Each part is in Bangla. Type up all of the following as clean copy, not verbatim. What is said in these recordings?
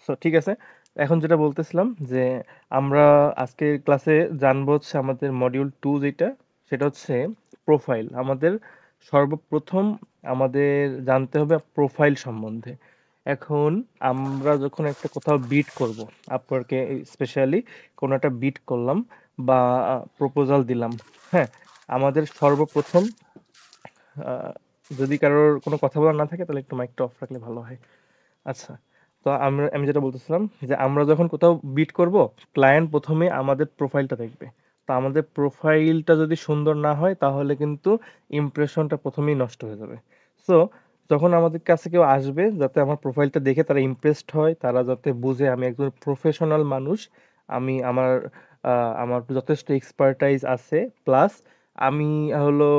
সো ঠিক আছে। এখন যেটা বলতেছিলাম যে আমরা আজকের ক্লাসে জানবো হচ্ছে আমাদের মডিউল 2 যেটা, সেটা হচ্ছে প্রোফাইল। আমাদের সর্বপ্রথম আমাদের জানতে হবে প্রোফাইল সম্বন্ধে। এখন আমরা যখন একটা কোথাও বিট করব, আপওয়ার্কে স্পেশালি কোনো একটা বিট করলাম বা প্রপোজাল দিলাম, হ্যাঁ, আমাদের সর্বপ্রথম আহ, যদি কারোর কোনো কথা বলার না থাকে তাহলে একটু মাইকটা অফ রাখলে ভালো হয়। আচ্ছা, তো আমি যেটা বলতেছিলাম যে আমরা যখন কোথাও বিট করব, ক্লায়েন্ট প্রথমে আমাদের প্রোফাইলটা দেখবে। তো আমাদের প্রোফাইলটা যদি সুন্দর না হয় তাহলে কিন্তু ইমপ্রেশনটা প্রথমেই নষ্ট হয়ে যাবে। সো যখন আমাদের কাছে কেউ আসবে, যাতে আমার প্রোফাইলটা দেখে তারা ইমপ্রেসড হয়, তারা যাতে বুঝে আমি একজন প্রফেশনাল মানুষ, আমি আমার যথেষ্ট এক্সপার্টাইজ আছে, প্লাস আমি হলো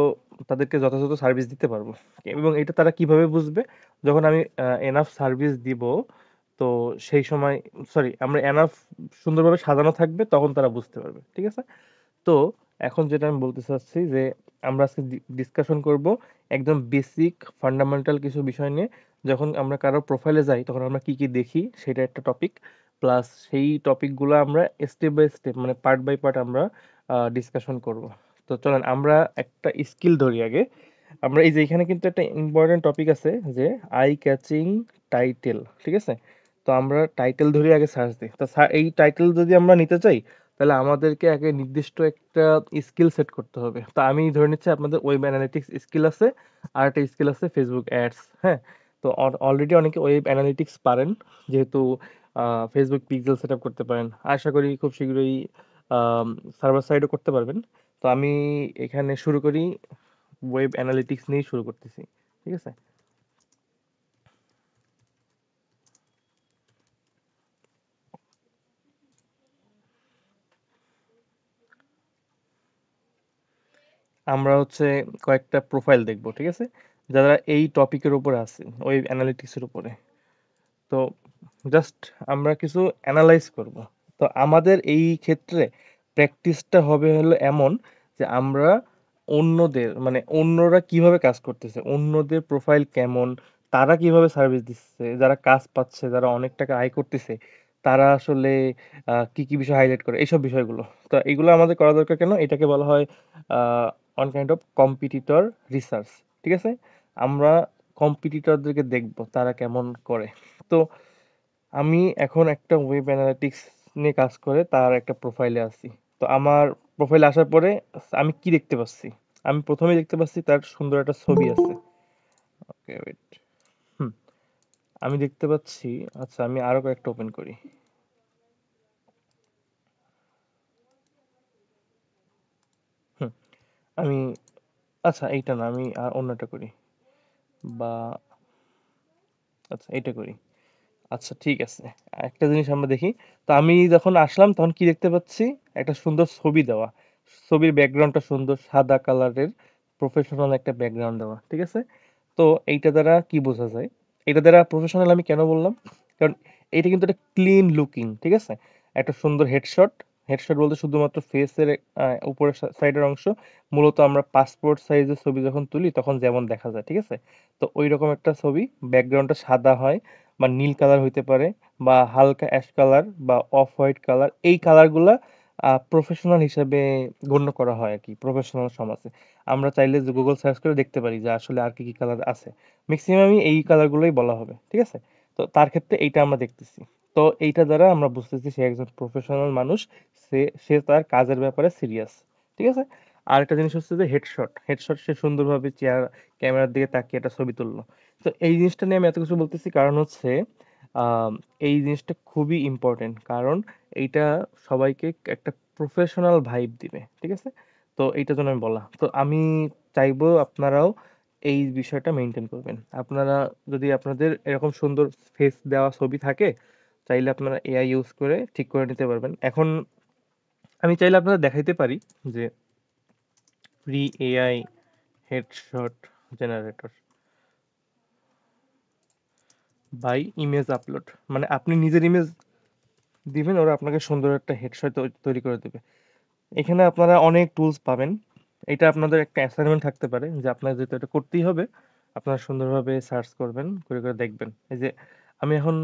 তাদেরকে যথাযথ সার্ভিস দিতে পারবো। এবং এটা তারা কিভাবে বুঝবে? যখন আমি এনাফ সার্ভিস দিব, তো সেই সময়, সরি, আমরা এনাফ সুন্দরভাবে সাজানো থাকবে, তখন তারা বুঝতে পারবে। ঠিক আছে? তো এখন যেটা আমি বলতে চাচ্ছি যে আমরা আজকে ডিসকাশন করব একদম বেসিক ফান্ডামেন্টাল কিছু বিষয় নিয়ে। যখন আমরা কারো প্রোফাইলে যাই তখন আমরা কি কি দেখি সেটা একটা টপিক, প্লাস সেই টপিকগুলো আমরা স্টেপ বাই স্টেপ, মানে পার্ট বাই পার্ট আমরা ডিসকাশন করব। তো চলেন আমরা একটা স্কিল ধরি আগে। আমরা এই যে এখানে কিন্তু একটা ইম্পর্টেন্ট টপিক আছে, যে আই ক্যাচিং টাইটেল। ঠিক আছে? তো আমরা টাইটেল ধরে আগে সার্চ দিই। তো এই টাইটেল যদি আমরা নিতে চাই, তাহলে আমাদেরকে আগে নির্দিষ্ট একটা স্কিল সেট করতে হবে। তো আমি ধরে নিচ্ছি আপনাদের ওয়েব অ্যানালিটিক্স স্কিল আছে, আর একটা স্কিল আছে ফেসবুক অ্যাডস। হ্যাঁ, তো অলরেডি অনেকে ওয়েব অ্যানালিটিক্স পারেন, যেহেতু ফেসবুক পিক্সেল সেট আপ করতে পারেন, আশা করি খুব শীঘ্রই সার্ভার সাইডও করতে পারবেন। তো আমি এখানে শুরু করি, ওয়েব অ্যানালিটিক্স নিয়েই শুরু করতেছি। ঠিক আছে? আমরা হচ্ছে কয়েকটা প্রোফাইল দেখবো। ঠিক আছে? যারা এই টপিকের উপরে আছে, ওয়েব অ্যানালিটিক্স এর উপরে। তো জাস্ট আমরা কিছু অ্যানালাইজ করব। তো আমাদের এই ক্ষেত্রে প্র্যাকটিসটা হবে হলো এমন, যে আমরা অন্যদের, মানে অন্যরা কিভাবে কাজ করতেছে, অন্যদের প্রোফাইল কেমন, তারা কিভাবে সার্ভিস দিচ্ছে, যারা কাজ পাচ্ছে, যারা অনেক টাকা আয় করতেছে, তারা আসলে কি কি বিষয় হাইলাইট করে, এইসব বিষয়গুলো। তো এগুলো আমাদের করা দরকার কেন? এটাকে বলা হয় on kind of competitor research. ঠিক আছে? আমরা কম্পিটিটরদেরকে দেখব তারা কেমন করে। তো আমি এখন একটা ওয়েব অ্যানালিটিক্স নিয়ে কাজ করে তার একটা প্রোফাইলে আছি। তো আমার প্রোফাইলে আসার পরে আমি কি দেখতে পাচ্ছি? আমি প্রথমেই দেখতে পাচ্ছি তার সুন্দর একটা ছবি আছে। ওকে, ওয়েট। হুম, আমি দেখতে পাচ্ছি। আচ্ছা, আমি আরো কয়েকটা ওপেন করি। হুম, আমি, আচ্ছা এইটা না, আমি আর অন্যটা করি, বা আচ্ছা এইটা করি। আচ্ছা ঠিক আছে। একটা জিনিস আমরা দেখি। তো আমি যখন আসলাম তখন কি দেখতে পাচ্ছি? একটা সুন্দর ছবি দেওয়া। ছবির ব্যাকগ্রাউন্ডটা সুন্দর সাদা কালারের, প্রফেশনাল একটা ব্যাকগ্রাউন্ড দেওয়া। ঠিক আছে? তো এইটা দ্বারা কি বোঝা যায়? এটা দ্বারা প্রফেশনাল আমি কেন বললাম? কারণ এটা কিন্তু একটা ক্লিন লুকিং। ঠিক আছে? একটা সুন্দর হেডশট। হেডশট বলতে শুধুমাত্র ফেসের উপরের সাইডের অংশ। মূলত আমরা পাসপোর্ট সাইজের ছবি যখন তুলি তখন যেমন দেখা যায়। ঠিক আছে? তো ওই রকম একটা ছবি, ব্যাকগ্রাউন্ডটা সাদা হয় বা নীল কালার হইতে পারে, বা হালকা অ্যাশ কালার বা অফ হোয়াইট কালার। এই কালারগুলা প্রফেশনাল হিসেবে গণ্য করা হয় আর কি প্রফেশনাল সমাজে। আমরা চাইলে যে গুগল সার্চ করে দেখতে পারি যে আসলে আর কি কি কালার আছে। ম্যাক্সিমামই এই কালারগুলোই বলা হবে। ঠিক আছে? তো তার ক্ষেত্রে এইটা আমরা দেখতেছি। তো এইটা দ্বারা আমরা বুঝতেছি সে একজন প্রফেশনাল মানুষ। সে সে তার কাজের ব্যাপারে সিরিয়াস। ঠিক আছে? আর একটা জিনিস হচ্ছে যে হেডশট। হেডশট, সে সুন্দরভাবে চেয়ার ক্যামেরার দিকে তাকিয়ে একটা ছবি তুললো। তো এই জিনিসটা নিয়ে আমি এত কিছু বলতেছি কারণ হচ্ছে আম, এই জিনিসটা খুবই ইম্পর্টেন্ট, কারণ এইটা সবাইকে একটা প্রফেশনাল ভাইব দিবে। ঠিক আছে? তো এইটার জন্য আমি বলা। তো আমি চাইবো আপনারাও এই বিষয়টা মেনটেন করবেন। আপনারা যদি আপনাদের এরকম সুন্দর ফেস দেওয়া ছবি থাকে, চাইলে আপনারা এআই ইউজ করে ঠিক করে নিতে পারবেন। এখন আমি চাইলে আপনাদের দেখাইতে পারি যে free AI headshot generator by image upload, মানে আপনি নিজের ইমেজ দিবেন, ওরা আপনাকে সুন্দর একটা হেডশট তৈরি করে দেবে। এখানে আপনারা অনেক টুলস পাবেন। এটা আপনাদের একটা অ্যাসাইনমেন্ট থাকতে পারে যে আপনার যেহেতু এটা করতেই হবে, আপনারা সুন্দরভাবে সার্চ করবেন, করে করে দেখবেন। এই যে আমি এখন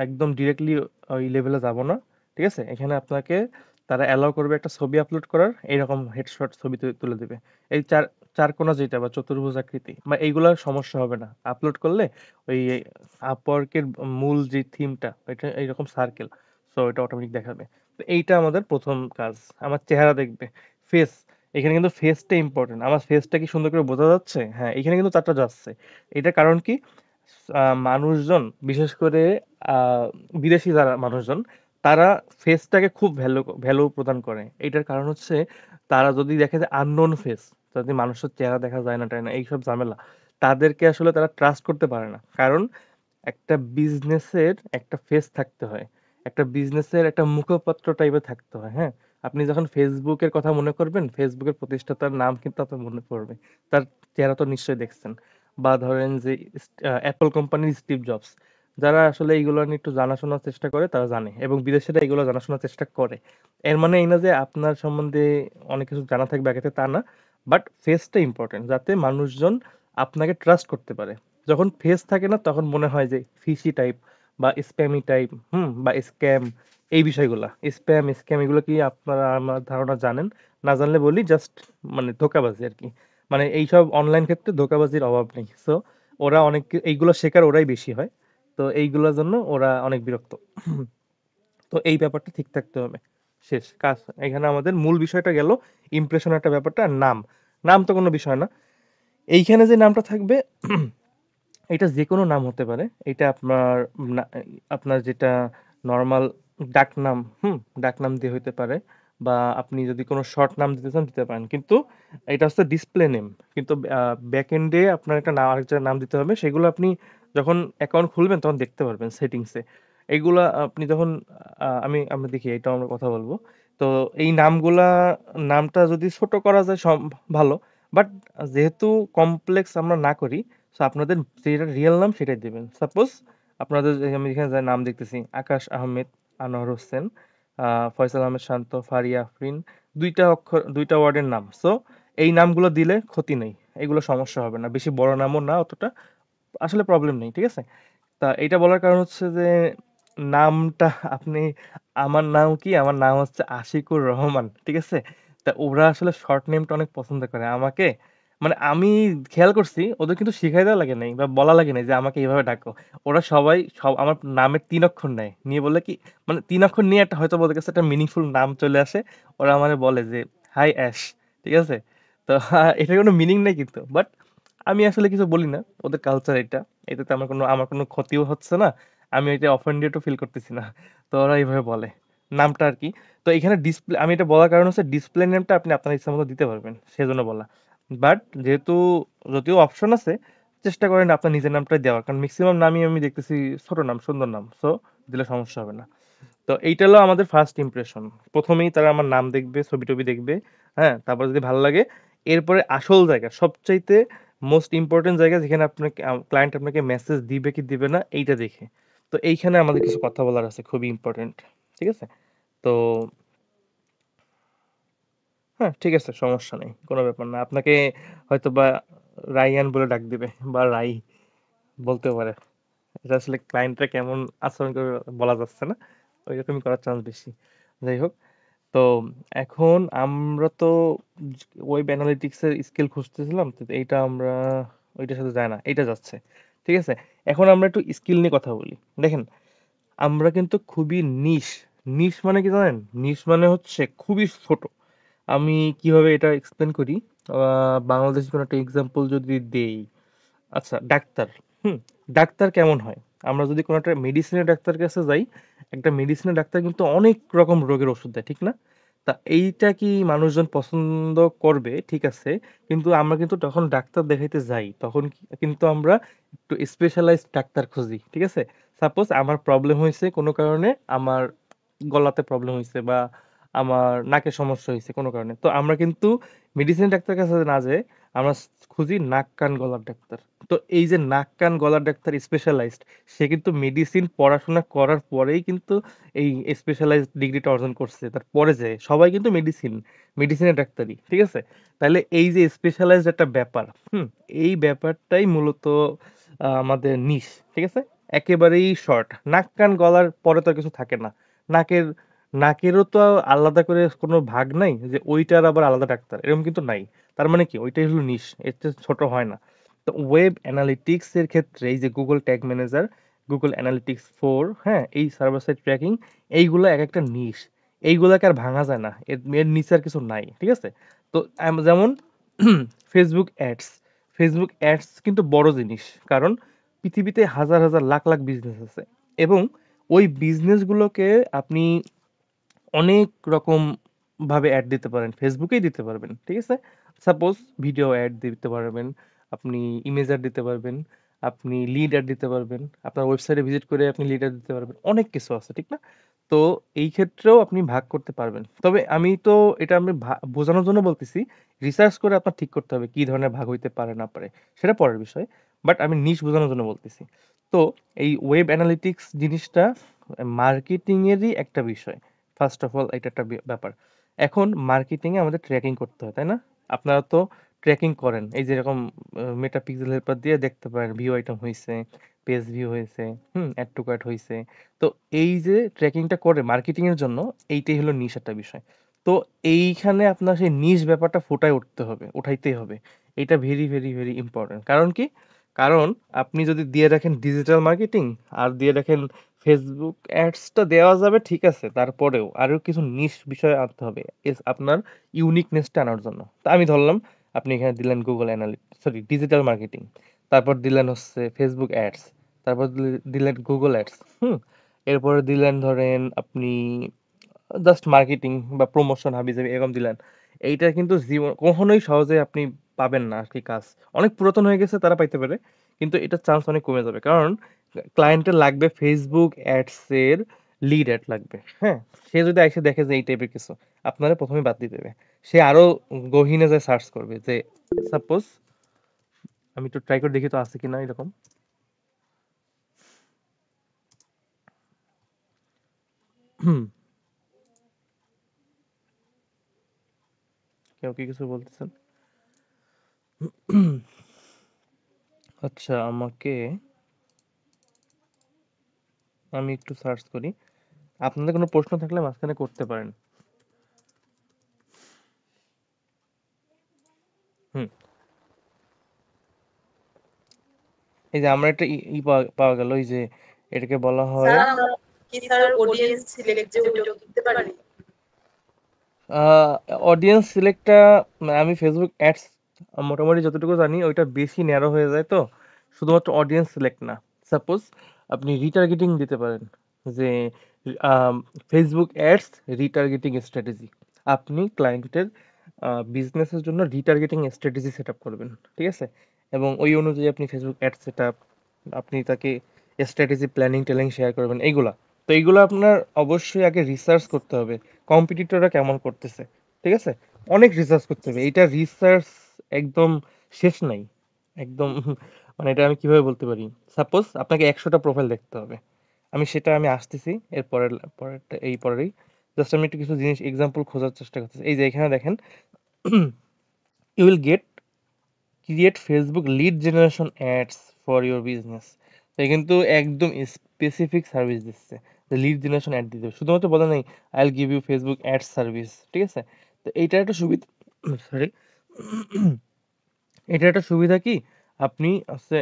একদম ডিরেক্টলি ওই লেভেলে যাব না, ঠিক আছে? এখানে আপনাকে তারা অ্যালাউ করবে একটা ছবি আপলোড করার, এইরকম হেডশট ছবি তুলে দেবে। এই চার চার কোণা যেটা বা চতুর্ভুজ আকৃতি বা এইগুলার সমস্যা হবে না আপলোড করলে। ওই আপওয়ার্কের মূল যে থিমটা এটা এইরকম সার্কেল, সো এটা অটোমেটিক দেখাবে। তো এইটা আমাদের প্রথম কাজ। আমার চেহারা দেখবে, ফেস। এখানে কিন্তু ফেসটা ইম্পর্টেন্ট। আমার ফেসটা কি সুন্দর করে বোঝা যাচ্ছে? হ্যাঁ, এখানে কিন্তু চারটা যাচ্ছে। এটার কারণ কি? মানুষজন বিশেষ করে আহ, বিদেশি যারা মানুষজন, তারা ফেসটাকে খুব ভ্যালু প্রদান করে। এটার কারণ হচ্ছে তারা যদি দেখে যে আননোন ফেস, যদি মানুষের চেহারা দেখা যায় না টায় না এইসব ঝামেলা, তাদেরকে আসলে তারা ট্রাস্ট করতে পারে না। কারণ একটা বিজনেসের একটা ফেস থাকতে হয়, একটা বিজনেসের একটা মুখপত্র টাইপের থাকতে হয়। হ্যাঁ, আপনি যখন ফেসবুকের কথা মনে করবেন, ফেসবুকের প্রতিষ্ঠাতার নাম কিন্তু আপনার মনে পড়বে, তার চেহারা তো নিশ্চয়ই দেখছেন। বা ধরেন যে অ্যাপল কোম্পানির স্টিভ জবস, যারা আসলে এইগুলো নিয়ে একটু জানাশোনার চেষ্টা করে তারা জানে, এবং বিদেশিরা এগুলো জানাশোনার চেষ্টা করে। এর মানে এই না যে আপনার সম্বন্ধে অনেক কিছু জানা থাকবে আগে থেকে, তা না। বাট ফেসটা ইম্পর্টেন্ট, যাতে মানুষজন আপনাকে ট্রাস্ট করতে পারে। যখন ফেস থাকে না তখন মনে হয় যে ফিশি টাইপ বা স্প্যামি টাইপ, বা স্ক্যাম। এই বিষয়গুলা স্প্যাম এগুলো কি আপনারা আমার ধারণা জানেন? না জানলে বলি, জাস্ট মানে ধোঁকাবাজি আর কি। মানে এইসব অনলাইন ক্ষেত্রে ধোঁকাবাজির অভাব নেই। সো ওরা অনেক এইগুলো শেখার ওরাই বেশি হয়। তো এইগুলোর জন্য ওরা অনেক বিরক্ত। তো এই ব্যাপারটা ঠিক থাকতে হবে। শেষ কাজ। এখানে আমাদের মূল বিষয়টা গেল, ইমপ্রেশন একটা ব্যাপারটা। আর নাম, নাম তো কোনো বিষয় না। এইখানে যে নামটা থাকবে, এটা যেকোনো নাম হতে পারে। এটা আপনার না, আপনার যেটা নরমাল ডাকনাম, ডাকনাম দিয়ে হইতে পারে, বা আপনি যদি কোনো শর্ট নাম দিতে চান দিতে পারেন। কিন্তু এটা হচ্ছে ডিসপ্লে নেম। কিন্তু ব্যাক এন্ডে আপনার একটা নাম, আরেকটা নাম দিতে হবে। সেগুলো আপনি যখন অ্যাকাউন্ট খুলবেন তখন দেখতে পারবেন সেটিংসে। এইগুলা আপনি যখন আমি দেখি, এটা আমরা কথা বলবো। তো এই নামগুলা, নামটা যদি ছোট করা যায় ভালো। বাট যেহেতু কমপ্লেক্স আমরা না করি, সো আপনাদের যেটা রিয়েল নাম সেটাই দিবেন। সাপোজ আপনাদের আমি এখানে যা নাম দেখতেছি, আকাশ আহমেদ, আনোয়ার হোসেন, ফয়সাল আহমেদ শান্ত, ফারিয়া আফরিন, দুইটা অক্ষর দুইটা ওয়ার্ডের নাম। সো এই নামগুলো দিলে ক্ষতি নেই, এগুলো সমস্যা হবে না। বেশি বড় নামও না অতটা, আসলে প্রবলেম নেই, ঠিক আছে? তা এটা বলার কারণ হচ্ছে যে নামটা আপনি, আমার নাম কি, আমার নাম হচ্ছে আশিকুর রহমান, ঠিক আছে? তা ওরা আসলে শর্ট নেমটা অনেক পছন্দ করে আমাকে। মানে আমি খেয়াল করছি ওদের কিন্তু শিখাই দেওয়া লাগে নাই বা বলা লাগে নাই যে আমাকে এইভাবে ডাকো। ওরা সবাই সব আমার নামের ৩ অক্ষর নেয়, নিয়ে বলে কি, মানে ৩ অক্ষর নিয়ে একটা হয়তো ওদের কাছে একটা মিনিংফুল নাম চলে আসে। ওরা আমারে বলে যে হাই অ্যাশ, ঠিক আছে? তো এটার কোনো মিনিং নেই কিন্তু, বাট আমি আসলে কিছু বলি না। ওদের কালচার এটা। এটাতে আমার কোনো ক্ষতিও হচ্ছে না। আমি এটা অফেন্ডেডও ফিল করতেছি না। তো ওরা এইভাবে বলে নামটা আর কি। তো এখানে ডিসপ্লে, আমি এটা বলার কারণ হচ্ছে ডিসপ্লে নেমটা আপনি আপনার ইচ্ছা মতো দিতে পারবেন, সেজন্য বলা। বাট যেহেতু, যদিও অপশন আছে, চেষ্টা করেন আপনার নিজের নামটাই দেওয়ার, কারণ ম্যাক্সিমাম নামই আমি দেখতেছি ছোট নাম, সুন্দর নাম। সো দিলে সমস্যা হবে না। তো এইটা হলো আমাদের ফার্স্ট ইমপ্রেশন। প্রথমেই তারা আমার নাম দেখবে, ছবি টবি দেখবে। হ্যাঁ, তারপর যদি ভালো লাগে, এরপরে আসল জায়গা, সবচাইতে মোস্ট ইম্পর্টেন্ট জায়গা, যেখানে আপনাকে ক্লায়েন্ট আপনাকে মেসেজ দিবে কি দিবে না এইটা দেখে। তো এইখানে আমাদের কিছু কথা বলার আছে, খুবই ইম্পর্টেন্ট। ঠিক আছে? তো হ্যাঁ, ঠিক আছে, সমস্যা নেই, কোনো ব্যাপার না। আপনাকে হয়তো বা রাইয়ান বলে ডাক দিবে, বা রাই বলতে পারে। এটা আসলে ক্লায়েন্টরা কেমন আচরণ করবে বলা যাচ্ছে না, ওইরকমই করার চান্স বেশি। যাই হোক, তো এখন আমরা তো ওয়েব অ্যানালিটিক্স এর স্কিল খুঁজতেছিলাম, তো এইটা আমরা ওইটার সাথে যায় না, এইটা যাচ্ছে। ঠিক আছে, এখন আমরা একটু স্কিল নিয়ে কথা বলি। দেখেন, আমরা কিন্তু খুবই নিশ। নিশ মানে কি জানেন? নিশ মানে হচ্ছে খুবই ছোট। আমি কিভাবে এটা এক্সপ্লেন করি, বাংলাদেশ কোনো একটা এক্সাম্পল যদি দেই। আচ্ছা, ডাক্তার। হুম ডাক্তার কেমন হয়? আমরা যদি কোনো একটা মেডিসিনের ডাক্তার কাছে যাই, একটা মেডিসিনের ডাক্তার কিন্তু অনেক রকম রোগের ওষুধ দেয়, ঠিক না? তা এইটা কি মানুষজন পছন্দ করবে? ঠিক আছে, কিন্তু আমরা কিন্তু তখন ডাক্তার দেখাইতে যাই, তখন কিন্তু আমরা একটু স্পেশালাইজড ডাক্তার খুঁজি, ঠিক আছে? সাপোজ আমার প্রবলেম হয়েছে কোনো কারণে, আমার গলাতে প্রবলেম হয়েছে, বা আমার নাকে সমস্যা হয়েছে কোনো কারণে, তো আমরা কিন্তু মেডিসিন ডাক্তার কাছে না যেয়ে আমরা খুঁজি নাক কান গলার ডাক্তার। তো এই যে নাক কান গলার ডাক্তার স্পেশালাইজড, সে কিন্তু মেডিসিন পড়াশোনা করার পরেই কিন্তু এই স্পেশালাইজড ডিগ্রিটা অর্জন করছে। তারপরে যে সবাই কিন্তু মেডিসিনের ডাক্তারই, ঠিক আছে? তাহলে এই যে স্পেশালাইজড একটা ব্যাপার, এই ব্যাপারটাই মূলত আমাদের নিশ, ঠিক আছে? একেবারেই শর্ট, নাক কান গলার পরে তো আর কিছু থাকে না। নাকের নাকেরও তো আলাদা করে কোনো ভাগ নাই যে ওইটার আবার আলাদা ডাক্তার, এরকম কিন্তু নাই। তার মানে কি ওইটাই হলো নিশ, এর চেয়ে ছোট হয় না। তো ওয়েব অ্যানালিটিক্স এর ক্ষেত্রে এই যে Google tag manager, Google analytics 4, হ্যাঁ, এই সার্ভার সাইড ট্র্যাকিং, এইগুলো এক একটা নিশ, এইগুলাকে আর ভাঙা যায় না, এর এর নিচে আর কিছু নাই, ঠিক আছে? তো যেমন ফেসবুক অ্যাডস, ফেসবুক অ্যাডস কিন্তু বড় জিনিস, কারণ পৃথিবীতে হাজার হাজার লাখ লাখ বিজনেস আছে, এবং ওই বিজনেসগুলোকে আপনি অনেক রকম ভাবে অ্যাড দিতে পারেন, ফেসবুকেই দিতে পারবেন, ঠিক আছে? সাপোজ ভিডিও অ্যাড দিতে পারবেন, আপনি ইমেজ অ্যাড দিতে পারবেন, আপনি লিড অ্যাড দিতে পারবেন, আপনার ওয়েবসাইটে ভিজিট করে আপনি লিড অ্যাড দিতে পারবেন, অনেক কিছু আছে, ঠিক না? তো এই ক্ষেত্রেও আপনি ভাগ করতে পারবেন, তবে আমি তো এটা আমি বোঝানোর জন্য বলতেছি, রিসার্চ করে আপনার ঠিক করতে হবে কি ধরনের ভাগ হইতে পারে না পারে, সেটা পরের বিষয়, বাট আমি নিশ বোঝানোর জন্য বলতেছি। তো এই ওয়েব অ্যানালিটিক্স জিনিসটা মার্কেটিং এরই একটা বিষয়। ফার্স্ট অফ অল এটা একটা ব্যাপার। এখন মার্কেটিং এ আমাদের ট্র্যাকিং করতে হয়, তাই না? আপনারা তো ট্র্যাকিং করেন, এই যেরকম মেটা পিক্সেল হেল্পার দিয়ে দেখতে পারেন ভিউ আইটেম হয়েছে, পেজ ভিউ হয়েছে, অ্যাড টু কার্ট হয়েছে। তো এই যে ট্র্যাকিংটা করে মার্কেটিং এর জন্য, এইটাই হলো নিশ একটা বিষয়। তো এইখানে আপনার সেই নিশ ব্যাপারটা ফুটায় উঠতে হবে, উঠাইতেই হবে। এটা ভেরি ভেরি ভেরি ইম্পর্টেন্ট। কারণ কি? কারণ আপনি যদি দিয়ে রাখেন ডিজিটাল মার্কেটিং, আর দিয়ে রাখেন ফেসবুক অ্যাডসটা দেওয়া যাবে ঠিক আছে, তারপরেও আরো কিছু নিশ বিষয় আনতে হবে আপনার ইউনিকনেসটা আনার জন্য। তা আমি ধরলাম আপনি এখানে দিলেন গুগল সরি ডিজিটাল মার্কেটিং, তারপর দিলেন হচ্ছে ফেসবুক অ্যাডস, তারপর দিলেন গুগল অ্যাডস, এরপরে দিলেন ধরেন আপনি জাস্ট মার্কেটিং বা প্রমোশন হাবিজাবি এরকম দিলেন। এইটা কিন্তু জীবন কখনোই সহজে আপনি পাবেন না আর কি কাজ। অনেক পুরাতন হয়ে গেছে তারা পাইতে পারে, কিন্তু এটার চান্স অনেক কমে যাবে, কারণ ক্লায়েন্টের লাগবে ফেসবুক অ্যাডস এর লিড অ্যাড লাগবে, হ্যাঁ। সে যদি এসে দেখে যে এই টাইপের কিছু, আপনারা প্রথমে বাদ দিয়ে দেবে। সে আরো গহীনে যায় সার্চ করবে যে সাপোজ, আমি একটু ট্রাই করে দেখি তো আছে কিনা এরকম। হুম, কেউ কি কিছু বলতেছেন? আচ্ছা, আমি একটু সার্চ করি, আপনাদের কোনো প্রশ্ন থাকলে মাঝখানে করতে পারেন। হুম, এই যে আমরা একটা ই পাওয়া পাওয়া গেল, এই যে এটাকে বলা হয় স্যার আমরা কি স্যার অডিয়েন্স সিলেক্ট যে ওইটাও করতে পারি? অডিয়েন্স সিলেক্টটা, আমি ফেসবুক অ্যাডস মোটামুটি যতটুকু জানি ওইটা বেশি ন্যারো হয়ে যায়, তো শুধুমাত্র অডিয়েন্স সিলেক্ট না। সাপোজ আপনি রিটার্গেটিং দিতে পারেন, যে ফেসবুক অ্যাডস রিটার্গেটিং স্ট্র্যাটেজি, আপনি ক্লায়েন্টের বিজনেসের জন্য রিটার্গেটিং স্ট্র্যাটেজি সেট আপ করবেন, ঠিক আছে? এবং ওই অনুযায়ী আপনি ফেসবুক অ্যাড সেট আপ, আপনি তাকে স্ট্র্যাটেজি প্ল্যানিং টেলিং শেয়ার করবেন, এইগুলা। তো এইগুলো আপনার অবশ্যই আগে রিসার্চ করতে হবে, কম্পিটিটররা কেমন করতেছে, ঠিক আছে? অনেক রিসার্চ করতে হবে, এইটা রিসার্চ একদম শেষ নাই, একদম। মানে এটা আমি কিভাবে বলতে পারি, সাপোজ আপনাকে 100টা প্রোফাইল দেখতে হবে, আমি আসতেছি এর পরের পরেরটা এই পরেরই, জাস্ট আমি একটু কিছু জিনিস এক্সাম্পল খোঁজার চেষ্টা করতেছি। এই যে এখানে দেখেন, you will get create Facebook lead generation ads for your business. তাই কিন্তু একদম স্পেসিফিক সার্ভিস দিচ্ছে, যে লিড জেনারেশন অ্যাড দিতে হবে, শুধুমাত্র বলে নাই I will give you Facebook ad service, ঠিক আছে? তো এইটা একটা সুবিধা, সরি, এটা একটা সুবিধা কি, আপনি হচ্ছে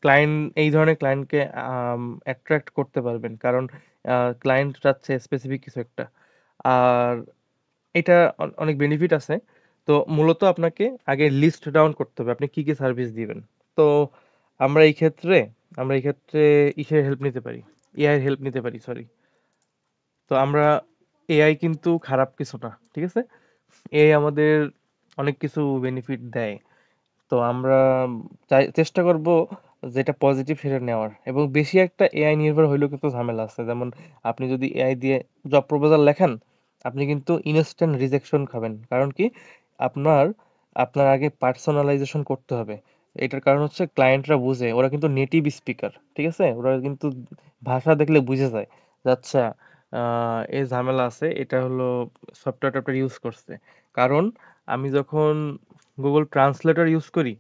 ক্লায়েন্ট, এই ধরনের ক্লায়েন্টকে অ্যাট্রাক্ট করতে পারবেন, কারণ ক্লায়েন্ট চাচ্ছে স্পেসিফিক কিছু একটা। আর এটা অনেক বেনিফিট আছে। তো মূলত আপনাকে আগে লিস্ট ডাউন করতে হবে আপনি কি কি সার্ভিস দিবেন। তো আমরা এই ক্ষেত্রে আমরা এই ক্ষেত্রে ইসের হেল্প নিতে পারি, এআই হেল্প নিতে পারি, সরি। তো আমরা, এআই কিন্তু খারাপ কিছু না, ঠিক আছে? এআই আমাদের অনেক কিছু বেনিফিট দেয়। তো আমরা চেষ্টা করব যেটা পজিটিভ সেটা নেওয়ার, এবং বেশি একটা এআই নির্ভর হইলেও কিন্তু ঝামেলা আছে। যেমন আপনি যদি এআই দিয়ে জব প্রপোজাল লেখেন, আপনি কিন্তু ইনস্ট্যান্ট রিজেকশন খাবেন। কারণ কি, আপনার আপনার আগে পার্সোনালাইজেশন করতে হবে। এটার কারণ হচ্ছে ক্লায়েন্টরা বুঝে, ওরা কিন্তু নেটিভ স্পিকার, ঠিক আছে? ওরা কিন্তু ভাষা দেখলে বুঝে যায় যে আচ্ছা, এই ঝামেলা আছে, এটা হলো সফটওয়্যার টফটওয়্যার ইউজ করছে। কারণ আমি যখন গুগল ট্রান্সলেটর ইউজ করি,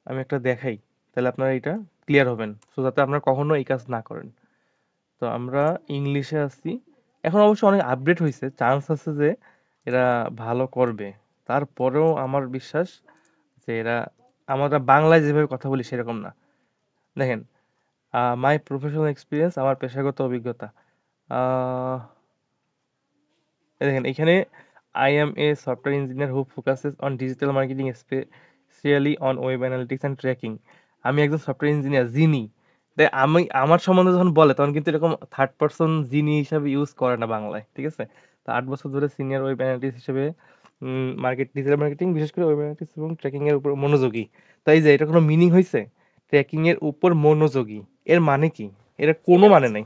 আমি একটা দেখাই, তাহলে আপনারা এটা ক্লিয়ার হবেন, সো যাতে আপনারা কখনো এই কাজ না করেন। তো আমরা ইংলিশে আছি। এখন অবশ্য অনেক আপডেট হয়েছে, চান্স আছে যে এরা ভালো করবে। তারপরেও আমার বিশ্বাস যে এরা, আমরা বাংলায় যেভাবে কথা বলি সেরকম না। দেখেন, মাই প্রফেশনাল এক্সপিরিয়েন্স, আমার পেশাগত অভিজ্ঞতা। আহ, এই দেখেন এখানে, I M A software engineer who focuses on digital marketing specially on web analytics and tracking. আমি একজন সফটওয়্যার ইঞ্জিনিয়ার যিনি, তাই আমি আমার সম্বন্ধে যখন বলে তখন কিন্তু এরকম থার্ড পার্সন যিনি হিসাবে ইউজ করে না বাংলায়, ঠিক আছে? তো 8 বছর ধরে সিনিয়র ওয়েব অ্যানালিটিক্স হিসেবে ডিজিটাল মার্কেটিং, বিশেষ করে ওয়েব অ্যানালিটিক্স এবং ট্র্যাকিং এর উপর মনোযোগী। তাই যে এটা কোনো মিনিং হয়েছে? ট্র্যাকিং এর উপর মনোযোগী, এর মানে কি? এর কোনো মানে নাই।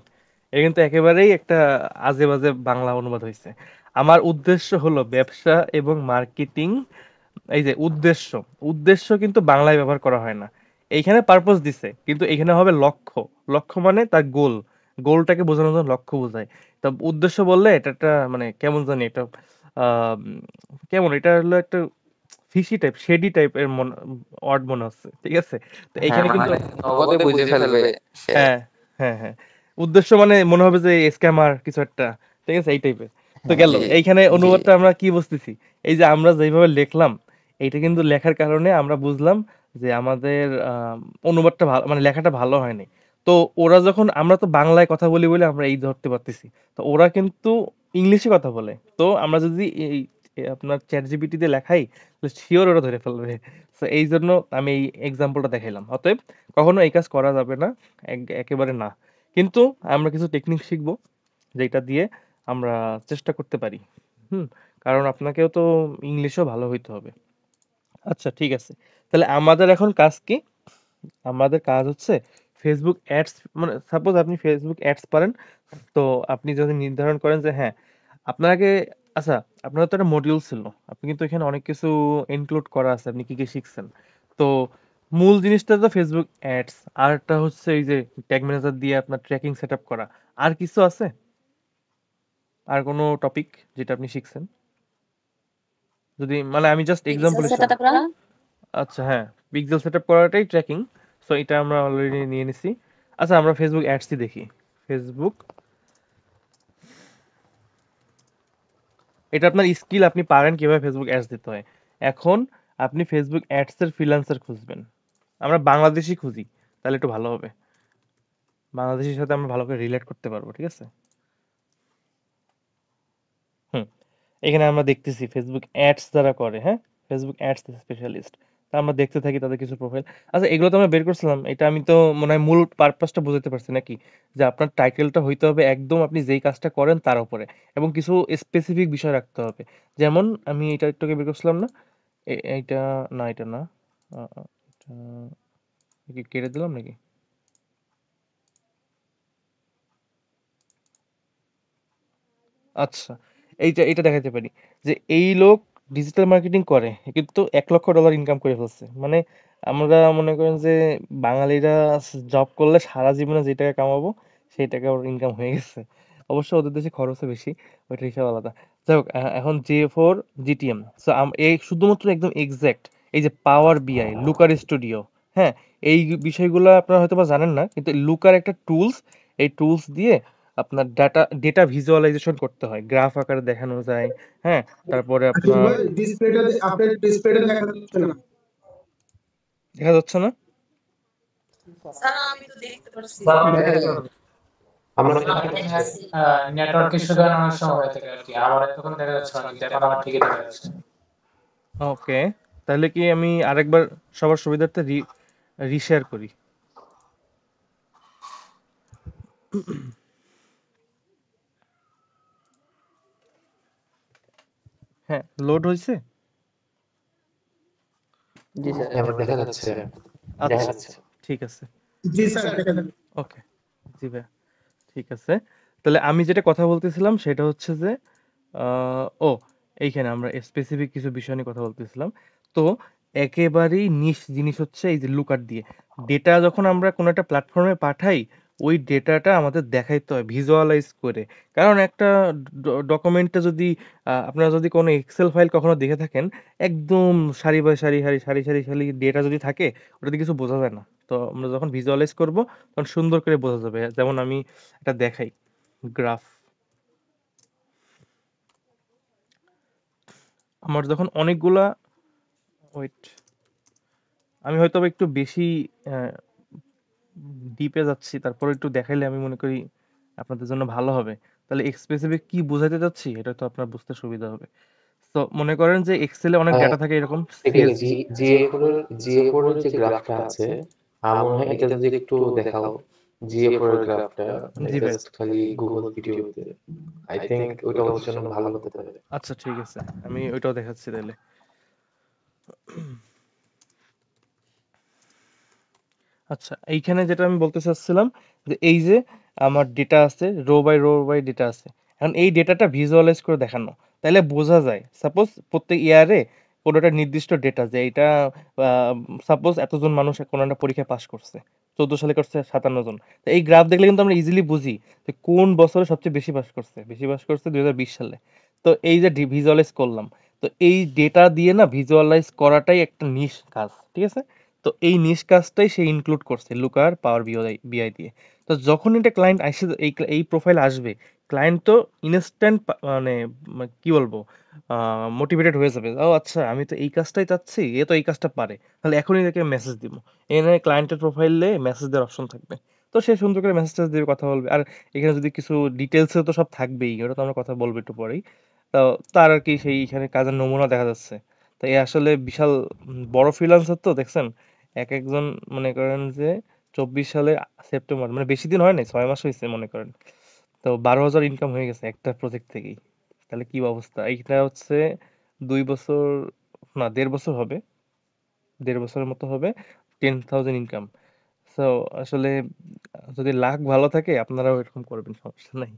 এটা কিন্তু একেবারেই একটা আজে বাজে বাংলা অনুবাদ হয়েছে। আমার উদ্দেশ্য হলো ব্যবসা এবং মার্কেটিং। এই যে উদ্দেশ্য, উদ্দেশ্য কিন্তু বাংলায় ব্যবহার করা হয় না। এইখানে পারপোজ দিছে, কিন্তু এখানে হবে লক্ষ্য। লক্ষ্য মানে তার গোল, গোলটাকে বোঝানোর জন্য লক্ষ্য বোঝায়। তা উদ্দেশ্য বললে এটা একটা মানে কেমন জানি এটা, আহ কেমন এটা হলো একটা ফিশি টাইপ, শেডি টাইপের ওয়ার্ড মনে হচ্ছে, ঠিক আছে? তো হ্যাঁ, এইখানে কিন্তু মানে নগদে বুঝে ফেলবে সে। হ্যাঁ, হ্যাঁ, হ্যাঁ। উদ্দেশ্য মানে মনে হবে যে স্ক্যামার কিছু একটা। ঠিক আছে? এই টাইপের। তো গেল। জি, এইখানে জি। অনুবাদটা আমরা কি বুঝতেছি? এই যে আমরা যেভাবে লিখলাম, এইটা কিন্তু লেখার কারণে আমরা বুঝলাম যে আমাদের অনুবাদটা ভালো, মানে লেখাটা ভালো হয়নি। তো ওরা যখন, আমরা তো বাংলায় কথা বলি বলে আমরা এই ধরতে পারতেছি। তো ওরা কিন্তু ইংলিশে কথা বলে। তো আমরা যদি আপনার চ্যাট জিপিটি তে লেখাই, তাহলে শিওর ওরা ধরে ফেলবে। তো এই জন্য আমি এই এক্সাম্পলটা দেখাইলাম। অতএব কখনো এই কাজ করা যাবে না, একেবারে না। কিন্তু আমরা কিছু টেকনিক শিখবো যেটা দিয়ে আমরা চেষ্টা করতে পারি। হুম, কারণ আপনাকেও তো ইংলিশও ভালো হইতে হবে। আচ্ছা, ঠিক আছে। তাহলে আমাদের এখন কাজ কি? আমাদের কাজ হচ্ছে ফেসবুক অ্যাডস, মানে সাপোজ আপনি ফেসবুক অ্যাডস পারেন। তো আপনি যদি নির্ধারণ করেন যে হ্যাঁ আপনাকে, আচ্ছা, আপনার তো একটা মডিউল ছিল, আপনি কিন্তু এখানে অনেক কিছু ইনক্লুড করা আছে, আপনি কি কি শিখছেন। তো মূল জিনিসটা তো ফেসবুক অ্যাডস, আর একটা হচ্ছে এই যে ট্যাগ ম্যানেজার দিয়ে আপনার ট্র্যাকিং সেট আপ করা। আর কিছু আছে? আর কোনো টপিক যেটা আপনি শিখছেন? যদি মানে আমি জাস্ট পিক্সেল এক্সাম্পল হিসাবে। সেটআপ করা। আচ্ছা, হ্যাঁ, পিক্সেল সেট আপ করাটাই ট্র্যাকিং। সো এটা আমরা অলরেডি নিয়ে নিছি। আচ্ছা, আমরা ফেসবুক অ্যাডসই দেখি। ফেসবুক, এটা আপনার স্কিল, আপনি পারেন কিভাবে ফেসবুক অ্যাডস দিতে হয়। এখন আপনি ফেসবুক অ্যাডস এর ফ্রিল্যান্সার খুঁজবেন। আমরা বাংলাদেশি খুঁজি, তাহলে একটু ভালো হবে। বাংলাদেশের সাথে আমরা ভালো করে রিলেট করতে পারবো, ঠিক আছে? হুম, এখানে আমরা দেখতেছি ফেসবুক অ্যাডস যারা করে, হ্যাঁ, ফেসবুক অ্যাডস স্পেশালিস্ট। তা আমরা দেখতে থাকি তাদের কিছু প্রোফাইল। আচ্ছা, এগুলো তো আমরা বের করছিলাম, এটা আমি তো মনে হয় মূল পারপাসটা বুঝাতে পারছি নাকি? যে আপনার টাইটেলটা হইতে হবে একদম আপনি যেই কাজটা করেন তার উপরে, এবং কিছু স্পেসিফিক বিষয় রাখতে হবে। যেমন আমি এটা একটু আগে বের করছিলাম না, এইটা, না এটা না, এটা কি কেটে দিলাম নাকি? আচ্ছা, এইটা এটা দেখাতে পারি যে এই লোক ডিজিটাল মার্কেটিং করে কিন্তু $1 লক্ষ ইনকাম করে ফেলছে। মানে আমরা মনে করেন যে বাঙালিরা জব করলে সারা জীবনে যে টাকা কামাবো সেই টাকা ওর ইনকাম হয়ে গেছে। অবশ্য ওদের দেশে খরচও বেশি, ওইটার হিসাব আলাদা। যাই হোক, এখন J4 GTM, সো এই শুধুমাত্র একদম এক্সাক্ট এই যে পাওয়ার বিআই, লুকার স্টুডিও, হ্যাঁ, এই বিষয়গুলো আপনারা হয়তো বা জানেন না, কিন্তু লুকার একটা টুলস। এই টুলস দিয়ে আপনার ডাটা ডেটা ভিজুয়ালাইজেশন করতে হয়, গ্রাফ আকারে দেখানো যায়। হ্যাঁ, তারপরে আশিক আপনার ভাই, ডিসপ্লেটা আপনার ডিসপ্লেটা দেখা যাচ্ছে না। দেখা যাচ্ছে না? স্যার আমি তো দেখতে পারছি। স্যার, আপনি দেখা যাচ্ছে। আমরা দেখতেছি। নেটওয়ার্ক ইস্যু কারণে অনেক সময় হয়ে থাকে আর কি। আমার তখন দেখা যাচ্ছে না, কিন্তু এখন আমার ঠিকই দেখা যাচ্ছে। ওকে, তাহলে কি আমি আরেকবার সবার সুবিধার্থে রিশেয়ার করি? হ্যাঁ, লোড হয়েছে। জি স্যার, এবার দেখা যাচ্ছে। দেখা আচ্ছা, যাচ্ছে। ঠিক আছে। জি স্যার, দেখা যাচ্ছে। ওকে, জি ভাই, ঠিক আছে। তাহলে আমি যেটা কথা বলতেছিলাম সেটা হচ্ছে যে ও, এইখানে আমরা স্পেসিফিক কিছু বিষয় নিয়ে কথা বলতেছিলাম। তো একেবারেই নিশ জিনিস হচ্ছে এই যে লুকার দিয়ে ডেটা যখন আমরা কোনো একটা প্ল্যাটফর্মে পাঠাই, ওই ডেটাটা আমাদের দেখাইতে হয় ভিজুয়ালাইজ করে। কারণ একটা ডকুমেন্টে যদি আপনারা যদি কোনো এক্সেল ফাইল কখনো দেখে থাকেন, একদম সারি বাই সারি সারি সারি সারি সারি ডেটা যদি থাকে, ওটাতে কিছু বোঝা যায় না। তো আমরা যখন ভিজুয়ালাইজ করব তখন সুন্দর করে বোঝা যাবে। যেমন আমি এটা দেখাই, গ্রাফ। আমার যখন অনেকগুলা, ওয়েট, আমি হয়তো বা একটু বেশি ডিপে যাচ্ছি, তারপর একটু দেখাইলে আমি মনে করি আপনাদের জন্য ভালো হবে। তাহলে স্পেসিফিক কি বোঝাতে চাচ্ছি এটা তো আপনার বুঝতে সুবিধা হবে। তো মনে করেন যে এক্সেলে অনেক ডেটা থাকে এরকম সেলস। GA4 এর যে গ্রাফটা আছে আমার মনে হয় এটা যদি একটু দেখাও GA4 এর গ্রাফটা মানে জি ভাই, জাস্ট খালি গুগল ভিডিওতে আই থিংক ওইটা আমাদের জন্য ভালো হতে পারে। আচ্ছা ঠিক আছে, আমি ওইটাও দেখাচ্ছি তাহলে। আচ্ছা, এইখানে যেটা আমি বলতে চাচ্ছিলাম যে এই যে আমার ডেটা আছে, রো বাই ডেটা আছে। এখন এই ডেটাটা ভিজুয়ালাইজ করে দেখানো, তাহলে বোঝা যায় সাপোজ প্রত্যেক ইয়ারে কোনো একটা নির্দিষ্ট ডেটা যে এটা সাপোজ এতজন মানুষ কোনো একটা পরীক্ষায় পাশ করছে, 14 সালে করছে 57 জন। তো এই গ্রাফ দেখলে কিন্তু আমরা ইজিলি বুঝি যে কোন বছরে সবচেয়ে বেশি পাশ করছে, 2020 সালে। তো এই যে ভিজুয়ালাইজ করলাম, তো এই ডেটা দিয়ে না ভিজুয়ালাইজ করাটাই একটা নিশ কাজ, ঠিক আছে? তো এই নিশ কাজটাই সে ইনক্লুড করছে লুকার পাওয়ার বিআই দিয়ে। তো যখন এটা ক্লায়েন্ট আসে, এই প্রোফাইল আসবে, ক্লায়েন্ট তো ইনস্ট্যান্ট মানে কি বলবো, মোটিভেটেড হয়ে যাবে। ও আচ্ছা, আমি তো এই কাজটাই চাচ্ছি, এ তো এই কাজটা পারে, তাহলে এখনই তাকে মেসেজ দিব। এখানে ক্লায়েন্টের প্রোফাইলে মেসেজ দেওয়ার অপশন থাকবে। তো সে সুন্দর করে মেসেজ দেবে, কথা বলবে। আর এখানে যদি কিছু ডিটেলসে তো সব থাকবেই, ওটা তো আমরা কথা বলবো একটু পরেই। তো তার আর কি সেই এখানে কাজের নমুনা দেখা যাচ্ছে। তো এ আসলে বিশাল বড় ফ্রিল্যান্সার তো দেখছেন, এক একজন মনে করেন যে 24 সালে সেপ্টেম্বর, মানে বেশি দিন হয় নাই, 6 মাস হয়েছে মনে করেন। তো 12,000 ইনকাম হয়ে গেছে একটা প্রজেক্ট থেকেই। তাহলে কি অবস্থা? এইটা হচ্ছে 2 বছর, না 1.5 বছর হবে, 1.5 বছরের মতো হবে, 10,000 ইনকাম। সো আসলে যদি লাক ভালো থাকে আপনারাও এরকম করবেন, সমস্যা নাই।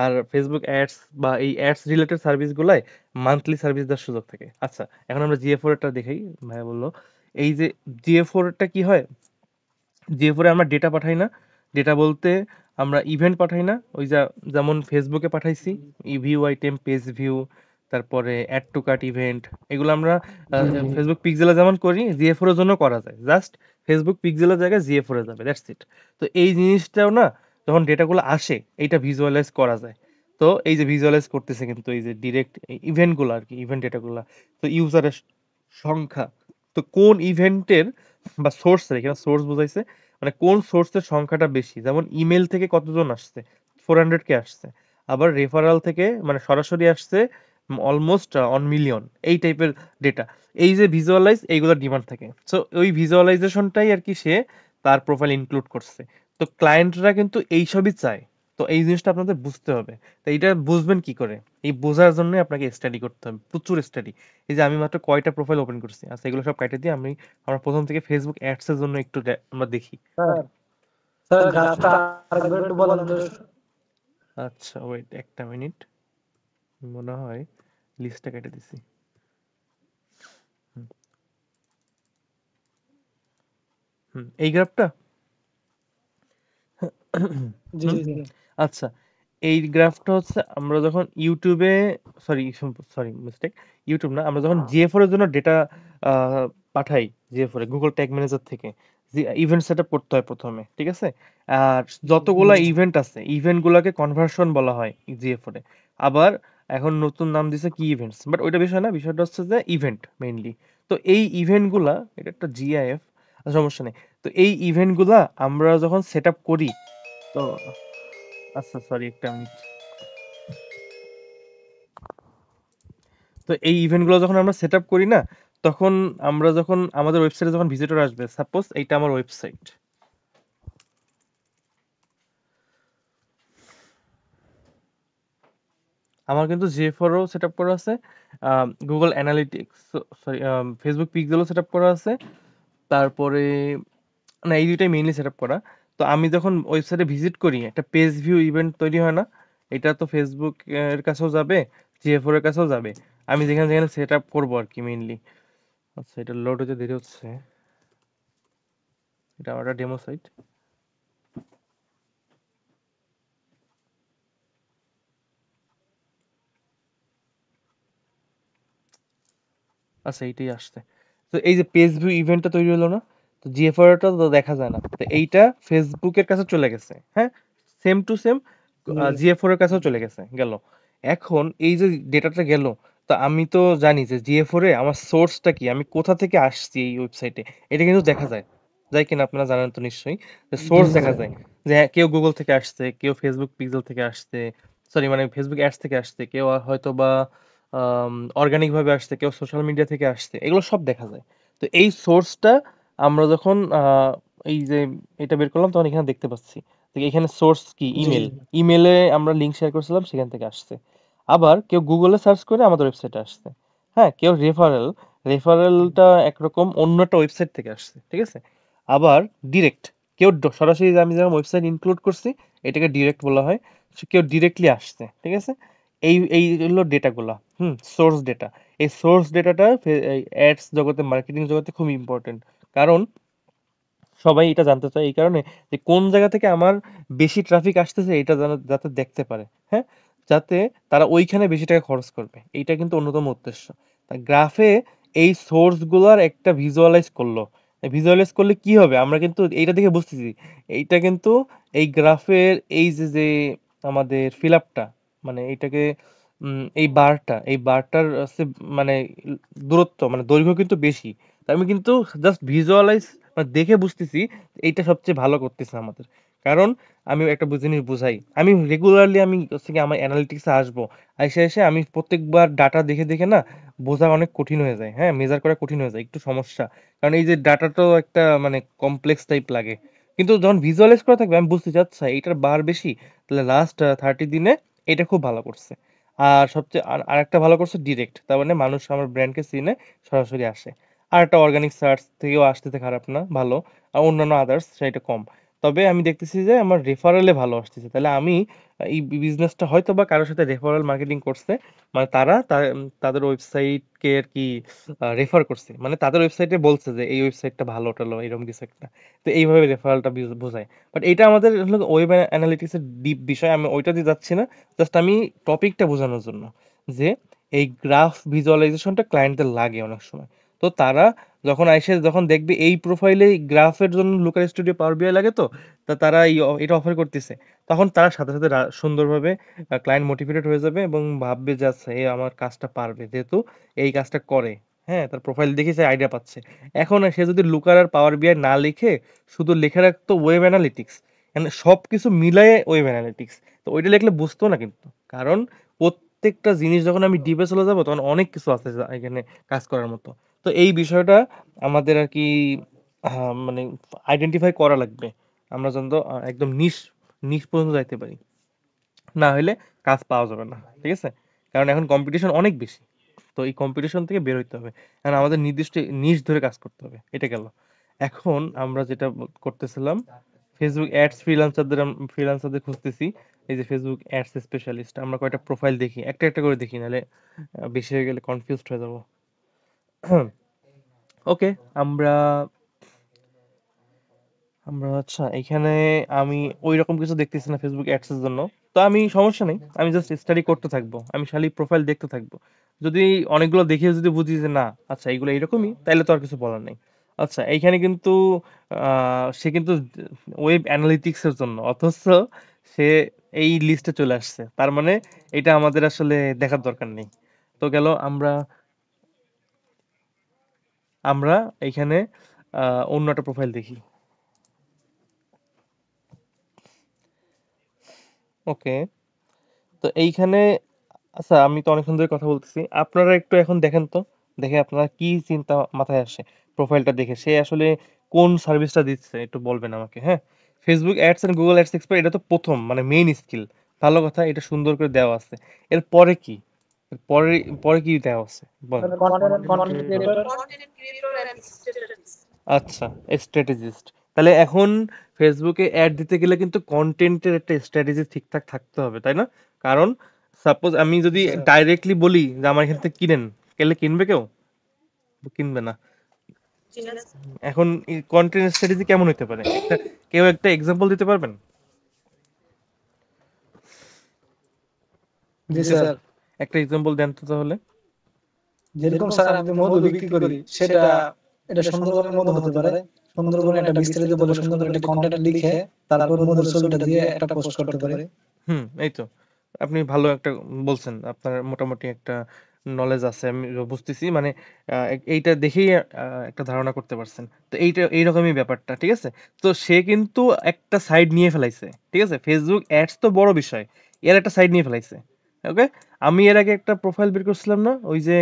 আর ফেসবুক অ্যাডস বা এই অ্যাডস রিলেটেড সার্ভিস গুলাই মান্থলি সার্ভিস দেওয়ার সুযোগ থাকে। আচ্ছা, এখন আমরা জিএ4 এরটা দেখাই। ভাইয়া বললো এই যে জিএ4 এরটা কি হয়, জিএ4 এ আমরা ডেটা পাঠাই না। ডেটা বলতে আমরা ইভেন্ট পাঠাই না, ওই যা যেমন ফেসবুকে পাঠাইছি ভিউ আইটেম, পেজ ভিউ, তারপরে অ্যাড টু কার্ট ইভেন্ট, এগুলো আমরা ফেসবুক পিক্সেলে যেমন করি জিএ4 এর জন্য করা যায়। জাস্ট ফেসবুক পিক্সেলের জায়গায় জিএ4 এ যাবে, দ্যাটস ইট। তো এই জিনিসটাও না, যখন ডেটাগুলো আসে এইটা ভিজুয়ালাইজ করা যায়। তো এই যে ভিজুয়ালাইজ করতেছে কিন্তু এই যে ডিরেক্ট ইভেন্টগুলো আর কি, ইভেন্ট ডেটাগুলো। তো ইউজারের সংখ্যা, তো কোন ইভেন্টের বা সোর্সের, এখানে সোর্স বোঝাইছে, মানে কোন সোর্সের সংখ্যাটা বেশি। যেমন ইমেল থেকে কতজন আসছে, 400K আসছে। আবার রেফারাল থেকে মানে সরাসরি আসছে অলমোস্ট 1 মিলিয়ন, এই টাইপের ডেটা। এই যে ভিজুয়ালাইজ, এইগুলোর ডিমান্ড থাকে। সো ওই ভিজুয়ালাইজেশনটাই আর কি সে তার প্রোফাইল ইনক্লুড করছে। তো ক্লায়েন্টরা কিন্তু এইসবই চায়। তো এই জিনিসটা আপনাদের বুঝতে হবে। তো এইটা বুঝবেন কি করে? এই বোঝার জন্য আপনাকে স্টাডি করতে হবে, প্রচুর স্টাডি। এই যে আমি মাত্র কয়টা প্রোফাইল ওপেন করছি, আচ্ছা এগুলো সব কাটে দিয়ে আমরা প্রথম থেকে ফেসবুক অ্যাডস এর জন্য একটু আমরা দেখি। স্যার স্যার গ্রাফটা আরেকবার একটু বলেন তো। আচ্ছা ওয়েট একটা মিনিট, মনে হয় লিস্টটা কেটে দিছি। হুম, এই গ্রাফটা। জি হুম, জি আচ্ছা, এই গ্রাফটা হচ্ছে আমরা যখন ইউটিউবে, সরি সরি মিস্টেক, ইউটিউব না, আমরা যখন জিএ4 এর জন্য ডেটা পাঠাই, জিএ4 এ গুগল ট্যাগ ম্যানেজার থেকে ইভেন্ট সেট আপ করতে হয় প্রথমে, ঠিক আছে? আর যতগুলা ইভেন্ট আছে, ইভেন্ট গুলাকে কনভার্সন বলা হয় জিএ4 এ। আবার এখন নতুন নাম দিছে কি ইভেন্টস, বাট ওইটা বিষয় না, বিষয়টা হচ্ছে যে ইভেন্ট মেইনলি। তো এই ইভেন্ট গুলা, এটা একটা জিআইএফ, সমস্যা নেই। তো এই ইভেন্ট গুলা আমরা যখন সেট আপ করি, তো আচ্ছা সরি একটা মিনিট। তো এই ইভেন্টগুলো যখন আমরা সেট আপ করি না, তখন আমরা যখন আমাদের ওয়েবসাইটে যখন ভিজিটর আসবে, সাপোজ এইটা আমার ওয়েবসাইট, আমার কিন্তু জিএফআরও সেট আপ করা আছে, গুগল অ্যানালিটিক্স, সরি ফেসবুক পিক্সেলও সেট আপ করা আছে, তারপরে না এই দুইটাই মেইনলি সেট আপ করা। তো আমি যখন ওয়েবসাইটে ভিজিট করি, একটা পেজ ভিউ ইভেন্ট তৈরি হয় না, এটা তো ফেসবুক এর কাছেও যাবে, জিএফআর এর কাছেও যাবে। আমি যেখানে যেখানে সেট আপ করবো আর কি মেইনলি। আচ্ছা, এটা লোড হতে দেরি হচ্ছে, এটা আমার ডেমো সাইট। আচ্ছা এইটাই আসছে। তো এই যে পেজ ভিউ ইভেন্টটা তৈরি হলো না, তো জিএফআরটা তো দেখা যায় না। তো এইটা ফেসবুকের কাছে চলে গেছে, হ্যাঁ, সেম টু সেম জিএফআর এর কাছেও চলে গেছে, গেল। এখন এই যে ডেটাটা গেল, তো আমি তো জানি যে জিএফআর এ আমার সোর্সটা কি, আমি কোথা থেকে আসছি এই ওয়েবসাইটে, এটা কিন্তু দেখা যায়, যায় কিনা আপনারা জানেন তো নিশ্চয়ই, যে জি সোর্স দেখা স্যার। যায়, যে হ্যাঁ, কেউ গুগল থেকে আসছে, কেউ ফেসবুক পিক্সেল থেকে আসছে, সরি মানে ফেসবুক অ্যাডস থেকে আসছে, কেউ হয়তো বা অর্গানিক ভাবে আসছে, কেউ সোশ্যাল মিডিয়া থেকে আসছে, এগুলো সব দেখা যায়। তো এই সোর্সটা আমরা যখন এই যে এটা বের করলাম, তখন এখানে দেখতে পাচ্ছি যে এখানে সোর্স কি জি ইমেল, ইমেলে আমরা লিংক শেয়ার করেছিলাম, সেখান থেকে আসছে। আবার কেউ গুগলে সার্চ করে আমাদের ওয়েবসাইটে আসছে। হ্যাঁ, কেউ রেফারেলটা একরকম অন্য একটা ওয়েবসাইট থেকে আসছে, ঠিক আছে। আবার ডিরেক্ট কেউ সরাসরি, যে আমি যেরকম ওয়েবসাইট ইনক্লুড করছি, এটাকে ডিরেক্ট বলা হয়। কেউ ডিরেক্টলি আসছে, ঠিক আছে। এই এই হলো ডেটাগুলা, সোর্স ডেটা। এই সোর্স ডেটাটা এই অ্যাডস জগতে, মার্কেটিং জগতে খুব ইম্পর্টেন্ট। কারণ সবাই এটা জানতে চায় এই কারণে যে কোন জায়গা থেকে আমার বেশি ট্রাফিক আসতেছে, এটা যাতে দেখতে পারে, হ্যাঁ, যাতে তারা ওইখানে বেশি টাকা খরচ করবে, এইটা কিন্তু অন্যতম উদ্দেশ্য। তা গ্রাফে এই সোর্স গুলার একটা ভিজুয়ালাইজ করলো, ভিজুয়ালাইজ করলে কি হবে, আমরা কিন্তু এইটা দেখে বুঝতেছি এইটা কিন্তু এই গ্রাফের এই যে যে আমাদের ফিল আপটা, মানে এইটাকে এই বারটার মানে দূরত্ব, মানে দৈর্ঘ্য কিন্তু বেশি। তাই আমি কিন্তু জাস্ট ভিজুয়ালাইজ দেখে বুঝতেছি এইটা সবচেয়ে ভালো করতেছে আমাদের। কারণ আমি একটা জিনিস বুঝাই, আমি রেগুলারলি আমি হচ্ছে কি আমার অ্যানালিটিক্সে আসবো, এসে এসে আমি প্রত্যেকবার ডাটা দেখে দেখে না বোঝা অনেক কঠিন হয়ে যায়, হ্যাঁ, মেজার করা কঠিন হয়ে যায়, একটু সমস্যা। কারণ এই যে ডাটা তো একটা মানে কমপ্লেক্স টাইপ লাগে। কিন্তু যখন ভিজুয়ালাইজ করা থাকবে, আমি বুঝতে চাচ্ছি এইটার বার বেশি, তাহলে লাস্ট 30 দিনে এটা খুব ভালো করছে। আর সবচেয়ে আরেকটা ভালো করছে ডিরেক্ট, তার মানে মানুষ আমার ব্র্যান্ডকে চিনে, সরাসরি আসে। আর একটা অর্গানিক সার্চ থেকেও আসতেছে, খারাপ না, ভালো। আর অন্যান্য আদার্স সেটা কম। তবে আমি দেখতেছি যে আমার রেফারেলে ভালো আসতেছে, তাহলে আমি এই বিজনেসটা হয়তো বা কারোর সাথে রেফারেল মার্কেটিং করছে, মানে তারা তাদের ওয়েবসাইটকে আর কি রেফার করছে, মানে তাদের ওয়েবসাইটে বলছে যে এই ওয়েবসাইটটা ভালো টালো এরকম কিছু একটা। তো এইভাবে রেফারেলটা বোঝায়। বাট এটা আমাদের হলো ওয়েব অ্যানালিটিক্স এর ডিপ বিষয়, আমি ওইটা দিয়ে যাচ্ছি না। জাস্ট আমি টপিকটা বোঝানোর জন্য যে এই গ্রাফ ভিজুয়ালাইজেশনটা ক্লায়েন্টদের লাগে অনেক সময়। তো তারা যখন দেখবে এই প্রোফাইলে গ্রাফের জন্য লুকার স্টুডিও পাওয়ার বিআই লাগে, তো তা তারা এটা অফার করতেছে, তখন তারা সাথে সাথে সুন্দরভাবে ক্লায়েন্ট মোটিভেটেড হয়ে যাবে এবং ভাববে যে আচ্ছা এ আমার কাজটা পারবে, যেহেতু এই কাজটা করে। হ্যাঁ, তার প্রোফাইল দেখে সে আইডিয়া পাচ্ছে। এখন সে যদি লুকার আর পাওয়ার বিআই না লিখে শুধু লিখে রাখতো ওয়েব অ্যানালিটিক্স, মানে সবকিছু মিলায়ে ওয়েব অ্যানালিটিক্স, তো ওইটা লিখলে বুঝতো না কিন্তু। কারণ প্রত্যেকটা জিনিস যখন আমি ডিপে চলে যাবো, তখন অনেক কিছু আছে এখানে কাজ করার মতো। তো এই বিষয়টা আমাদের আর কি মানে আইডেন্টিফাই করা লাগবে, আমরা যেন তো একদম নিশ নিশ পর্যন্ত যাইতে পারি, না হলে কাজ পাওয়া যাবে না, ঠিক আছে। কারণ এখন কম্পিটিশন অনেক বেশি, তো এই কম্পিটিশন থেকে বের হইতে হবে। কারণ আমাদের নির্দিষ্ট নিশ ধরে কাজ করতে হবে, এটা গেল। এখন আমরা যেটা করতেছিলাম, ফেসবুক অ্যাডস ফ্রিল্যান্সারদের খুঁজতেছি। এই যে ফেসবুক অ্যাডস স্পেশালিস্ট, আমরা কয়টা প্রোফাইল দেখি, একটা একটা করে দেখি, নাহলে বেশি হয়ে গেলে কনফিউজড হয়ে যাবো। ওকে, আমরা আমরা আচ্ছা এখানে আমি ওই রকম কিছু দেখতেছি না ফেসবুক অ্যাডস এর জন্য। তো আমি সমস্যা নেই, আমি জাস্ট স্টাডি করতে থাকবো, আমি খালি প্রোফাইল দেখতে থাকবো। যদি অনেকগুলো দেখে যদি বুঝি যে না, আচ্ছা এইগুলো এইরকমই, তাইলে তো আর কিছু বলার নেই। আচ্ছা এইখানে কিন্তু সে কিন্তু ওয়েব অ্যানালিটিক্স এর জন্য, অথচ সে এই লিস্টে চলে আসছে, তার মানে এটা আমাদের আসলে দেখার দরকার নেই। তো গেল, আমরা আমরা এইখানে অন্য একটা প্রোফাইল দেখি। ওকে, তো এইখানে আচ্ছা আমি তো অনেকক্ষণ ধরে কথা বলতেছি, আপনারা একটু এখন দেখেন তো, দেখে আপনারা কি চিন্তা মাথায় আসে প্রোফাইলটা দেখে, সে আসলে কোন সার্ভিসটা দিচ্ছে একটু বলবেন আমাকে, হ্যাঁ। Facebook ads and Google ads expert, এটা তো প্রথম মানে মেইন স্কিল, ভালো কথা, এটা সুন্দর করে দেওয়া আছে। এর পরে কি, এর পরে পরে কি দেওয়া আছে বলেন। Content creator. Content creator and strategist. আচ্ছা, স্ট্র্যাটেজিস্ট। তাহলে এখন ফেসবুকে অ্যাড দিতে গেলে কিন্তু কন্টেন্টের একটা স্ট্র্যাটেজি ঠিকঠাক থাকতে হবে, তাই না? কারণ সাপোজ আমি যদি ডাইরেক্টলি বলি যে আমার এখান থেকে কিনেন, গেলে কিনবে কেউ? কিনবে না। এখন কন্টেন্ট স্ট্র্যাটেজি কেমন হতে পারে, কেউ একটা এক্সাম্পল দিতে পারবেন? জি স্যার। একটা এক্সাম্পল দেন তো তাহলে। যেরকম স্যার আমি যদি মধু বিক্রি করি, সেটা এটা সুন্দরবনের মধ্যে হতে পারে। সুন্দরবনে একটা বিস্তারিত বলে সুন্দর করে একটা কন্টেন্ট লিখে তারপর মধুর ছবিটা দিয়ে একটা পোস্ট করতে পারে। এই তো আপনি ভালো একটা বলছেন, আপনার মোটামুটি একটা নলেজ আছে, আমি বুঝতেছি, মানে এইটা দেখেই একটা ধারণা করতে পারছেন। তো এইটা এইরকমই ব্যাপারটা, ঠিক আছে। তো সে কিন্তু একটা সাইড নিয়ে ফেলাইছে, ঠিক আছে। ফেসবুক অ্যাডস তো বড় বিষয়, এর একটা সাইড নিয়ে ফেলাইছে। ওকে, আমি এর আগে একটা প্রোফাইল বের করছিলাম না, ওই যে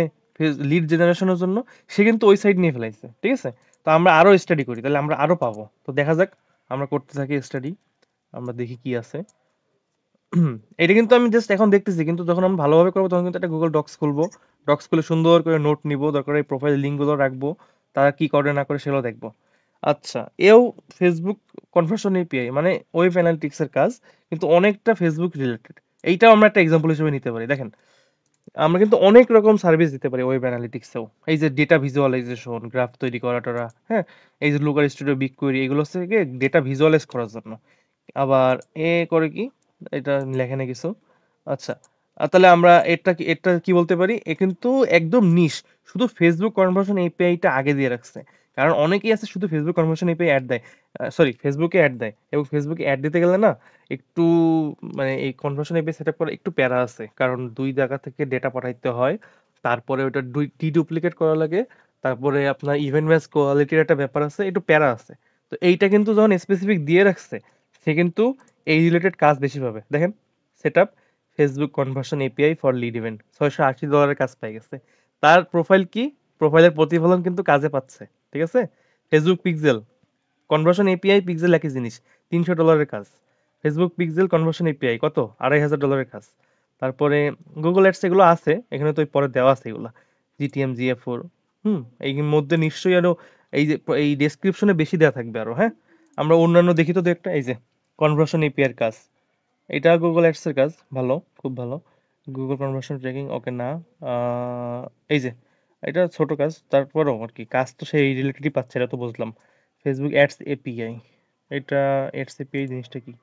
লিড জেনারেশনের জন্য, সে কিন্তু ওই সাইড নিয়ে ফেলাইছে, ঠিক আছে। তো আমরা আরো স্টাডি করি, তাহলে আমরা আরো পাবো। তো দেখা যাক, আমরা করতে থাকি স্টাডি, আমরা দেখি কি আছে। এটা কিন্তু আমি জাস্ট এখন দেখতেছি, কিন্তু যখন আমরা ভালোভাবে করবো তখন কিন্তু একটা গুগল ডক্স খুলবো, ডক্স খুলে সুন্দর করে নোট নিব, দরকার এই প্রোফাইল লিঙ্কগুলো রাখবো, তারা কি করে না করে সেগুলো দেখবো। আচ্ছা, এও ফেসবুক কনভার্সন এপিআই মানে ওয়েব অ্যানালিটিক্স এর কাজ, কিন্তু অনেকটা ফেসবুক রিলেটেড। এইটাও আমরা একটা এক্সাম্পল হিসেবে নিতে পারি। দেখেন, আমরা কিন্তু অনেক রকম সার্ভিস দিতে পারি ওয়েব অ্যানালিটিক্সেও। এই যে ডেটা ভিজুয়ালাইজেশন, গ্রাফ তৈরি করা টরা, হ্যাঁ, এই যে লুকার স্টুডিও, বিগ কোয়েরি, এগুলো থেকে ডেটা ভিজুয়ালাইজ করার জন্য। আবার এ করে কি, এটা লেখে না কিছু। আচ্ছা, তাহলে আমরা এটা কি বলতে পারি, এ কিন্তু একদম নিশ, শুধু ফেসবুক কনভার্সন এপিআইটা আগে দিয়ে রাখছে। কারণ অনেকেই আছে শুধু ফেসবুক কনভার্সন এপিআই অ্যাড দেয়, সরি ফেসবুকে অ্যাড দেয়, এবং ফেসবুকে অ্যাড দিতে গেলে না একটু, মানে এই কনভার্সন এপিআই সেট আপ করা একটু প্যারা আছে, কারণ 2 জায়গা থেকে ডেটা পাঠাইতে হয়, তারপরে ওটা ডিডুপ্লিকেট করা লাগে, তারপরে আপনার ইভেন্ট ম্যাচ কোয়ালিটির একটা ব্যাপার আছে, একটু প্যারা আছে। তো এইটা কিন্তু যখন স্পেসিফিক দিয়ে রাখছে, সে কিন্তু এই রিলেটেড কাজ বেশি পাবে। দেখেন, setup Facebook conversion API for lead event, $680 কাজ পেয়ে গেছে। তার প্রোফাইল কি, প্রোফাইলের প্রতিফলন কিন্তু কাজে পাচ্ছে, ঠিক আছে। Facebook pixel conversion API, pixel একই জিনিস, $300 কাজ। ফেসবুক পিক্সেল কনভার্সন এপিআই কত, $2500 কাজ। তারপরে গুগল অ্যাডস, এগুলো আছে এখানে, তো পরে দেওয়া আছে এগুলা, জিটিএম, জিএফ4। এই মধ্যে নিশ্চয়ই আরো, এই যে এই ডেসক্রিপশনে বেশি দেওয়া থাকবে আরো, হ্যাঁ। আমরা অন্যান্য দেখি তো একটা, এই যে কনভার্সন এপিআই এর কাজ, এটা গুগল অ্যাডস এর কাজ, ভালো, খুব ভালো। গুগল কনভার্সন ট্র্যাকিং, ওকে না। এই যে এটা ছোট কাজ, তারপরেও আর কি কাজ তো সেই রিলেটেডই পাচ্ছে, এটা তো বুঝলাম। ফেসবুক অ্যাডস এপিআই, এটা অ্যাডস এপিআই জিনিসটা কি,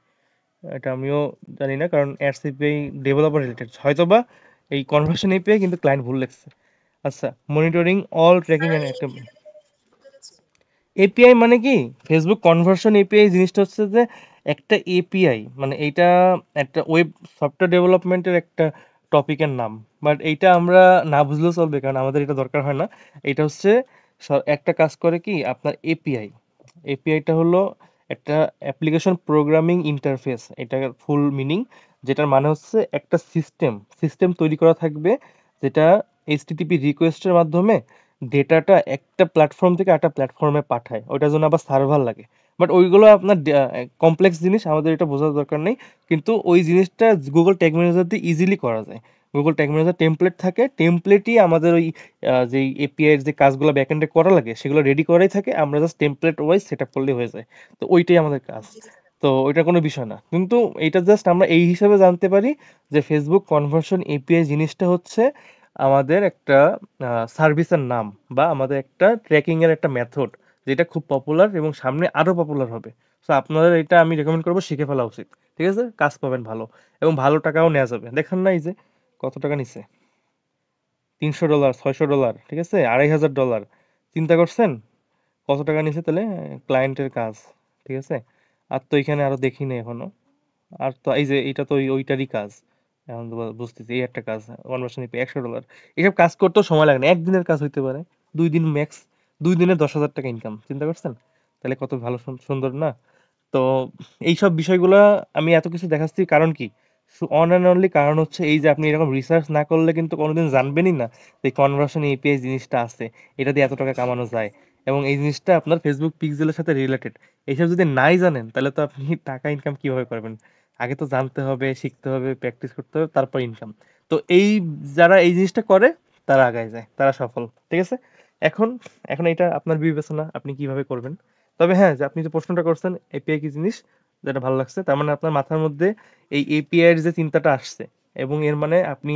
এটা আমিও জানি না, কারণ অ্যাডস এপিআই ডেভেলপার রিলেটেড হয়তোবা, এই কনভার্সন এপিআই কিন্তু ক্লায়েন্ট ভুল লিখছে। আচ্ছা, monitoring all tracking sir and এই অ্যাক্টিভ বুঝাচ্ছে। এপিআই মানে কি, ফেসবুক কনভার্সন এপিআই জিনিসটা হচ্ছে যে একটা এপিআই, মানে এইটা একটা ওয়েব সফটওয়্যার ডেভেলপমেন্টের একটা টপিকের নাম। বাট এইটা আমরা না বুঝলেও চলবে, কারণ আমাদের এটা দরকার হয় না। এটা হচ্ছে একটা কাজ করে কি, আপনার এপিআই, এপিআইটা হলো একটা অ্যাপ্লিকেশন প্রোগ্রামিং ইন্টারফেস, এটার ফুল মিনিং, যেটার মানে হচ্ছে একটা সিস্টেম সিস্টেম তৈরি করা থাকবে, যেটা এইচটিটিপি রিকোয়েস্টের মাধ্যমে ডেটাটা একটা প্ল্যাটফর্ম থেকে একটা প্ল্যাটফর্মে পাঠায়, ওইটার জন্য আবার সার্ভার লাগে। বাট ওইগুলো আপনার কমপ্লেক্স জিনিস, আমাদের এটা বোঝার দরকার নেই। কিন্তু ওই জিনিসটা গুগল ট্যাগ ম্যানেজার দিয়ে ইজিলি করা যায়। গুগল ট্যাগ ম্যানেজার টেমপ্লেট থাকে, টেমপ্লেটই আমাদের ওই যে এপিআই এর যে কাজগুলো ব্যাকএন্ডে করা লাগে সেগুলো রেডি করাই থাকে, আমরা just template wise set up করলেই হয়ে যায়। তো ওইটাই আমাদের কাজ। জি স্যার। তো ওইটা কোনো বিষয় না, কিন্তু এটা জাস্ট আমরা এই হিসাবে জানতে পারি যে ফেসবুক কনভার্সন এপিআই জিনিসটা হচ্ছে আমাদের একটা সার্ভিসের নাম, বা আমাদের একটা ট্র্যাকিং এর একটা মেথড, যেটা খুব পপুলার এবং সামনে আরো পপুলার হবে। তো আপনাদের এটা আমি রেকমেন্ড করবো, শিখে ফেলা উচিত, ঠিক আছে। কাজ পাবেন ভালো, এবং ভালো টাকাও নেওয়া যাবে। দেখেন না এই যে কত টাকা নিছে, $300, $600, ঠিক আছে, $2500। চিন্তা করছেন কত টাকা নিছে তাহলে ক্লায়েন্টের কাজ, ঠিক আছে। আর তো এখানে আরো দেখিনি এখনো। আর তো এই যে এটা তো ওইটারই কাজ, এখন তো বুঝতেছি এই একটা কাজ, কনভার্সন $100। এইসব কাজ করতেও সময় লাগে না, একদিনের কাজ হইতে পারে, 2 দিন ম্যাক্স, 2 দিনে $10,000 ইনকাম, চিন্তা করছেন, তাহলে কত ভালো সুন্দর না। তো এইসব বিষয়গুলো আমি এত কিছু দেখাচ্ছি কারণ কি, অন অ্যান্ড অনলি কারণ হচ্ছে এই যে আপনি এরকম রিসার্চ না করলে কিন্তু কোনোদিন জানবেনই না যে কনভার্সন এপিআই জিনিসটা আছে, এটা দিয়ে এত টাকা কামানো যায়, এবং এই জিনিসটা আপনার ফেসবুক পিক্সেলের সাথে রিলেটেড। এইসব যদি নাই জানেন, তাহলে তো আপনি টাকা ইনকাম কিভাবে করবেন। আগে তো জানতে হবে, শিখতে হবে, প্র্যাকটিস করতে হবে, তারপর ইনকাম। তো এই যারা এই জিনিসটা করে তারা আগায় যায়, তারা সফল, ঠিক আছে। এখন এখন এটা আপনার বিবেচনা, আপনি কিভাবে করবেন। তবে হ্যাঁ, যে আপনি যে প্রশ্নটা করছেন এপিআই কি জিনিস, যেটা ভালো লাগছে, তার মানে আপনার মাথার মধ্যে এই এপিআই এর যে চিন্তাটা আসছে, এবং এর মানে আপনি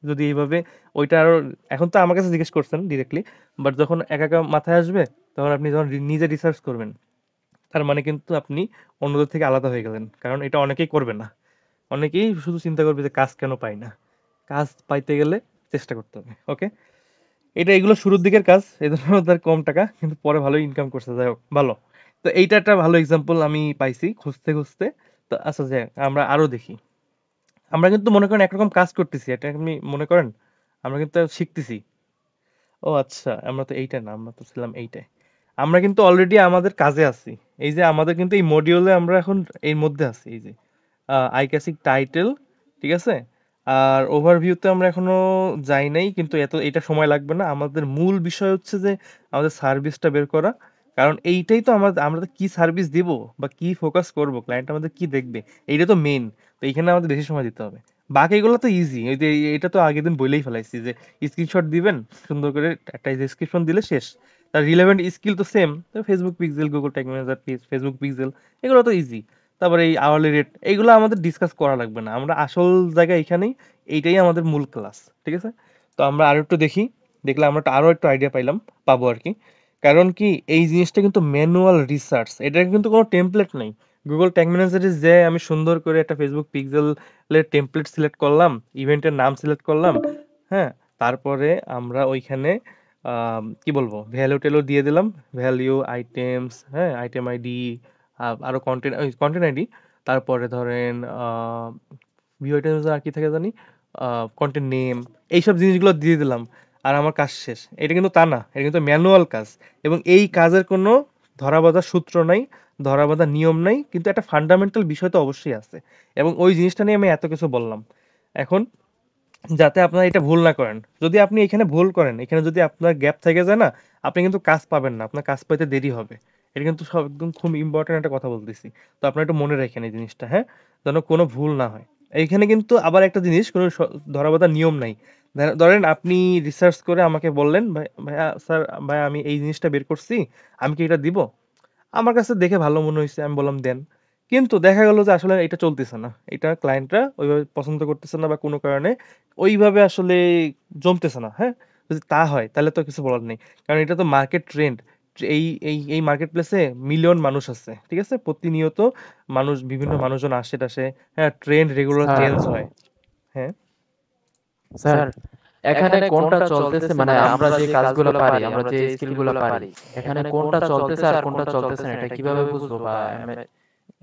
যদি এইভাবে ওইটা আরো, এখন তো আমার কাছে জিজ্ঞেস করছেন ডিরেক্টলি, বাট যখন একা একা মাথায় আসবে, তখন আপনি যখন নিজে রিসার্চ করবেন, তার মানে কিন্তু আপনি অন্যদের থেকে আলাদা হয়ে গেলেন, কারণ এটা অনেকেই করবে না। অনেকেই শুধু চিন্তা করবে যে কাজ কেন পাই না, কাজ পাইতে গেলে চেষ্টা করতে হবে। ওকে, এগুলো শুরুর দিকের কাজ, এই জন্য তার কম টাকা, কিন্তু পরে ভালো ইনকাম করছে, যাই হোক ভালো। তো এইটা একটা ভালো এক্সাম্পল আমি পাইছি খুঁজতে খুঁজতে। তো আচ্ছা, যাই হোক, আমরা আরো দেখি। আমরা কিন্তু মনে করেন একরকম কাজ করতেছি, এটা আপনি মনে করেন আমরা কিন্তু শিখতেছি। ও আচ্ছা, আমরা তো এইটা না, আমরা তো ছিলাম এইটাই। আমরা কিন্তু অলরেডি আমাদের কাজে আছি। এই যে আমাদের কিন্তু এই মডিউলে আমরা এখন এর মধ্যে আছি, এই যে আইক্যাসিক টাইটেল, ঠিক আছে। আর ওভারভিউতে আমরা এখনো যাই নাই, কিন্তু এটা সময় লাগবে না। আমাদের মূল বিষয় হচ্ছে যে আমাদের সার্ভিসটা বের করা। কারণ এইটাই তো আমরা তো কি সার্ভিস দিব বা কি ফোকাস করব, ক্লায়েন্ট আমাদের কি দেখবে, এইটা তো মেইন। তো এইখানে আমাদের বেশি সময় দিতে হবে। বাকিগুলো তো ইজি, ওই যে এটা তো আগের দিন বলেই ফেলাইছি যে স্ক্রিনশট দিবেন, সুন্দর করে একটা ডেসক্রিপশন দিলে শেষ। তার রিলেভেন্ট স্কিল তো same, Facebook pixel, Google tag manager, Facebook pixel, এগুলো তো ইজি। তারপরে এই আওয়ারলি রেট, এইগুলো আমাদের ডিসকাস করা লাগবে না। আমরা আসল জায়গা এখানেই, এইটাই আমাদের মূল ক্লাস, ঠিক আছে। তো আমরা আরো একটু দেখি, দেখলে আমরা আরো একটু আইডিয়া পাবো আর কি। কারণ কি, এই জিনিসটা কিন্তু ম্যানুয়াল রিসার্চ, এটা কিন্তু কোনো টেমপ্লেট নাই। গুগল ট্যাগ ম্যানেজারে যে আমি সুন্দর করে একটা ফেসবুক পিক্সেলের টেমপ্লেট সিলেক্ট করলাম, ইভেন্টের নাম সিলেক্ট করলাম, হ্যাঁ, তারপরে আমরা ওইখানে কি বলবো, ভ্যালু টেলু দিয়ে দিলাম, ভ্যালু আইটেমস, হ্যাঁ, আইটেম আইডি, আরো কন্টেন্ট আইডি, তারপরে ধরেন ভিউ আইটেমস আর কি থাকে জানি, কন্টেন্ট নেম, এইসব জিনিসগুলো দিয়ে দিলাম, আর আমার কাজ শেষ। এটা কিন্তু তা না, এটা কিন্তু ম্যানুয়াল কাজ। এবং এই কাজের কোনো ধরাবাঁধা সূত্র নাই, ধরাবাঁধা নিয়ম নাই, কিন্তু একটা ফান্ডামেন্টাল বিষয় তো অবশ্যই আছে। এবং ওই জিনিসটা নিয়ে আমি এত কিছু বললাম। এখন যাতে আপনারা এটা ভুল না করেন, যদি আপনি এখানে ভুল করেন, এখানে যদি আপনার গ্যাপ থেকে যায় না, আপনি কিন্তু কাজ পাবেন না, আপনার কাজ পাইতে দেরি হবে। এটা কিন্তু সব একদম খুব ইম্পর্টেন্ট একটা কথা বলতেছি। তো আপনারা একটু মনে রাখেন এই জিনিসটা, হ্যাঁ, যেন কোনো ভুল না হয়। এইখানে কিন্তু আবার একটা জিনিস, কোনো ধরাবাঁধা নিয়ম নাই। ধরেন আপনি রিসার্চ করে আমাকে বললেন, ভাইয়া স্যার, ভাইয়া আমি এই জিনিসটা বের করছি, আমি কি এটা দিব? আমার কাছে দেখে ভালো মনে হয়েছে, আমি বললাম দেন। কিন্তু দেখা গেল যে আসলে এটা চলতেছে না, এটা ক্লায়েন্টরা ওইভাবে পছন্দ করতেছে না, বা কোনো কারণে ওইভাবে আসলে জমতেছে না, হ্যাঁ। যদি তা হয় তাহলে তো কিছু বলার নেই, কারণ এটা তো মার্কেট ট্রেন্ড। এই এই এই মার্কেট প্লেসে মিলিয়ন মানুষ আছে, ঠিক আছে, প্রতিনিয়ত বিভিন্ন মানুষজন আসে টাসে, হ্যাঁ, ট্রেন্ড রেগুলার স্যার চেঞ্জ হয়। হ্যাঁ, স্যার এখানে কোনটা চলতেছে, মানে আমরা যে কাজগুলো পারি, আমরা যে স্কিলগুলো পারি, এখানে কোনটা চলতেছে আর কোনটা চলতেছে না, এটা কিভাবে বুঝবো? বা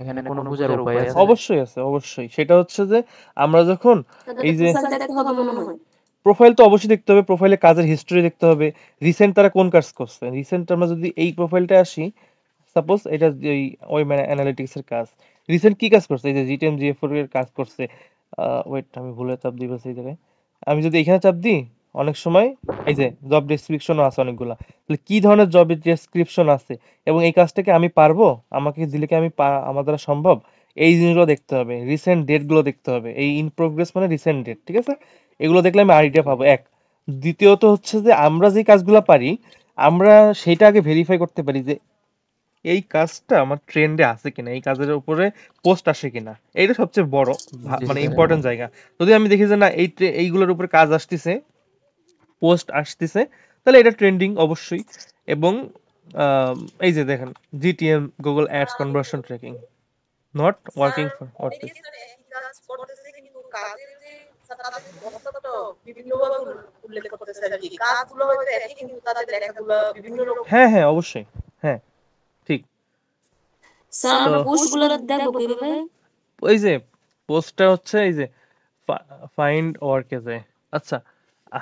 এখানে কোনো বোঝার উপায় আছে? অবশ্যই আছে, অবশ্যই। সেটা হচ্ছে যে আমরা যখন তাদের এই যে প্রোফাইল দেখতে হবে মনে হয়। প্রোফাইল তো অবশ্যই দেখতে হবে, প্রোফাইলে কাজের হিস্টরি দেখতে হবে, রিসেন্ট তারা কোন কাজ করছে। রিসেন্ট আমরা যদি এই প্রোফাইলটা আসি, সাপোজ এটা ওই মানে অ্যানালিটিক্স এর কাজ, রিসেন্ট কি কাজ করছে, এই যে জিটিএম জিএফ4 এর কাজ করছে। ওয়েট, আমি ভুলে চাপ দিই বাস এই জায়গায়। আমি যদি এখানে চাপ দিই, অনেক সময় এই যে জব ডেসক্রিপশনও আছে অনেকগুলা, তাহলে কি ধরনের জব ডেসক্রিপশন আছে এবং এই কাজটাকে আমি পারবো, আমাকে দিলে কি আমার দ্বারা সম্ভব, এই জিনিসগুলো দেখতে হবে। রিসেন্ট ডেট গুলো দেখতে হবে, এই ইন প্রোগ্রেস মানে রিসেন্ট ডেট, ঠিক আছে। এগুলো দেখলে আমি আইডিয়া পাবো, এক। দ্বিতীয়ত হচ্ছে যে আমরা যে কাজগুলো পারি, আমরা সেটা আগে ভেরিফাই করতে পারি যে এই কাজটা আমার ট্রেন্ডে আছে কিনা, এই কাজের উপরে পোস্ট আসে কিনা। এইটা সবচেয়ে বড় জি মানে স্যার। ইম্পর্টেন্ট জায়গা। যদি আমি দেখি যে না, এইগুলোর উপরে কাজ আসতেছে, পোস্ট আসতেছে, তাহলে এটা ট্রেন্ডিং অবশ্যই। এবং এই যে দেখেন, GTM Google ads conversion tracking not working for অনেকে স্যার একই কাজ করতেছে কিন্তু কাজের যে তাদের দক্ষতা বিভিন্নভাবে উল্লেখ করতেছে আর কি। কাজগুলো হয়তো একই কিন্তু তাদের লেখাগুলো বিভিন্ন রকম। হ্যাঁ, হ্যাঁ, অবশ্যই, হ্যাঁ, ঠিক। স্যার তো আমরা পোস্টগুলো দেখবো কিভাবে? ওই যে পোস্টটা হচ্ছে এই যে ফাইন্ড ওয়ার্কে যায়। আচ্ছা,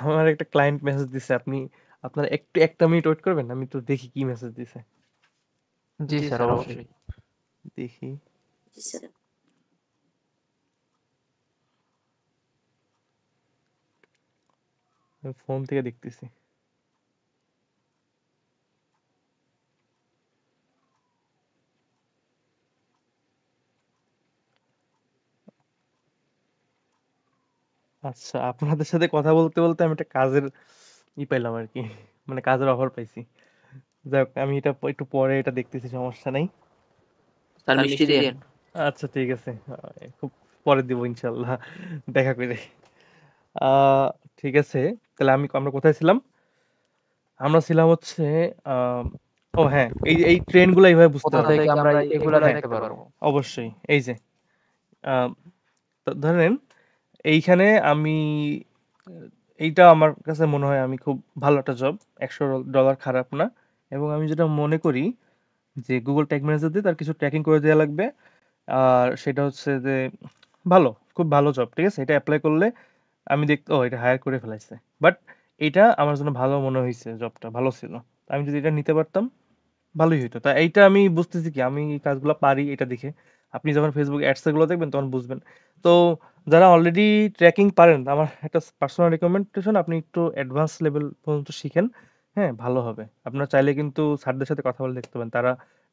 আমার একটা ক্লায়েন্ট মেসেজ দিছে, আপনার একটু একটা মিনিট ওয়েট করবেন, আমি তো দেখি কি মেসেজ দিছে। জি স্যার, অবশ্যই। দেখি, জি স্যার। আমি ফোন থেকে দেখতেছি। আচ্ছা, আপনাদের সাথে কথা বলতে বলতে আমি একটা কাজের পাইলাম আর কি, মানে কাজের অফার পাইছি। যাই হোক, আমি এটা একটু পরে এটা দেখতেছি, সমস্যা নাই। স্যার মিষ্টি দিন। আচ্ছা, ঠিক আছে, খুব পরে দিব ইনশাল্লাহ, দেখা করে। ঠিক আছে, তাহলে আমরা কোথায় ছিলাম? আমরা ছিলাম হচ্ছে ও হ্যাঁ, এই ট্রেন্ড গুলো এইভাবে বুঝতে কোথা হবে। থেকে আমরা এগুলা হ্যাঁ, দেখতে পারবো? অবশ্যই। এই যে তো ধরেন এইখানে আমি এইটা আমার কাছে মনে হয় আমি খুব ভালো একটা জব, $100 খারাপ না। এবং আমি যেটা মনে করি যে গুগল ট্যাগ ম্যানেজার দিয়ে তার কিছু ট্র্যাকিং করে দেওয়া লাগবে। আর সেটা হচ্ছে যে ভালো, খুব ভালো জব, ঠিক আছে? এটা অ্যাপ্লাই করলে আমি ও এটা হায়ার করে ফেলাইছে, বাট এটা আমার জন্য ভালো মনে হয়েছে, জবটা ভালো ছিল। আমি যদি এটা নিতে পারতাম ভালোই হইতো। তা এইটা আমি বুঝতেছি কি আমি এই কাজগুলো পারি এটা দেখে। আপনি যখন ফেসবুক অ্যাডস গুলো দেখবেন তখন বুঝবেন। তো যারা অলরেডি ট্র্যাকিং পারেন, আমার একটা পার্সোনাল রিকমেন্ডেশন, আপনি একটু অ্যাডভান্স লেভেল পর্যন্ত শিখেন। হ্যাঁ, ভালো হবে। আপনার চাইলে কিন্তু স্যারদের সাথে কথা বলে দেখতে পারেন তারা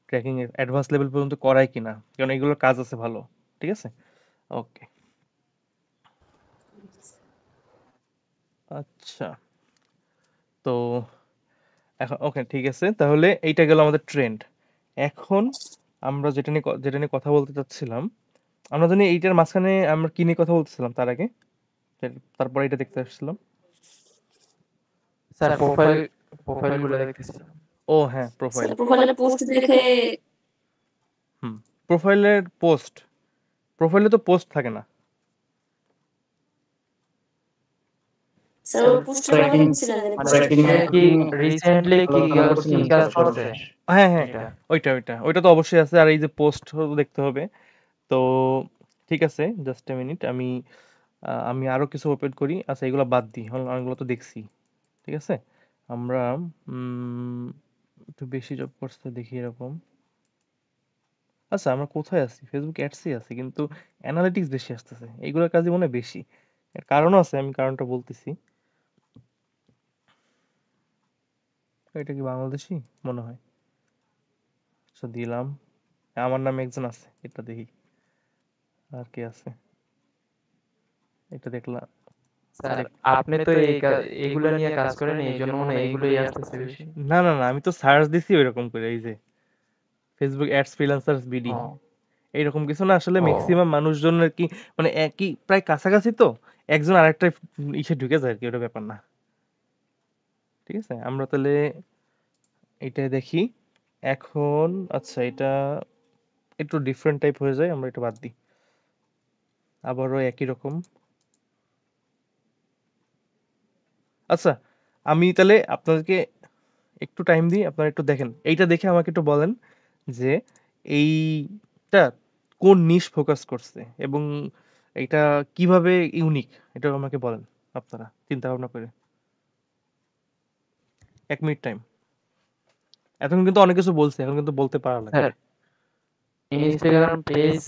ট্র্যাকিং এর অ্যাডভান্স লেভেল পর্যন্ত করায় কিনা, কারণ এগুলোর কাজ আছে ভালো। ঠিক আছে, ওকে। আচ্ছা, তো এখন ওকে, ঠিক আছে, তাহলে এইটা গেল আমাদের ট্রেন্ড। এখন আমরা যেটা নিয়ে কথা বলতে চাচ্ছিলাম, আমরা জানি এইটার মাঝখানে আমরা কি নিয়ে কথা বলতেছিলাম তার আগে, তারপরে এটা দেখতে আসছিলাম। স্যার প্রোফাইলগুলো দেখতেছিলাম। ও হ্যাঁ, প্রোফাইল। প্রোফাইলের পোস্ট দেখে প্রোফাইলে তো পোস্ট থাকে না। স্যার ওই পোস্টের কথা বলছিলেন যে কি রিসেন্টলি কি কাজ করছে? হ্যাঁ হ্যাঁ, ওইটা তো অবশ্যই আছে। আর এই যে পোস্ট দেখতে হবে। তো ঠিক আছে, জাস্ট এ মিনিট, আমি আরো কিছু ওপেন করি। আচ্ছা, এগুলো বাদ দিই, অনেকগুলো তো দেখছি। ঠিক আছে, আমরা একটু বেশি জব করতে দেখি এরকম। আচ্ছা, আমরা কোথায় আছি? ফেসবুক অ্যাডসই আছি, কিন্তু অ্যানালিটিক্স বেশি আসতেছে। এইগুলোর কাজই মনে হয় বেশি। এর কারণও আছে, আমি কারণটা বলতেছি। এটা কি বাংলাদেশি মনে হয়? আচ্ছা, দিলাম। আমার নামে একজন আছে, এটা দেখি আর কে আছে। এটা দেখলাম। স্যার আপনি তো এইগুলা নিয়ে কাজ করেন, এই জন্য মনে হয় এইগুলোই আসতেছে বেশি। না না না, আমি তো সার্চ দিছি ওইরকম করে, এই যে ফেসবুক অ্যাডস ফ্রিল্যান্সার্স বিডি, এইরকম কিছু না। আসলে ম্যাক্সিমাম মানুষজনের কি মানে একই প্রায় কাছাকাছি, তো একজন আরেকটা ইসে ঢুকে যায় আর কি, ওটা ব্যাপার না। ঠিক আছে, আমরা তাহলে এটা দেখি এখন। আচ্ছা, এটা একটু ডিফারেন্ট টাইপ হয়ে যায়, আমরা এটা বাদ দিই। আবারও একই রকম। আচ্ছা, আমি তাহলে আপনাদেরকে একটু টাইম দিই, আপনারা একটু দেখেন। এইটা দেখে আমাকে একটু বলেন যে এইটা কোন নিশ ফোকাস করছে এবং এটা কিভাবে ইউনিক, এটা আমাকে বলেন আপনারা চিন্তা ভাবনা করে। 1 মিনিট টাইম। এখন কিন্তু অনেক কিছু বলছে, এখন কিন্তু বলতে পারা লাগে। Sir Instagram page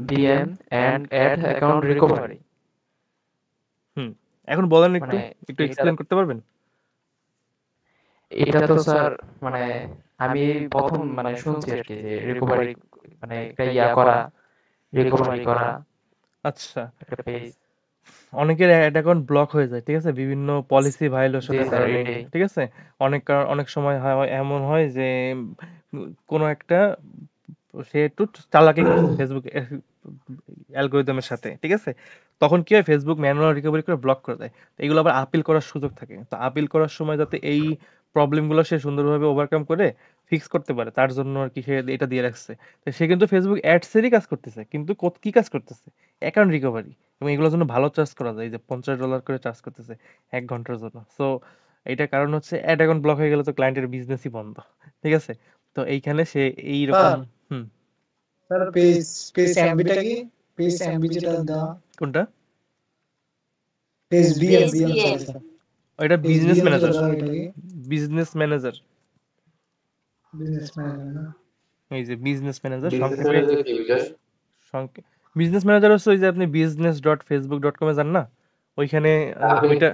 DM and ad account recovery. এখন বলেন, একটু এক্সপ্লেইন করতে পারবেন? এটা তো স্যার মানে আমি প্রথম শুনছি আর কি, যে রিকভারি একটা রিকভারি করা আচ্ছা, একটা পেজ। অনেকের অ্যাড অ্যাকাউন্ট ব্লক হয়ে যায়, ঠিক আছে, বিভিন্ন পলিসি ভায়োলেশনের স্যার, কারণে। এটাই। ঠিক আছে, অনেক সময় এমন হয় যে কোনো একটা সে একটু চালাকি করছে ফেসবুক অ্যালগোরিদমের সাথে, ঠিক আছে, তখন কি হয়, ফেসবুক ম্যানুয়াল রিকভারি করে ব্লক করে দেয়। তো এগুলো আবার আপিল করার সুযোগ থাকে, তো আপিল করার সময় যাতে এই প্রবলেমগুলো সে সুন্দরভাবে ওভারকাম করে ফিক্স করতে পারে, তার জন্য আর কি সে এটা দিয়ে রাখছে। তো সে কিন্তু ফেসবুক অ্যাডসেরই কাজ করতেছে, কিন্তু কি কাজ করতেছে? Account recovery. এবং এগুলোর জন্য ভালো চার্জ করা যায়, যে $50 করে চার্জ করতেছে 1 ঘন্টার জন্য। সো এইটার কারণ হচ্ছে অ্যাড অ্যাকাউন্ট ব্লক হয়ে গেলে তো ক্লায়েন্টের বিজনেসই বন্ধ। ঠিক আছে, তো এইখানে সে এইরকম স্যার পেজ এমবিটা কি? পেজ এমবি যেটা দেওয়া, কোনটা? Page BM sir. এটা বিজনেস SBM যেটা ম্যানেজার। দেওয়া, এটা কি? বিজনেস ম্যানেজার, বিজনেস ম্যানেজার না? এই যে বিজনেস ম্যানেজার সংক্ষেপে। বিজনেস ম্যানেজার হচ্ছে ওই যে আপনি business.facebook.com এ যান না, ওইখানে ওইটা।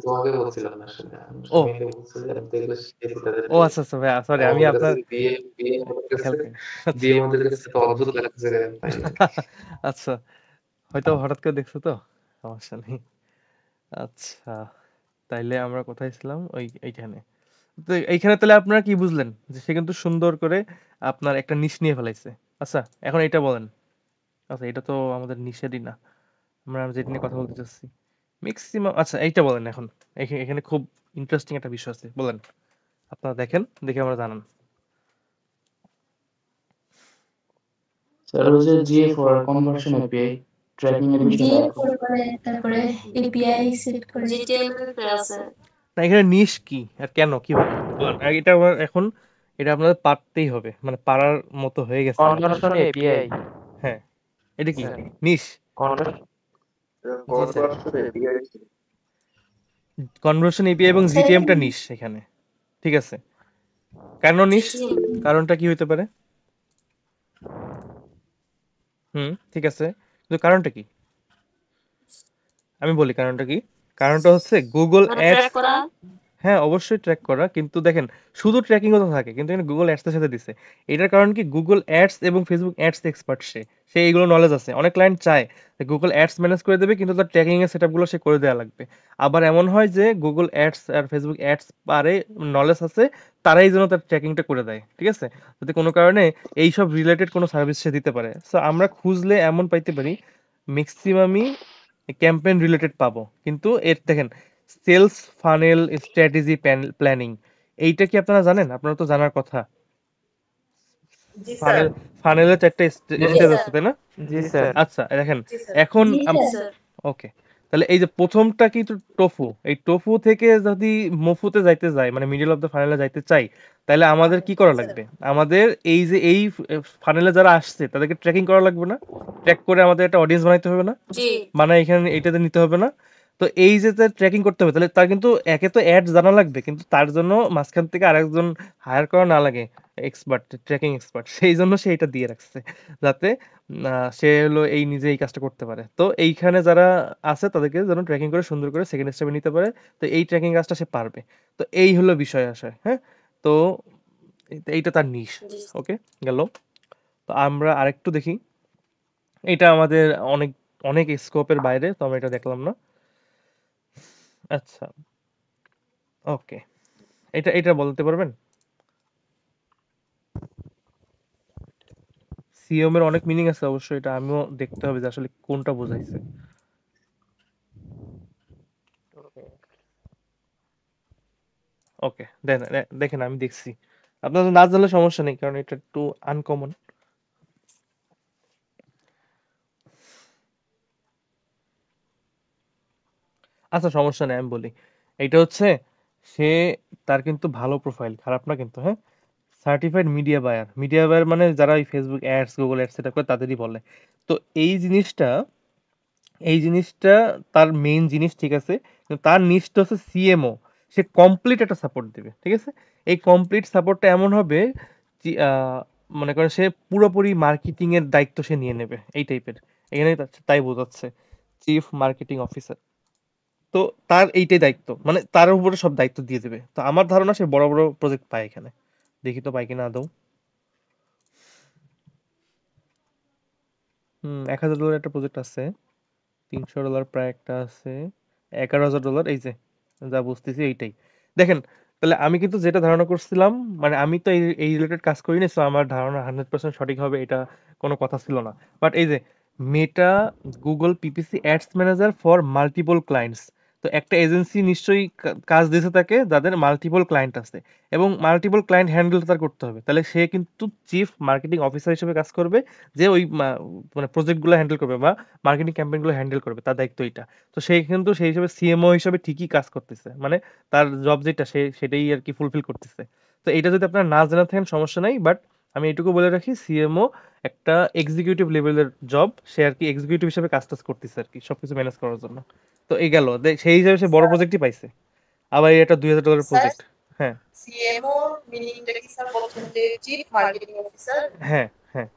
তোমাকে বলছিলাম না আসলে, ও দেখলে শিখেছি তাদের। ও আচ্ছা আচ্ছা ভাই, সরি, আমি আপনার খেয়াল করি। অদ্ভুত লাগছে। আচ্ছা, হয়তো হঠাৎ করে দেখছো তো, সমস্যা নেই। আচ্ছা, তাইলে আমরা কোথায় ছিলাম? এইখানে। তো এইখানে তাহলে আপনারা কি বুঝলেন, যে সে কিন্তু সুন্দর করে আপনার একটা নিশ নিয়ে ফেলাইছে। আচ্ছা, এখন এটা বলেন। আচ্ছা, এটা তো আমাদের নিষেধই না, আমরা যেটা নিয়ে কথা বলতে চাচ্ছি ম্যাক্সিমাম। আচ্ছা, এইটা বলেন এখন। এখানে খুব ইন্টারেস্টিং একটা বিষয় আছে, বলেন। আপনারা দেখেন, দেখে আমরা জানান। স্যার হচ্ছে GA4 কনভার্সন API। ট্র্যাকিং এর বিষয়টা জিএম একটু করে তারপরে এপিআই সেট করে জিটিএম আছে। না এখানে নিশ কি আর কেন কিভাবে বলেন এটা আমার এখন এটা আপনাদের পারতেই হবে মানে পারার মতো হয়ে গেছে আমার। কনভার্সন এপিআই হ্যাঁ এটা কি স্যার নিশ জি স্যার কনভার্সন এপিআই এবং জিটিএমটা নিশ এখানে ঠিক আছে কেন নিশ জিটিএম কারণটা কি হতে পারে ঠিক আছে কিন্তু কারণটা কি আমি বলি কারণটা কি কারণটা হচ্ছে গুগল মানে অ্যাডস ট্র্যাক করা। হ্যাঁ অবশ্যই ট্র্যাক করা কিন্তু দেখেন শুধু ট্র্যাকিংও তো থাকে কিন্তু এখানে গুগল অ্যাডস এর সাথে দিছে এটার কারণ কি গুগল অ্যাডস এবং ফেসবুক অ্যাডস এক্সপার্ট সে এইগুলো নলেজ আছে অনেক ক্লায়েন্ট চায় যে গুগল অ্যাডস ম্যানেজ করে দেবে কিন্তু তার ট্র্যাকিং এর সেটআপগুলো সে করে দেওয়া লাগবে আবার এমন হয় যে গুগল অ্যাডস আর ফেসবুক অ্যাডস পারে নলেজ আছে তারাই যেন তার ট্র্যাকিংটা করে দেয় ঠিক আছে যদি কোনো কারণে এইসব রিলেটেড কোনো সার্ভিস সে দিতে পারে সো আমরা খুঁজলে এমন পাইতে পারি ম্যাক্সিমামই ক্যাম্পেইন রিলেটেড পাবো কিন্তু এর দেখেন সেলস ফানেল স্ট্র্যাটেজি প্ল্যানিং এইটা কি আপনারা জানেন আপনারা তো জানার কথা জি স্যার ফানেল ফানেলের চারটা স্টেজ আছে তাই না জি স্যার আচ্ছা দেখেন জি স্যার এখন জি জি স্যার স্যার। ওকে তাহলে এই যে প্রথমটা কি টোফু এই টোফু থেকে যদি মফুতে যাইতে যায় মানে মিডল অফ দ্য ফানেলে যাইতে চাই তাহলে আমাদের কি করা লাগবে আমাদের এই যে এই ফানেলে যারা আসছে তাদেরকে ট্র্যাকিং করা লাগবে না ট্র্যাক করে আমাদের একটা অডিয়েন্স বানাইতে হবে না জি মানে এখানে এইটাতে নিতে হবে না তো এই যে ট্র্যাকিং করতে হবে তাহলে তার কিন্তু একে তো অ্যাড জানা লাগবে কিন্তু তার জন্য মাঝখান থেকে আরেকজন হায়ার করা না লাগে এক্সপার্ট ট্র্যাকিং এক্সপার্ট সেই জন্য সে এটা দিয়ে রাখছে যাতে সে হলো এই নিজে এই কাজটা করতে পারে তো এইখানে যারা আছে তাদেরকে যেন ট্র্যাকিং করে সুন্দর করে সেকেন্ড স্টেপে নিতে পারে তো এই ট্র্যাকিং কাজটা সে পারবে তো এই হলো বিষয় আশয় হ্যাঁ তো এইটা তার নিশ জি ওকে গেল তো আমরা আরেকটু দেখি এটা আমাদের অনেক অনেক স্কোপের বাইরে তো আমরা এটা দেখলাম না আচ্ছা ওকে এটা এটা বলতে পারবেন সিএম এর অনেক মিনিং আছে অবশ্যই এটা আমিও দেখতে হবে যে আসলে কোনটা বোঝাইছে ওকে দেখেন আমি দেখছি আপনাদের না জানলে সমস্যা নেই কারণ এটা একটু আনকমন আচ্ছা সমস্যা নেই আমি বলি এটা হচ্ছে সে তার কিন্তু ভালো প্রোফাইল খারাপ না কিন্তু হ্যাঁ সার্টিফাইড মিডিয়া বায়ার মানে যারা এই ফেসবুক অ্যাডস গুগল অ্যাডস সেটা করে তাদেরই বলে তো এই জিনিসটা তার মেইন জিনিস ঠিক আছে কিন্তু তার নিচটা হচ্ছে সিএমও সে কমপ্লিট একটা সাপোর্ট দেবে ঠিক আছে এই কমপ্লিট সাপোর্টটা এমন হবে মনে করেন সে পুরোপুরি মার্কেটিং এর দায়িত্ব সে নিয়ে নেবে এই টাইপের এখানে তাই বোঝাচ্ছে চিফ মার্কেটিং অফিসার তো তার এইটাই দায়িত্ব মানে তার উপরে সব দায়িত্ব দিয়ে দেবে তো আমার ধারণা সে বড় বড় প্রজেক্ট পায় এখানে দেখি তো পাই কিনা আদৌ $1,000 একটা প্রজেক্ট আছে $300 প্রায় একটা আছে $11,000 এই যে যা বুঝতেছি এইটাই দেখেন তাহলে আমি কিন্তু যেটা ধারণা করছিলাম মানে আমি তো এই রিলেটেড কাজ করিনি সো আমার ধারণা 100% সঠিক হবে এটা কোনো কথা ছিল না বাট এই যে Meta Google PPC ads manager for multiple clients তো একটা এজেন্সি নিশ্চয়ই কাজ দিয়েছে তাকে যাদের মাল্টিপল ক্লায়েন্ট আছে এবং মাল্টিপল ক্লায়েন্ট হ্যান্ডেল তার করতে হবে তাহলে সে কিন্তু চিফ মার্কেটিং অফিসার হিসেবে কাজ করবে যে ওই মানে প্রজেক্টগুলো হ্যান্ডেল করবে বা মার্কেটিং ক্যাম্পেইনগুলো হ্যান্ডেল করবে তার দায়িত্ব এটা তো সে কিন্তু সেই হিসেবে সিএমও হিসেবে ঠিকই কাজ করতেছে মানে তার জব যেটা সেটাই আর কি ফুলফিল করতেছে তো এটা যদি আপনারা না জানা থাকেন সমস্যা নাই বাট আমি এটুকু বলে রাখি সিএমও একটা এক্সিকিউটিভ লেভেলের জব সে আর কি এক্সিকিউটিভ হিসেবে কাজ করতেছে আর কি সবকিছু ম্যানেজ করার জন্য তো এই গেল সেই হিসেবে সে বড় প্রজেক্টই পাইছে আবার এটা $2,000 প্রজেক্ট হ্যাঁ সিএমও মিনিংটা কি স্যার বলছেন যে চিফ মার্কেটিং অফিসার হ্যাঁ হ্যাঁ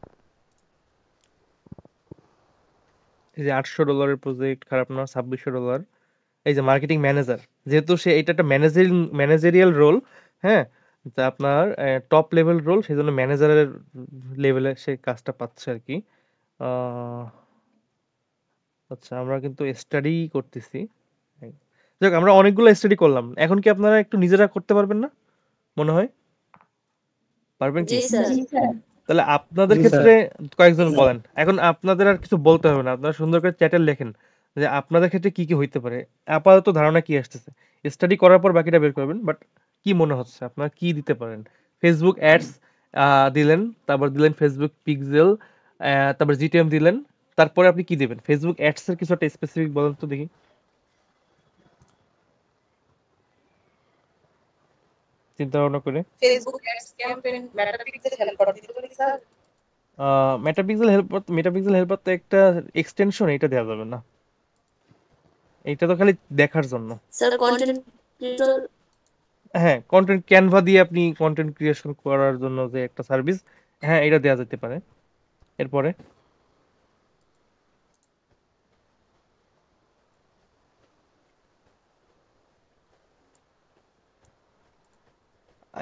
এই যে $800 প্রজেক্ট খারাপ না $2,600 এই যে মার্কেটিং ম্যানেজার যেহেতু সে এটা একটা ম্যানেজারিয়াল রোল হ্যাঁ তা আপনার টপ লেভেল রোল সেই জন্য ম্যানেজারের লেভেলে সে কাজটা পাচ্ছে আর কি আচ্ছা আমরা কিন্তু স্টাডি করতেছি যাক আমরা অনেকগুলো স্টাডি করলাম এখন কি আপনারা একটু নিজেরা করতে পারবেন না মনে হয় পারবেন কি জি স্যার। জি স্যার তাহলে আপনাদের জি, ক্ষেত্রে কয়েকজন বলেন এখন আপনাদের আর কিছু বলতে হবে না আপনারা সুন্দর করে চ্যাটে লেখেন যে আপনাদের ক্ষেত্রে কি কি হইতে পারে আপাতত ধারণা কি আসতেছে স্টাডি করার পর বাকিটা বের করবেন বাট কি মনে হচ্ছে আপনারা কি দিতে পারেন ফেসবুক অ্যাডস দিলেন তারপর দিলেন ফেসবুক পিক্সেল তারপর জিটিএম দিলেন তারপরে আপনি কি দেবেন? ফেসবুক অ্যাডস এর কিছু একটা স্পেসিফিক বলেন তো দেখি। চিন্তা ভাবনা করে। Facebook ads campaign Meta Pixel helper দিতে পারি স্যার? মেটাপিক্সেল হেল্পার তো একটা এক্সটেনশন, এটা দেওয়া যাবে না। এটা তো খালি দেখার জন্য। স্যার কন্টেন্ট ক্রিয়েটর হ্যাঁ, কন্টেন্ট ক্যানভা দিয়ে আপনি কন্টেন্ট ক্রিয়েশন করার জন্য যে একটা সার্ভিস, হ্যাঁ এটা দেওয়া যেতে পারে। এরপরে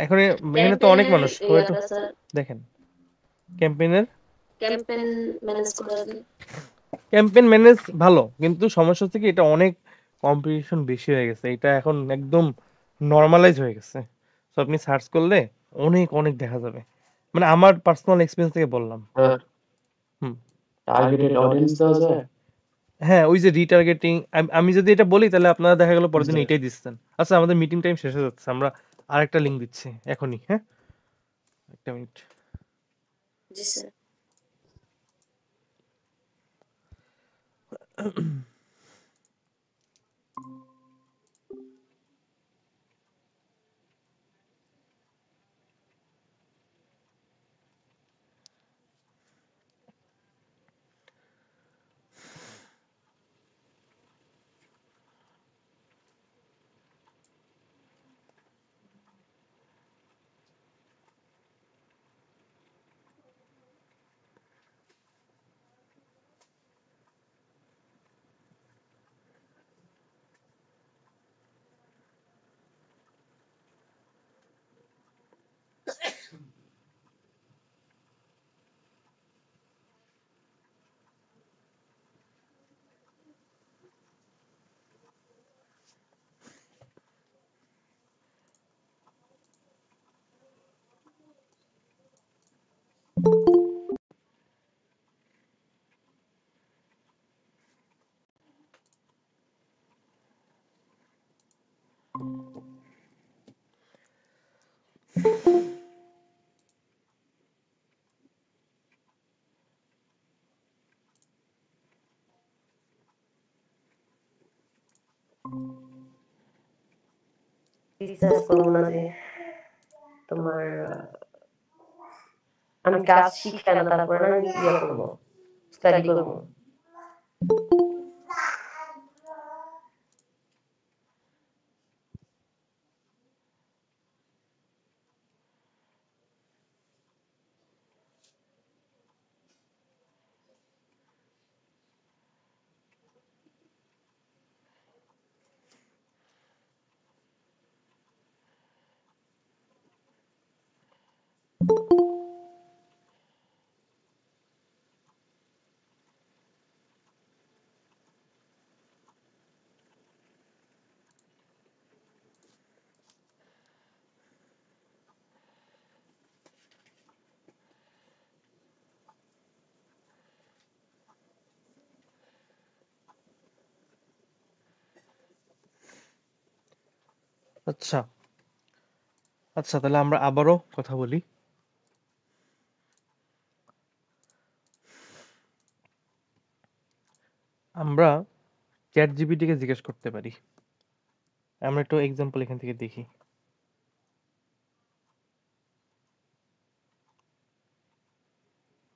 এখানে তো অনেক মানুষ হয়তো স্যার দেখেন ক্যাম্পেইনের ক্যাম্পেইন ম্যানেজ করা যায়। ক্যাম্পেইন ম্যানেজ ভালো, কিন্তু সমস্যা হচ্ছে কি এটা অনেক কম্পিটিশন বেশি হয়ে গেছে, এটা এখন একদম নর্মালাইজ হয়ে গেছে। তো আপনি সার্চ করলে অনেক অনেক দেখা যাবে, মানে আমার পার্সোনাল এক্সপিরিয়েন্স থেকে বললাম। হুম, টার্গেটেড অডিয়েন্স দেওয়া যায়। হ্যাঁ ওই যে রিটার্গেটিং, আমি যদি এটা বলি তাহলে আপনারা দেখা গেল পরের দিন এটাই দিচ্ছেন। আচ্ছা আমাদের মিটিং টাইম শেষ হয়ে যাচ্ছে, আমরা আরেকটা লিংক দিচ্ছি এখনই। হ্যাঁ একটা মিনিট। জি স্যার। রিসার্চ করবো না যে তোমার আমি কাজ শিখে না তারপরে আমি ইয়ে করবো, স্টাডি করবো। আচ্ছা আচ্ছা, তাহলে আমরা আবারও কথা বলি। আমরা চ্যাট জিপিটিকে জিজ্ঞেস করতে পারি। আমরা একটু এক্সাম্পল এখান থেকে দেখি।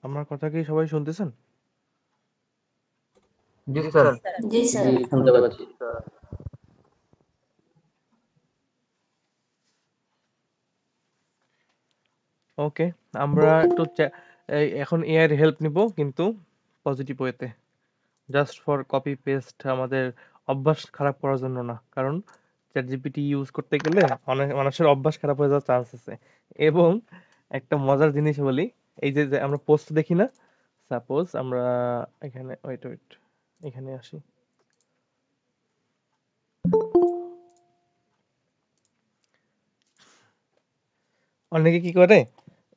আমার কথা কি সবাই শুনতেছেন? জি স্যার। জি স্যার। জি শুনতে পাচ্ছি। ওকে, আমরা একটু এখন এআই এর হেল্প নিব, কিন্তু পজিটিভ ওয়েতে, জাস্ট ফর কপি পেস্ট, আমাদের অভ্যাস খারাপ করার জন্য না। কারণ চ্যাট জিপিটি ইউজ করতে গেলে অনেক মানুষের অভ্যাস খারাপ হয়ে যাওয়ার চান্স আছে। এবং একটা মজার জিনিস বলি, এই যে যে আমরা পোস্ট দেখি না, সাপোজ আমরা এখানে ওয়েট এখানে আসি। অনেকে কি করে,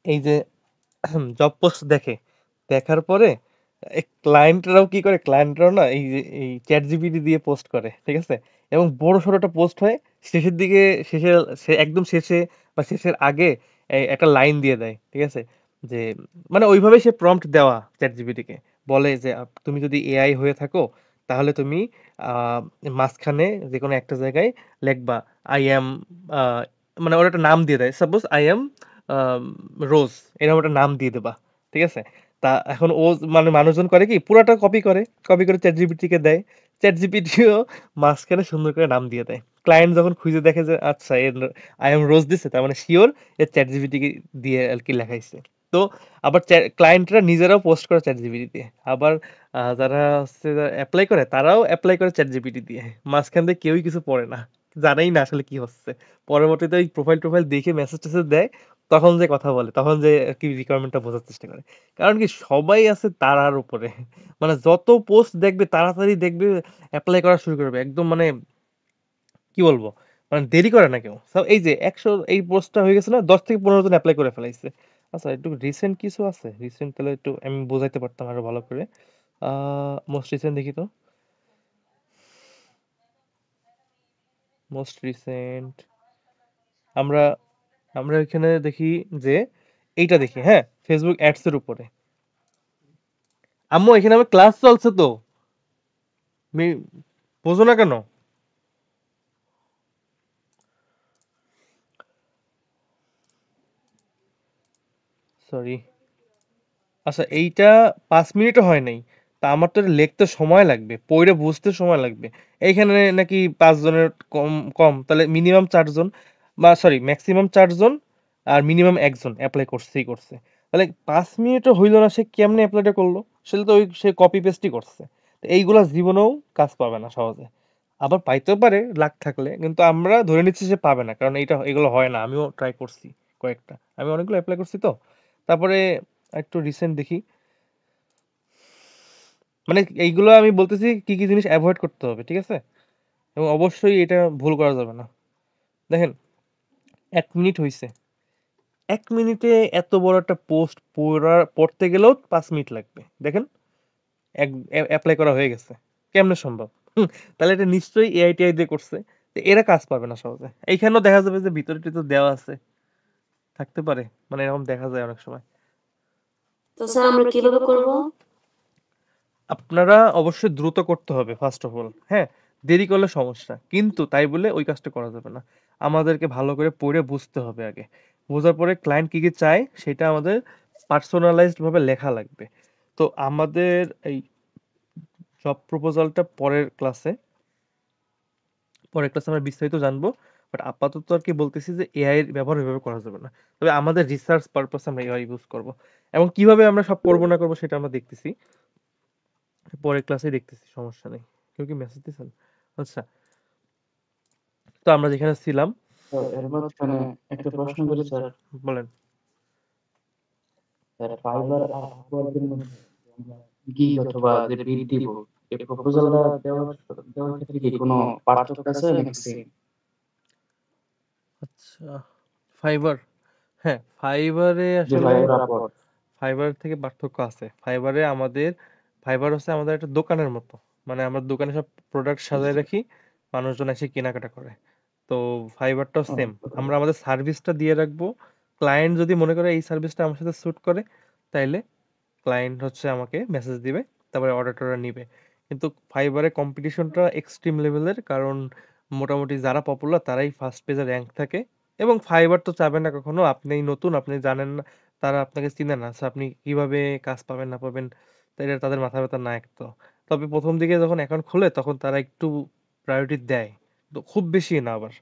এই যে জব পোস্ট দেখে, দেখার পরে ক্লায়েন্টরাও কি করে, ক্লায়েন্টরাও না এই যে এই চ্যাট জিপিটি দিয়ে পোস্ট করে, ঠিক আছে? এবং বড় সড়ো একটা পোস্ট হয়, শেষের দিকে একদম শেষে বা শেষের আগে একটা লাইন দিয়ে দেয়, ঠিক আছে? যে মানে ওইভাবে সে প্রম্পট দেওয়া চ্যাট জিপিটিকে, বলে যে তুমি যদি এআই হয়ে থাকো তাহলে তুমি আহ, মাঝখানে যে কোনো একটা জায়গায় লিখবা আই এম, মানে ওরা একটা নাম দিয়ে দেয়, সাপোজ আই এম রোজ, এরকম একটা নাম দিয়ে দেবা, ঠিক আছে? তা এখন ও মানে মানুষজন করে কি পুরাটা কপি করে চ্যাট জিপিটিকে দেয়, চ্যাট জিপিটিও মাঝখানে সুন্দর করে নাম দিয়ে দেয়। ক্লায়েন্ট যখন খুঁজে দেখে যে আচ্ছা এর আই এম রোজ দিছে, তার মানে শিওর এর চ্যাট জিপিটি দিয়ে আর কি লেখাইছে। তো আবার ক্লায়েন্টরা নিজেরাও পোস্ট করে চ্যাট জিপিটি দিয়ে, আবার যারা হচ্ছে অ্যাপ্লাই করে তারাও অ্যাপ্লাই করে চ্যাট জিপিটি দিয়ে, মাঝখান দিয়ে কেউই কিছু পড়ে না, জানাই না আসলে কি হচ্ছে। পরবর্তীতে ওই প্রোফাইল দেখে মেসেজ টেসেজ দেয়, তখন যে কথা বলে, তখন যে আর কি রিকোয়ারমেন্টটা বোঝার চেষ্টা করে। কারণ কি সবাই আছে তারার উপরে, মানে যত পোস্ট দেখবে তাড়াতাড়ি দেখবে অ্যাপ্লাই করা শুরু করবে একদম, মানে কি বলবো, মানে দেরি করে না কেউ। সব এই যে 100 এই পোস্টটা হয়ে গেছে না, 10 থেকে 15 জন অ্যাপ্লাই করে ফেলাইছে। আচ্ছা একটু রিসেন্ট কিছু আছে, রিসেন্ট তাহলে একটু আমি বোঝাইতে পারতাম আরো ভালো করে। মোস্ট রিসেন্ট দেখি তো, মোস্ট রিসেন্ট আমরা আমরা এখানে দেখি যে এইটা দেখি, হ্যাঁ, ফেসবুক অ্যাডস এর উপরে। আম্মু এখানে আমার ক্লাস চলছে তো, তুমি বোঝো না কেন? সরি। আচ্ছা এইটা 5 মিনিটও হয় নাই, তা আমার তো এটা লিখতে সময় লাগবে, পড়ে বুঝতে সময় লাগবে। এইখানে নাকি 5 জনের কম কম, তাহলে মিনিমাম 4 জন, বা সরি ম্যাক্সিমাম 4 জন, আর মিনিমাম 1 জন অ্যাপ্লাই করছে। তাহলে 5 মিনিটও হইলো না, সে কেমনে অ্যাপ্লাইটা করলো? সেটা তো ওই সে কপি পেস্টই করছে। তো এইগুলা জীবনেও কাজ পাবে না সহজে, আবার পাইতেও পারে লাক থাকলে, কিন্তু আমরা ধরে নিচ্ছি সে পাবে না, কারণ এগুলো হয় না। আমিও ট্রাই করছি কয়েকটা, আমি অনেকগুলো অ্যাপ্লাই করছি তো। তারপরে একটু রিসেন্ট দেখি, মানে এইগুলো আমি বলতেছি কি কি জিনিস অ্যাভয়েড করতে হবে, ঠিক আছে? এবং অবশ্যই এটা ভুল করা যাবে না। দেখেন 1 মিনিট হয়েছে, 1 মিনিটে এত বড় একটা পোস্ট পড়তে গেলেও 5 মিনিট লাগবে। দেখেন অ্যাপ্লাই করা হয়ে গেছে, কেমনে সম্ভব? তাহলে এটা নিশ্চয়ই এআই টিআই দিয়ে করছে। তো এরা কাজ পাবে না সহজে। এইখানেও দেখা যাবে যে ভিতরে টিতরে দেওয়া আছে, থাকতে পারে, মানে এরকম দেখা যায় অনেক সময়। তো স্যার আমরা কিভাবে করব? আপনারা অবশ্যই দ্রুত করতে হবে ফার্স্ট অফ অল, হ্যাঁ, দেরি করলে সমস্যা, কিন্তু তাই বলে ওই কাজটা করা যাবে না। আমাদেরকে ভালো করে পড়ে বুঝতে হবে আগে, বোঝার পরে ক্লায়েন্ট কি কি চায় সেটা আমাদের পার্সোনালাইজড ভাবে লেখা লাগবে। তো আমাদের এই জব প্রপোজালটা পরের ক্লাসে আমরা বিস্তারিত জানবো, বাট আপাতত আর কি বলতেছি যে এআই এর ব্যবহার এভাবে করা যাবে না। তবে আমাদের রিসার্চ পারপাসে আমরা এআই ইউজ করব, এবং কিভাবে আমরা সব করবো না করবো সেটা আমরা দেখতেছি, পরের ক্লাসে দেখতেছি, সমস্যা নেই। কেউ কি মেসেজ দিয়েছেন? আচ্ছা, তো আমরা যেখানে ছিলাম, স্যার এর মাঝখানে একটা প্রশ্ন করি স্যার। বলেন। স্যার ফাইবার আর আপওয়ার্কের মধ্যে আমরা গিগ অথবা যে বিড দিব, এই প্রপোজালটা দেওয়ার ক্ষেত্রে কি কোনো পার্থক্য আছে নাকি সেম? আচ্ছা, ফাইবার, হ্যাঁ ফাইবারে যে আসলে ফাইবার আপওয়ার্ক। ফাইবার থেকে পার্থক্য আছে। ফাইবার হচ্ছে আমাদের একটা দোকানের মতো, মানে আমরা দোকানে সব প্রোডাক্ট সাজায় রাখি, মানুষজন এসে কেনাকাটা করে। তো ফাইবারটাও সেম, আমরা আমাদের সার্ভিসটা দিয়ে রাখবো। ক্লায়েন্ট যদি মনে করে এই সার্ভিসটা আমার সাথে স্যুট করে, তাইলে ক্লায়েন্ট হচ্ছে আমাকে মেসেজ দিবে, তারপরে অর্ডারটা নিবে। কিন্তু ফাইবারে কম্পিটিশনটা এক্সট্রিম লেভেলের, কারণ মোটামুটি যারা পপুলার তারাই ফার্স্ট পেজে র্যাঙ্ক থাকে। এবং ফাইবার তো চাবেন না কখনো, আপনি নতুন, আপনি জানেন না, তারা আপনাকে চিনে না, so আপনি কিভাবে কাজ পাবেন না পাবেন এটা তাদের মাথা ব্যথা না একটু। তবে প্রথম দিকে যখন অ্যাকাউন্ট খোলে তখন তারা একটু প্রায়োরিটি দেয়, তো খুব বেশি না আবার।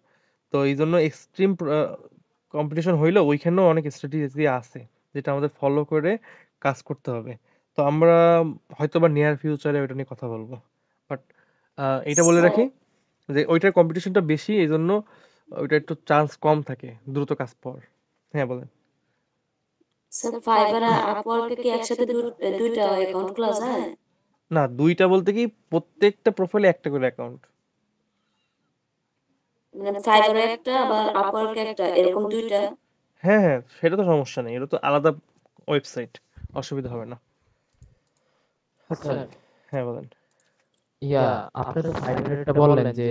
তো এই জন্য এক্সট্রিম কম্পিটিশন হইলেও ওইখানেও অনেক স্ট্র্যাটেজি আছে, যেটা আমাদের ফলো করে কাজ করতে হবে। তো আমরা হয়তোবা নিয়ার ফিউচারে ওইটা নিয়ে কথা বলবো, বাট এটা বলে রাখি যে ওইটার কম্পিটিশনটা বেশি, এই জন্য ওইটা একটু চান্স কম থাকে দ্রুত কাজ পাওয়ার। হ্যাঁ বলেন। স্যার ফাইবার আর আপওয়ার্কে কি একসাথে দুইটা অ্যাকাউন্ট খোলা যায়? না, দুইটা বলতে কি প্রত্যেকটা প্রোফাইলে একটা করে অ্যাকাউন্ট। মানে ফাইবারে একটা আবার আপওয়ার্কে একটা, এরকম দুইটা? হ্যাঁ হ্যাঁ, সেটা তো সমস্যা নেই, এটা তো আলাদা ওয়েবসাইট, অসুবিধা হবে না। আচ্ছা, স্যার হ্যাঁ বলেন। আপনি তো ফাইবারেরটা বললেন যে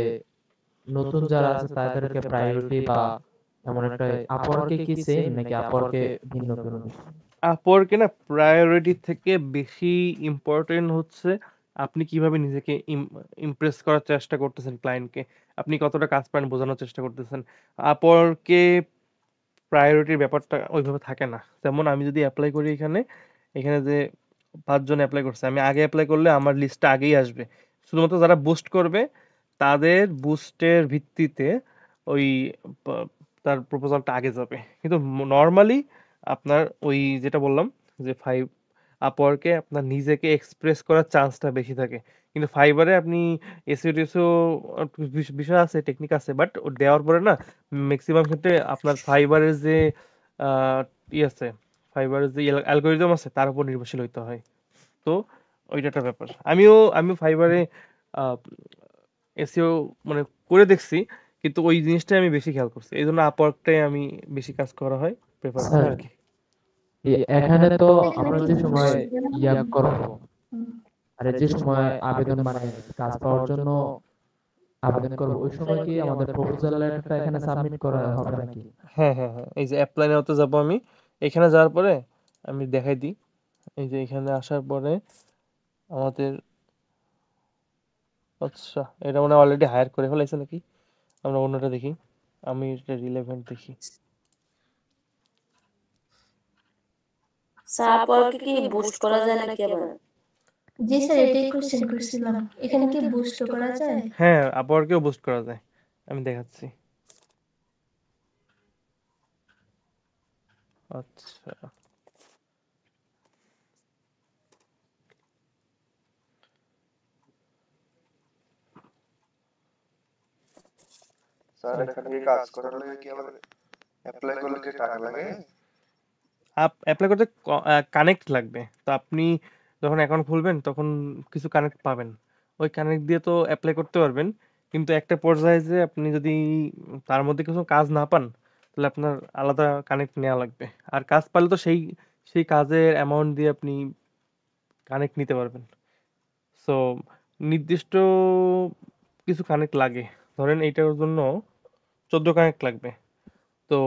নতুন যারা আছে তাদেরকে প্রায়োরিটি বা এমন একটা, আপওয়ার্কে কি সেম নাকি আপওয়ার্কে ভিন্ন কোনো কিছু? আপওয়ার্কে না প্রায়োরিটি থেকে বেশি ইম্পর্টেন্ট হচ্ছে আপনি কিভাবে নিজেকে ইমপ্রেস করার চেষ্টা করতেছেন ক্লায়েন্টকে, আপনি কতটা কাজ পারেন বোঝানোর চেষ্টা করতেছেন। আপওয়ার্কে প্রায়োরিটির ব্যাপারটা ওইভাবে থাকে না। যেমন আমি যদি অ্যাপ্লাই করি এখানে, এখানে যে ৫ জন এপ্লাই করছে, আমি আগে এপ্লাই করলে আমার লিস্টটা আগেই আসবে। শুধুমাত্র যারা বুস্ট করবে তাদের বুস্টের ভিত্তিতে ওই প- তার প্রপোজালটা আগে যাবে। কিন্তু নর্মালি আপনার ওই যেটা বললাম যে আপওয়ার্কে আপনার নিজেকে এক্সপ্রেস করার চান্সটা বেশি থাকে। কিন্তু ফাইবারে আপনি এসইও টেসইও বিষয় আছে, টেকনিক আছে, বাট দেওয়ার পরে না ম্যাক্সিমাম ক্ষেত্রে আপনার ফাইবারের যে আহ, ই আছে, ফাইবারের যে অ্যালগোরিদম আছে তার উপর নির্ভরশীল হইতে হয়। তো ওইটা একটা ব্যাপার। আমি ফাইবারে এসইও মানে করে দেখছি, কিন্তু ওই জিনিসটাই আমি বেশি খেয়াল করছি, এই জন্য আপওয়ার্কটাই আমি বেশি কাজ করা হয়, প্রেফার করি স্যার আর কি। এখানে তো এখানে আমরা কি যে বুস্ট সময় দেওয়া ইয়া হবে? করবো, হুম, আরে যে সময় আবেদন মানে কাজ পাওয়ার জন্য আবেদন করবো, ওই সময় কি আমাদের প্রপোজাল লেটারটা এখানে সাবমিট করা হবে নাকি? হ্যাঁ হ্যাঁ হ্যাঁ, এই যে অ্যাপ্লাই নাওতে যাবো আমি, এখানে যাওয়ার পরে আমি দেখাই দিই। এই যে এখানে আসার পরে আমাদের, আচ্ছা এটা মনে হয় অলরেডি হায়ার করে ফেলাইছে নাকি, আমরা অন্যটা দেখি, আমি এটা রিলেভেন্ট দেখি। স্যার আপওয়ার্কে কি বুস্ট করা যায় নাকি আবার? জি স্যার, এটাই কোশ্চেন করছিলাম, এখানে কি বুস্ট করা যায়? হ্যাঁ, আপওয়ার্কেও বুস্ট করা যায়, আমি দেখাচ্ছি। আচ্ছা, স্যার এখানে কি কাজ করার লাগে কি আবার অ্যাপ্লাই করলে কি টাকা লাগে? অ্যাপ্লাই করতে কানেক্ট লাগবে। তো আপনি যখন অ্যাকাউন্ট খুলবেন তখন কিছু কানেক্ট পাবেন, ওই কানেক্ট দিয়ে তো অ্যাপ্লাই করতে পারবেন। কিন্তু একটা পর্যায়ে যে আপনি যদি তার মধ্যে কিছু কাজ না পান, তাহলে আপনার আলাদা কানেক্ট নেওয়া লাগবে। আর কাজ পাইলে তো সেই সেই কাজের অ্যামাউন্ট দিয়ে আপনি কানেক্ট নিতে পারবেন। সো নির্দিষ্ট কিছু কানেক্ট লাগে, ধরেন এইটার জন্য 14 কানেক্ট লাগবে। তো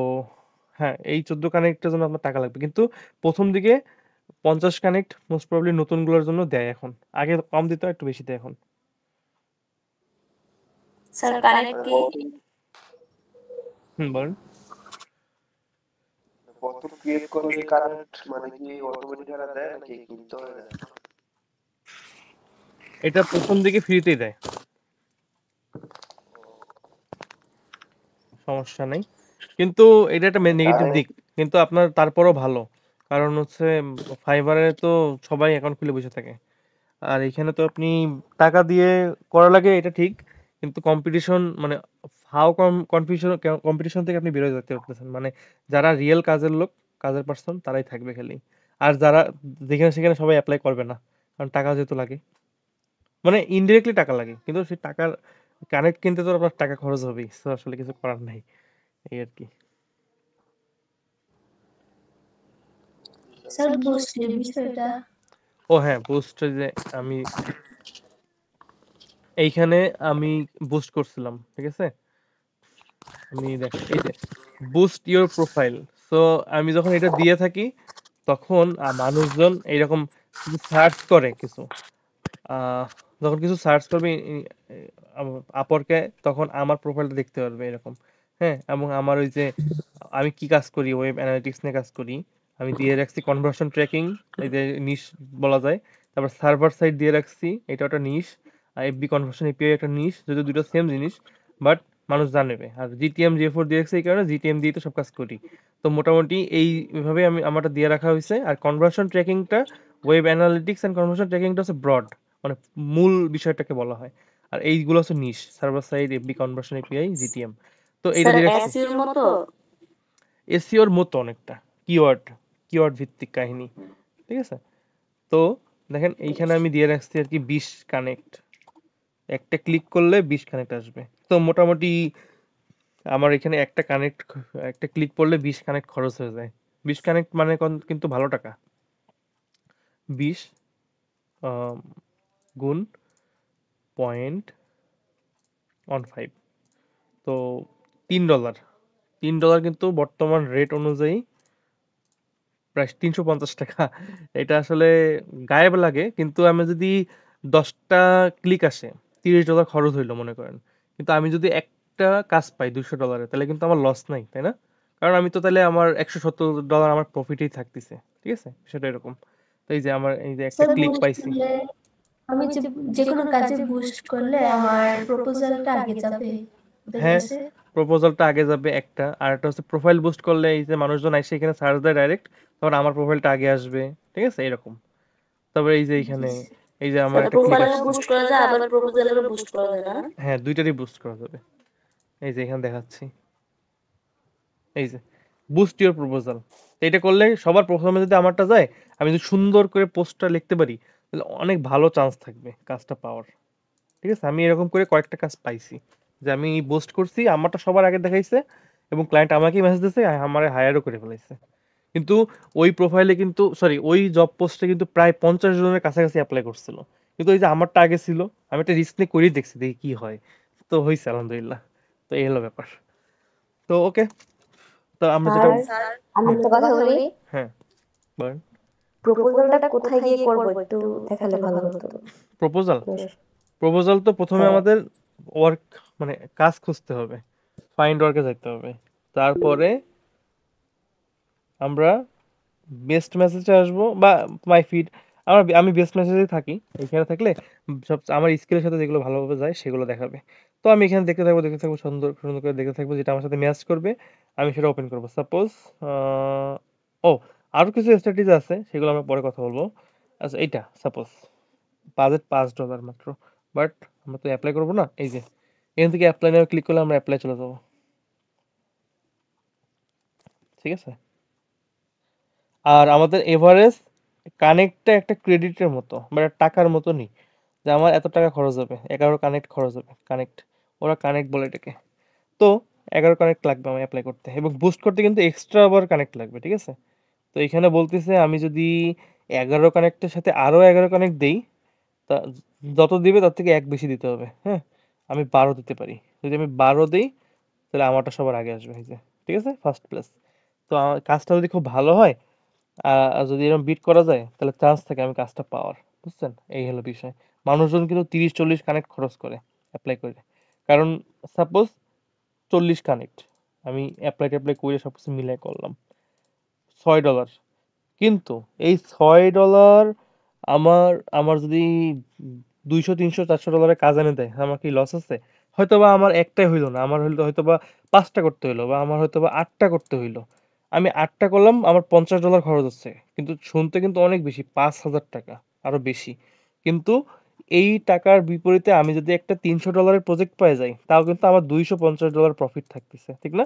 হ্যাঁ, এই 14 কানেক্টের জন্য আপনার টাকা লাগবে, কিন্তু প্রথম দিকে 50 কানেক্ট মোস্ট প্রবাবলি নতুনগুলোর জন্য দেয় এখন। আগে কম দিত, একটু বেশি দেয় এখন। স্যার কানেক্ট মানে কি? বলেন। কত ক্রিয়েট করলে কারেন্ট মানে কি অটোমেটিক এরা দেয় নাকি কিনতে হয় না? এটা প্রথম দিকে ফ্রিতেই দেয়, সমস্যা নেই। কিন্তু এটা একটা নেগেটিভ দিক, কিন্তু আপনার তারপরও ভালো। কারণ হচ্ছে ফাইবারে তো সবাই অ্যাকাউন্ট খুলে বসে থাকে, আর এখানে তো আপনি টাকা দিয়ে করা লাগে, এটা ঠিক। কিন্তু কম্পিটিশন মানে হাউ কম্পিটিশন থেকে আপনি বেরোয় যেতে পারতেছেন, মানে যারা রিয়েল কাজের লোক, কাজের পার্সন, তারাই থাকবে খালি। আর যারা যেখানে সেখানে সবাই অ্যাপ্লাই করবে না, কারণ টাকা যেহেতু লাগে, মানে ইনডিরেক্টলি টাকা লাগে, কিন্তু সেই টাকার কানেক্ট কিনতে তো আপনার টাকা খরচ হবেই, তো আসলে কিছু করার নাই, এই আর কি। স্যার বুস্টের বিষয়টা। ও হ্যাঁ, বুস্ট যে আমি এইখানে আমি বুস্ট করছিলাম, ঠিক আছে। আমি দেখ, এই যে বুস্ট ইওর প্রোফাইল। সো আমি যখন এটা দিয়ে থাকি তখন মানুষজন এইরকম কিছু সার্চ করে, কিছু আহ, যখন কিছু সার্চ করবে আপরকে, তখন আমার প্রোফাইলটা দেখতে পারবে এরকম। হ্যাঁ, এবং আমার ওই যে আমি কি কাজ করি, ওয়েব অ্যানালিটিক্স নিয়ে কাজ করি, আমি দিয়ে রাখছি কনভার্সন ট্র্যাকিং, এই যে নিশ বলা যায়। তারপর সার্ভার সাইড দিয়ে রাখছি, এটা একটা নিশ। আর এফবি কনভার্সন এপিআই একটা নিশ, যদি দুটো সেম জিনিস, বাট মানুষ জানবে। আর জিটিএম জে4 দিয়ে রাখছি এই কারণে জিটিএম দিয়ে তো সব কাজ করি। তো মোটামুটি এইভাবে আমি আমারটা দিয়ে রাখা হয়েছে। আর কনভার্সন ট্র্যাকিংটা, ওয়েব অ্যানালিটিক্স এন্ড কনভার্সন ট্র্যাকিংটা হচ্ছে ব্রড, মানে মূল বিষয়টাকে বলা হয়। আর এইগুলো হচ্ছে niche, server side, FB conversion API, GTM. তো এইটা স্যার দিয়ে রাখছি। এসইওর মতো? এসইওর মতো অনেকটা, কিওয়ার্ড কিওয়ার্ড ভিত্তিক কাহিনী, ঠিক আছে। তো দেখেন এইখানে আমি দিয়ে রাখছি আর কি 20 কানেক্ট, একটা ক্লিক করলে 20 কানেক্ট আসবে। তো মোটামুটি আমার এখানে একটা ক্লিক করলে 20 কানেক্ট খরচ হয়ে যায়। 20 কানেক্ট মানে কিন্তু ভালো টাকা। 20 গুণ $0.15, তো $3। $3 কিন্তু বর্তমান রেট অনুযায়ী প্রায় 350 টাকা। এটা আসলে গায়েব লাগে, কিন্তু আমি যদি 10টা ক্লিক আসে $30 খরচ হইলো মনে করেন, কিন্তু আমি যদি একটা কাজ পাই $200 তাহলে কিন্তু আমার লস নাই, তাই না? কারণ আমি তো তাহলে আমার $170 আমার প্রফিটেই থাকতেছে, ঠিক আছে? সেটা এরকম। তো এই যে আমার এই যে একটা স্যার ক্লিক বুস্ট পাইছি। করলে আমি যে কোনো কাজে বুস্ট করলে আমার প্রপোজালটা আগে যাবে ওদের হ্যাঁ, কাছে। প্রপোজালটা আগে যাবে একটা, আর একটা হচ্ছে প্রোফাইল বুস্ট করলে এই যে মানুষজন এসে এখানে সার্চ দেয় ডাইরেক্ট, তখন আমার প্রোফাইলটা আগে আসবে, ঠিক আছে? এরকম। তারপরে এই যে এখানে এই যে আমার স্যার একটা ক্লিক প্রোফাইলেরও আসছে। বুস্ট করা যায় আবার প্রপোজালেরও বুস্ট করা যায় না? হ্যাঁ, দুইটারই বুস্ট করা যাবে। এই যে এখানে দেখাচ্ছি, এই যে বুস্ট ইউর প্রপোজাল। এটা করলে সবার প্রথমে যদি আমারটা যায়, আমি যদি সুন্দর করে পোস্টটা লিখতে পারি, তাহলে অনেক ভালো চান্স থাকবে কাজটা পাওয়ার, ঠিক আছে? আমি এরকম করে কয়েকটা কাজ পাইছি, যে আমি বুস্ট করছি, আমারটা সবার আগে দেখাইছে এবং ক্লায়েন্ট আমাকেই মেসেজ দিয়েছে, আমারে হায়ারও করে ফেলাইছে। কিন্তু ওই প্রোফাইলে কিন্তু সরি ওই জব পোস্টে কিন্তু প্রায় 50 জনের কাছাকাছি অ্যাপ্লাই করছিল, কিন্তু ওই যে আমারটা আগে ছিল, আমি একটা রিস্ক নিয়ে করেই দেখছি, দেখি কি হয়। তো হয়েছে আলহামদুলিল্লাহ। তো এই হলো ব্যাপার। তো ওকে, তো আমরা যেটা স্যার আমি একটা কথা বলি, হ্যাঁ বলেন। প্রপোজালটা কোথায় গিয়ে করবো একটু দেখালে ভালো হতো। প্রপোজাল বেশ। প্রপোজাল তো প্রথমে হ্যাঁ। আমাদের ওয়ার্ক মানে কাজ খুঁজতে হবে, ফাইন্ড ওয়ার্কে যেতে হবে, তারপরে আমরা বেস্ট মেসেজে আসবো বা মাই ফিড। আমি বেস্ট মেসেজে থাকি, এখানে থাকলে সব আমার স্কিলের সাথে যেগুলো ভালোভাবে যায় সেগুলো দেখাবে। তো আমি এখানে দেখতে থাকবো সুন্দর সুন্দর করে দেখতে থাকবো, যেটা আমার সাথে ম্যাচ করবে আমি সেটা ওপেন করবো। সাপোজ ও আরো কিছু স্ট্র্যাটেজি আছে, সেগুলো আমরা পরে কথা বলবো। আচ্ছা, এইটা সাপোজ বাজেট $5 মাত্র, বাট আমরা তো অ্যাপ্লাই করবো না। এই যে এখান থেকে অ্যাপ্লাই নাও ক্লিক করলে আমরা অ্যাপ্লাই চলে যাবো, ঠিক আছে? আর আমাদের এভারেজ কানেক্টটা একটা ক্রেডিটের মতো বা টাকার মতনই, যে আমার এত টাকা খরচ হবে, 11 কানেক্ট খরচ হবে, কানেক্ট, ওরা কানেক্ট বলে এটাকে। তো 11 কানেক্ট লাগবে আমার অ্যাপ্লাই করতে, এবং বুস্ট করতে কিন্তু এক্সট্রা আবার কানেক্ট লাগবে, ঠিক আছে? তো এখানে বলতেছে আমি যদি 11 কানেক্টের সাথে আরো 11 কানেক্ট দেই, তা যত দিবে তার থেকে এক বেশি দিতে হবে। হ্যাঁ, আমি 12 দিতে পারি। যদি আমি 12 দিই তাহলে আমারটা সবার আগে আসবে, এই যে, ঠিক আছে? First place. তো আমার কাজটা যদি খুব ভালো হয়, আর যদি এরকম বিট করা যায়, তাহলে চান্স থাকে আমি কাজটা পাওয়ার, বুঝছেন? এই হলো বিষয়। মানুষজন কিন্তু 30-40 কানেক্ট খরচ করে অ্যাপ্লাই করে, কারণ সাপোজ 40 কানেক্ট আমি অ্যাপ্লাই করে সবকিছু মিলাই করলাম, $6। কিন্তু এই $6 আমার আমার যদি 200-300-400 কাজ এনে দেয়, আমার কি লস আছে? হয়তোবা আমার একটাই হইলো না, আমার হয়তোবা 5টা করতে হইলো, বা আমার হয়তোবা 8টা করতে হইলো। আমি 8টা করলাম, আমার $50 খরচ হচ্ছে, কিন্তু শুনতে কিন্তু অনেক বেশি, 5,000 টাকা, আরো বেশি। কিন্তু এই টাকার বিপরীতে আমি যদি একটা $300 প্রজেক্ট পেয়ে যাই, তাও কিন্তু আমার $250 প্রফিট থাকতেছে, ঠিক না?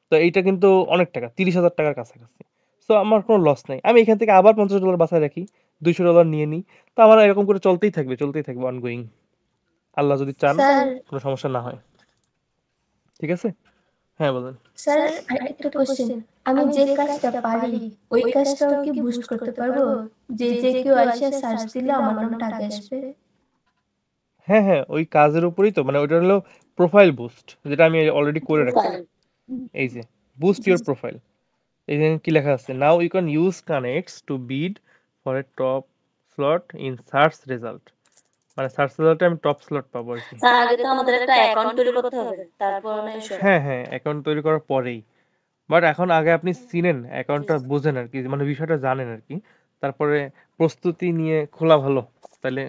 তো এইটা কিন্তু অনেক টাকা, 30,000 টাকার কাছাকাছি। সো আমার কোনো লস নাই, আমি এখান থেকে আবার $50 বাঁচায় রাখি, $200 নিয়ে নিই। তো আমার এরকম করে চলতেই থাকবে অনগোয়িং, আল্লাহ যদি চান স্যার কোনো সমস্যা না হয়, ঠিক আছে? হ্যাঁ বলেন। স্যার একটা কোশ্চেন, আমি যে কাজটা পারি ওই কাজটাও কি বুস্ট করতে পারবো? যে কেউ আইসা সার্চ দিলে আমার নামটা আগে আসবে? হ্যাঁ হ্যাঁ, ওই কাজের উপরেই তো, মানে ওইটা হলো প্রোফাইল বুস্ট, যেটা আমি অলরেডি করে রাখছি। প্রোফাইল। এই যে বুস্ট ইউর প্রোফাইল, এই যে কি লেখা আছে, now you can use connects to bid for a top slot in search result. মানে সার্চ রেজাল্টে আমি টপ স্লট পাবো আর কি। স্যার আগে তো আমাদের একটা অ্যাকাউন্ট তৈরি করতে হবে, তারপর না এসব। হ্যাঁ হ্যাঁ, অ্যাকাউন্ট তৈরি করার পরেই, বাট এখন আগে আপনি চিনেন অ্যাকাউন্টটা, বোঝেন আর কি, মানে বিষয়টা জানেন আর কি, তারপরে প্রস্তুতি নিয়ে খোলা ভালো, তাহলে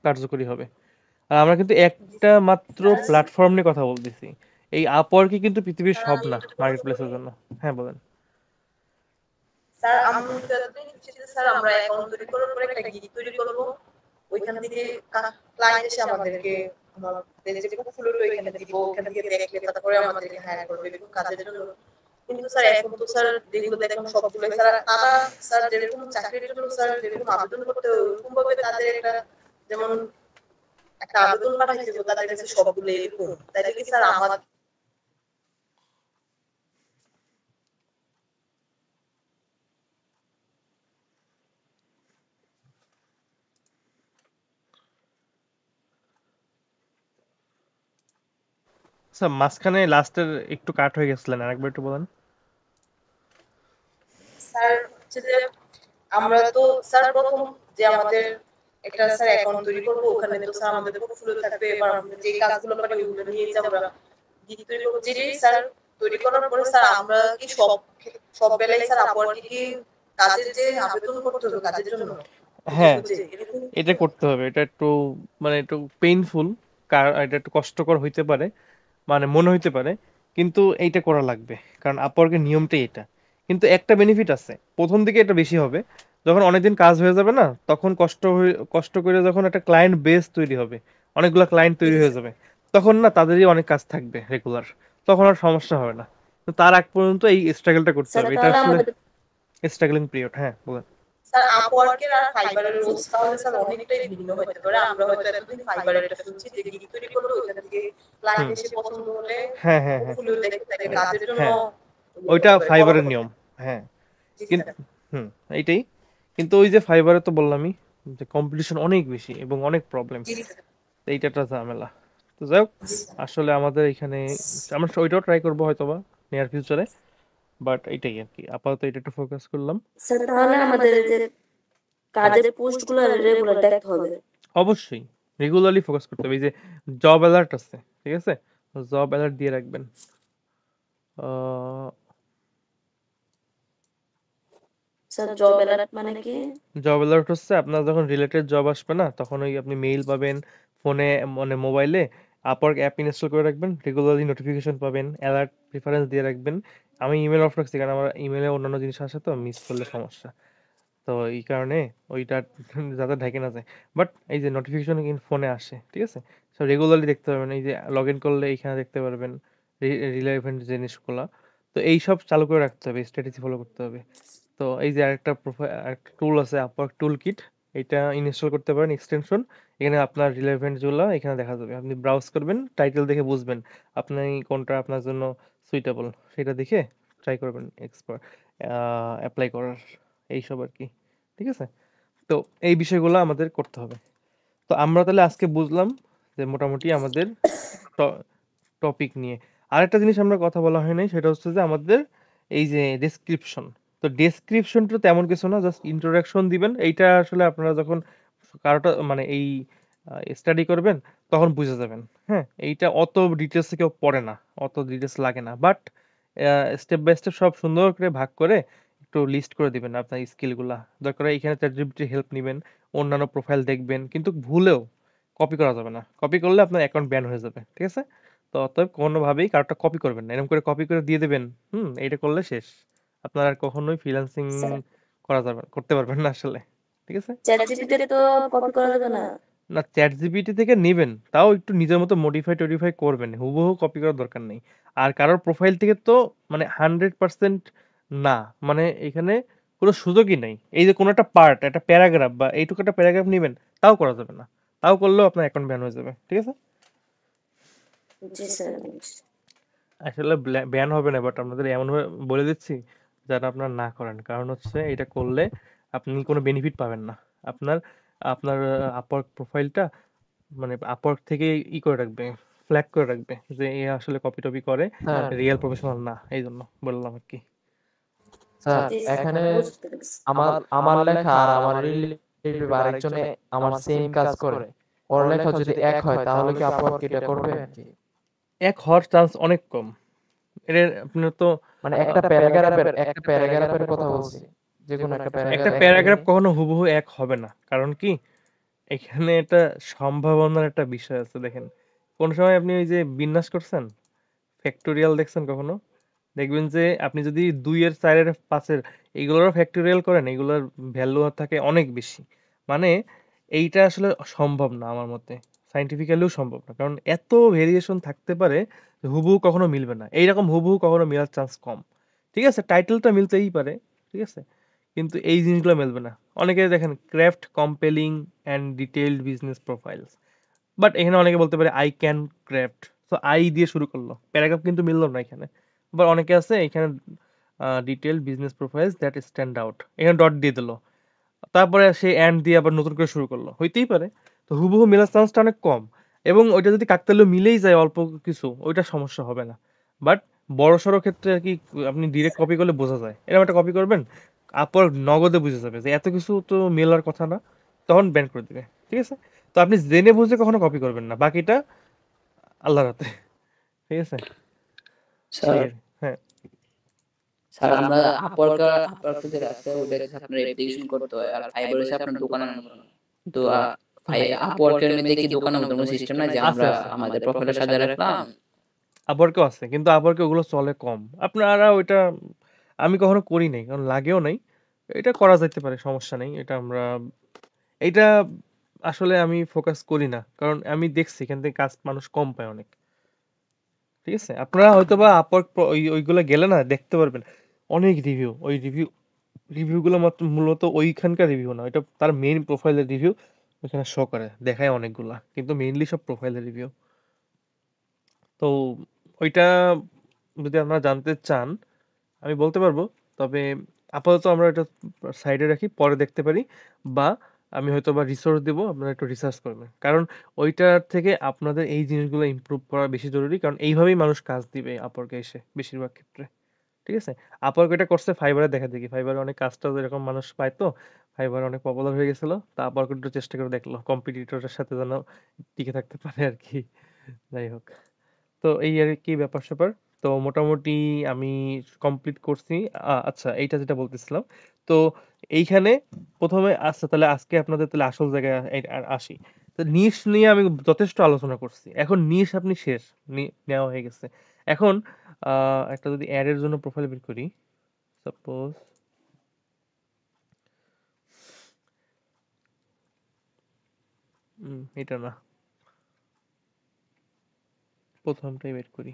কার্যকরী হবে। আর আমরা কিন্তু একটা মাত্র প্ল্যাটফর্ম নিয়ে কথা বলতেছি, এই আপওয়ার্কই কিন্তু পৃথিবীর স্যার সব আমি না একটু মার্কেট কথা বলি। প্লেসের জন্য। হ্যাঁ বলেন। স্যার আমি তো এতটাই নিশ্চিত যে স্যার আমরা অ্যাকাউন্ট তৈরি করার পরে একটা গিগ তৈরি করবো, ওইখান থেকে ক্লায়েন্ট এসে আমাদেরকে আমাদের যে প্রোফাইলটা ওইখানে দিব, ওখান থেকে দেখলে তারপরে আমাদেরকে হায়ার করবে এরকম কাজের জন্য। কিন্তু স্যার এখন তো স্যার যেগুলো দেখলাম সবগুলো স্যার তারা স্যার যেরকম চাকরির জন্য স্যার যেরকম আবেদন করতে হয় ওরকম ভাবে তাদের একটা যেমন একটা আবেদন পাঠাইছে তাদের কাছে সবগুলো এরকম, তাইলে কি স্যার আমাদের স্যার মাঝখানে লাস্টের একটু কাট হয়ে গেছিলেন, আরেকবার একটু বলেন। স্যার হচ্ছে যে আমরা তো স্যার প্রথম যে আমাদের একটা স্যার অ্যাকাউন্ট তৈরি করবো, ওখানে তো স্যার আমাদের পোর্টফোলিও থাকবে, এবার আমরা যে কাজগুলো পারি ওইগুলো নিয়ে যে আমরা গিগ তৈরি করবো। যেটাই স্যার তৈরি করার পরে স্যার আমরা কি সব বেলায় স্যার আপওয়ার্কে কি কাজের যে আবেদন করতে হবে কাজের জন্য হ্যাঁ, এটা করতে হবে। এটা একটু মানে একটু পেইনফুল, এটা একটু কষ্টকর হইতে পারে, মানে মনে হইতে পারে, কিন্তু এইটা করা লাগবে, কারণ আপওয়ার্কের নিয়মটাই এটা। কিন্তু একটা বেনিফিট আছে, প্রথম দিকে এটা বেশি হবে, যখন অনেকদিন কাজ হয়ে যাবে না, তখন কষ্ট করে যখন একটা ক্লায়েন্ট বেস তৈরি হবে, অনেকগুলো ক্লায়েন্ট তৈরি হয়ে যাবে, তখন না তাদেরই অনেক কাজ থাকবে রেগুলার, তখন আর সমস্যা হবে না। তো তার আগ পর্যন্ত এই স্ট্রাগলটা করতে হবে, এটা আসলে স্ট্রাগলিং পিরিয়ড। হ্যাঁ বলেন। স্যার আপওয়ার্কের আর ফাইবারের রোলস তাহলে স্যার অনেকটাই ভিন্ন হতে পারে। আমরা হয়তো এতদিন ফাইবারেরটা শুনছি যে গিগ তৈরি করলে ওইখান থেকে ক্লায়েন্ট এসে পছন্দ হলে পোর্টফোলিও দেখে তাকে কাজের জন্য ওইটা ফাইবারের নিয়ম। হ্যাঁ কিন্তু এইটাই, কিন্তু ওই যে ফাইবারে তো বললামই যে কম্পিটিশন অনেক বেশি এবং অনেক প্রবলেম, এইটা একটা ঝামেলা। তো যাই হোক, আসলে আমাদের এখানে আমরা ওইটাও ট্রাই করবো হয়তোবা নিয়ার ফিউচারে, বাট এইটাই আর কি, আপাতত এটা একটু ফোকাস করলাম। স্যার তাহলে আমাদের যে কাজের পোস্টগুলো রেগুলার দেখতে হবে। অবশ্যই রেগুলারলি ফোকাস করতে হবে। এই যে জব অ্যালার্ট আছে, ঠিক আছে, জব অ্যালার্ট দিয়ে রাখবেন। স্যার জব অ্যালার্ট মানে কি? জব অ্যালার্ট হচ্ছে আপনার যখন রিলেটেড জব আসবে না, তখন ওই আপনি মেইল পাবেন ফোনে, মানে মোবাইলে আপওয়ার্ক অ্যাপ ইনস্টল করে রাখবেন, রেগুলারলি নোটিফিকেশন পাবেন, অ্যালার্ট প্রিফারেন্স দিয়ে রাখবেন। আমি ইমেল অফ রাখছি কারণ আমার ইমেলে অন্যান্য জিনিস আসে, তো মিস করলে সমস্যা, তো এই কারণে ওইটা যাতে ঢেকে না যায়। বাট এই যে নোটিফিকেশন কিন্তু ফোনে আসে, ঠিক আছে, সো রেগুলারলি দেখতে পারবেন। এই যে লগ ইন করলে এইখানে দেখতে পারবেন রিলেভেন্ট জিনিসগুলো, তো এই সব চালু করে রাখতে হবে, স্ট্র্যাটেজি ফলো করতে হবে। তো এই যে আরেকটা একটা টুল আছে আপওয়ার্ক টুল কিট, এটা ইনস্টল করতে পারেন এক্সটেনশন, এখানে আপনার রিলেভেন্ট গুলো এখানে দেখা যাবে, আপনি ব্রাউজ করবেন, টাইটেল দেখে বুঝবেন আপনি কোনটা আপনার জন্য সুইটেবল, সেটা দেখে ট্রাই করবেন অ্যাপ্লাই করার, এইসব আর কি, ঠিক আছে। তো এই বিষয়গুলো আমাদের করতে হবে। তো আমরা তাহলে আজকে বুঝলাম যে মোটামুটি আমাদের টপিক নিয়ে আরেকটা জিনিস আমরা কথা বলা হয় নাই, সেটা হচ্ছে যে আমাদের এই যে ডেসক্রিপশন। তো ডেসক্রিপশনটা তেমন কিছু না, জাস্ট ইন্ট্রোডাকশন দিবেন। এইটা আসলে আপনারা যখন কারোটা মানে এই স্টাডি করবেন তখন বুঝে যাবেন। হ্যাঁ, এইটা অত ডিটেলসে কেউ পড়ে না, অত ডিটেলস লাগে না, বাট স্টেপ বাই স্টেপ সব সুন্দর করে ভাগ করে একটু লিস্ট করে দিবেন আপনার স্কিলগুলা। দরকার এখানে চ্যাটজিপিটির হেল্প নেবেন, অন্যান্য প্রোফাইল দেখবেন, কিন্তু ভুলেও কপি করা যাবে না, কপি করলে আপনার অ্যাকাউন্ট ব্যান হয়ে যাবে, ঠিক আছে। তো অতএব কোনোভাবেই কারোটা কপি করবেন না, এরকম করে কপি করে দিয়ে দেবেন, এইটা করলে শেষ, আপনার আর কখনোই ফ্রিল্যান্সিং করতে পারবেন না আসলে, ঠিক আছে। চ্যাটজিপিটি তো কপি করা যাবে না। না, চ্যাটজিপিটি থেকে নেবেন, তাও একটু নিজের মতো মডিফাই করবেন, হুবহু কপি করার দরকার নেই। আর কারোর প্রোফাইল থেকে তো মানে 100% না, মানে এখানে কোনো সুযোগই নেই। এই যে কোনো একটা পার্ট, একটা প্যারাগ্রাফ বা এইটুকু একটা প্যারাগ্রাফ নেবেন, তাও করা যাবে না, তাও করলেও আপনার অ্যাকাউন্ট ব্যান হয়ে যাবে, ঠিক আছে। জি স্যার। আসলে ব্যান হবে না, বাট আপনাদের এমনভাবে বলে দিচ্ছি যারা আপনারা না করেন, কারণ হচ্ছে এটা করলে আপনি কোনো বেনিফিট পাবেন না। আপনার আপনার আপওয়ার্ক প্রোফাইলটা মানে আপওয়ার্ক থেকে করে রাখবে, ফ্ল্যাগ করে রাখবে যে এ আসলে কপি টপি করে, রিয়েল প্রফেশনাল না, এই জন্য বললাম আর কি। স্যার এখানে আমার লেখা আর আমার রিলেটিভ আরেকজনে আমার সেম কাজ করে, ওর লেখা যদি এক হয় তাহলে কি আপওয়ার্ক এটা করবে নাকি? এক হওয়ার চান্স অনেক কম। এর আপনার তো মানে একটা প্যারাগ্রাফের কথা বলছি, যে কোনো একটা প্যারাগ্রাফ কখনো হুবহু এক হবে না, কারণ কি এখানে এটা সম্ভাবনার একটা বিষয় আছে। দেখেন, কোন সময় আপনি ওই যে বিন্যাস করছেন, ফ্যাক্টোরিয়াল দেখছেন কখনো, দেখবেন যে আপনি যদি 2 এর 4 এর 5 এর এইগুলোর ফ্যাক্টোরিয়াল করেন, এগুলোর ভ্যালু থাকে অনেক বেশি। মানে এইটা আসলে সম্ভব না আমার মতে, সাইন্টিফিক্যালিও সম্ভব না, কারণ এত ভেরিয়েশন থাকতে পারে হুবহু কখনো মিলবে না, এইরকম হুবহু কখনো মেলার চান্স কম, ঠিক আছে। টাইটেলটা মিলতেই পারে, ঠিক আছে, কিন্তু এই জিনিসগুলো মিলবে না। অনেকে দেখেন craft compelling and detailed business profiles, but এখানে অনেকে বলতে পারে আই ক্যান ক্রাফট, তো আই দিয়ে শুরু করলো, প্যারাগ্রাফ কিন্তু মিললো না এখানে। আবার অনেকে আছে এখানে detailed business profiles that stand out, এখানে ডট দিয়ে দিল, তারপরে সে অ্যান্ড দিয়ে আবার নতুন করে শুরু করলো, হইতেই পারে। তো হুবহু মেলার চান্সটা অনেক কম, এবং ওইটা যদি কাকতালীয় মিলেই যায় অল্প কিছু, ওইটা সমস্যা হবে না। বাট বড় সড়ো ক্ষেত্রে আর কি আপনি ডিরেক্ট কপি করলে বোঝা যায়। এরকম একটা কপি করবেন, আপওয়ার্ক নগদে বুঝে যাবে যে এত কিছু তো মেলার কথা না, তখন ব্যান করে দিবে। ঠিক আছে, তো আপনি জেনে বুঝে কখনো কপি করবেন না, বাকিটা আল্লাহর হাতে। ঠিক আছে, স্যার এই আর কি। হ্যাঁ স্যার আমরা আপওয়ার্ক যেটা আছে ওটা হচ্ছে আপনার অ্যাপ্লিকেশন করতে হয়, আর ফাইবার হচ্ছে আপনার দোকানের মতো না। তো আপওয়ার্কের মধ্যে কি দোকানের মতো কোনো সিস্টেম নাই যে আছে আমরা আছে আমাদের প্রোফাইলে সাজিয়ে রাখলাম? আপওয়ার্কেও আছে, কিন্তু আপওয়ার্কে ওগুলো চলে কম। আপনারা ওইটা, আমি কখনো করি নাই কারণ লাগেও নাই। এটা করা যেতে পারে, সমস্যা নেই। এটা আমরা, এটা আসলে আমি ফোকাস করি না, কারণ আমি দেখছি এখান থেকে কাজ মানুষ কম পায় অনেক। ঠিক আছে, আপনারা হয়তো বা আপওয়ার্ক ওইগুলো গেলে না দেখতে পারবেন অনেক রিভিউ, ওই রিভিউগুলো মাত্র মূলত ওইখানকার রিভিউ না, এটা তার মেইন প্রোফাইলের রিভিউ ওইখানে শো করে, দেখায় অনেকগুলা, কিন্তু মেইনলি সব প্রোফাইলের রিভিউ। তো ওইটা যদি আপনারা জানতে চান আমি বলতে পারবো, তবে আপাতত আমরা এটা সাইডে রাখি, পরে দেখতে পারি, বা আমি হয়তো বা রিসোর্স দেবো, আপনারা একটু রিসার্চ করবেন, কারণ ওইটার থেকে আপনাদের এই জিনিসগুলো ইমপ্রুভ করা বেশি জরুরি, কারণ এইভাবেই মানুষ কাজ দিবে আপওয়ার্কে এসে বেশিরভাগ ক্ষেত্রে। ঠিক আছে, আপওয়ার্ক এটা করছে ফাইবারে, দেখা দেখি ফাইবারে অনেক কাজটা এরকম মানুষ পায়, তো ফাইবার অনেক পপুলার হয়ে গেছিল, তা আপওয়ার্ক একটু চেষ্টা করে দেখলো কম্পিটিটরের সাথে যেন টিকে থাকতে পারে আর কি। যাই হোক, তো এই আর কি ব্যাপার স্যাপার। তো মোটামুটি আমি কমপ্লিট করছি। আচ্ছা, এইটা যেটা বলতেছিলাম, তো এইখানে প্রথমে, আচ্ছা তাহলে আজকে আপনাদের তাহলে আসল জায়গায় আসি। তো নিশ নিয়ে আমি যথেষ্ট আলোচনা করছি, এখন নিশ আপনি শেষ, নেওয়া হয়ে গেছে। এখন একটা যদি অ্যাড এর জন্য প্রোফাইল বের করি, সাপোজ এটা না, প্রথমটাই বের করি।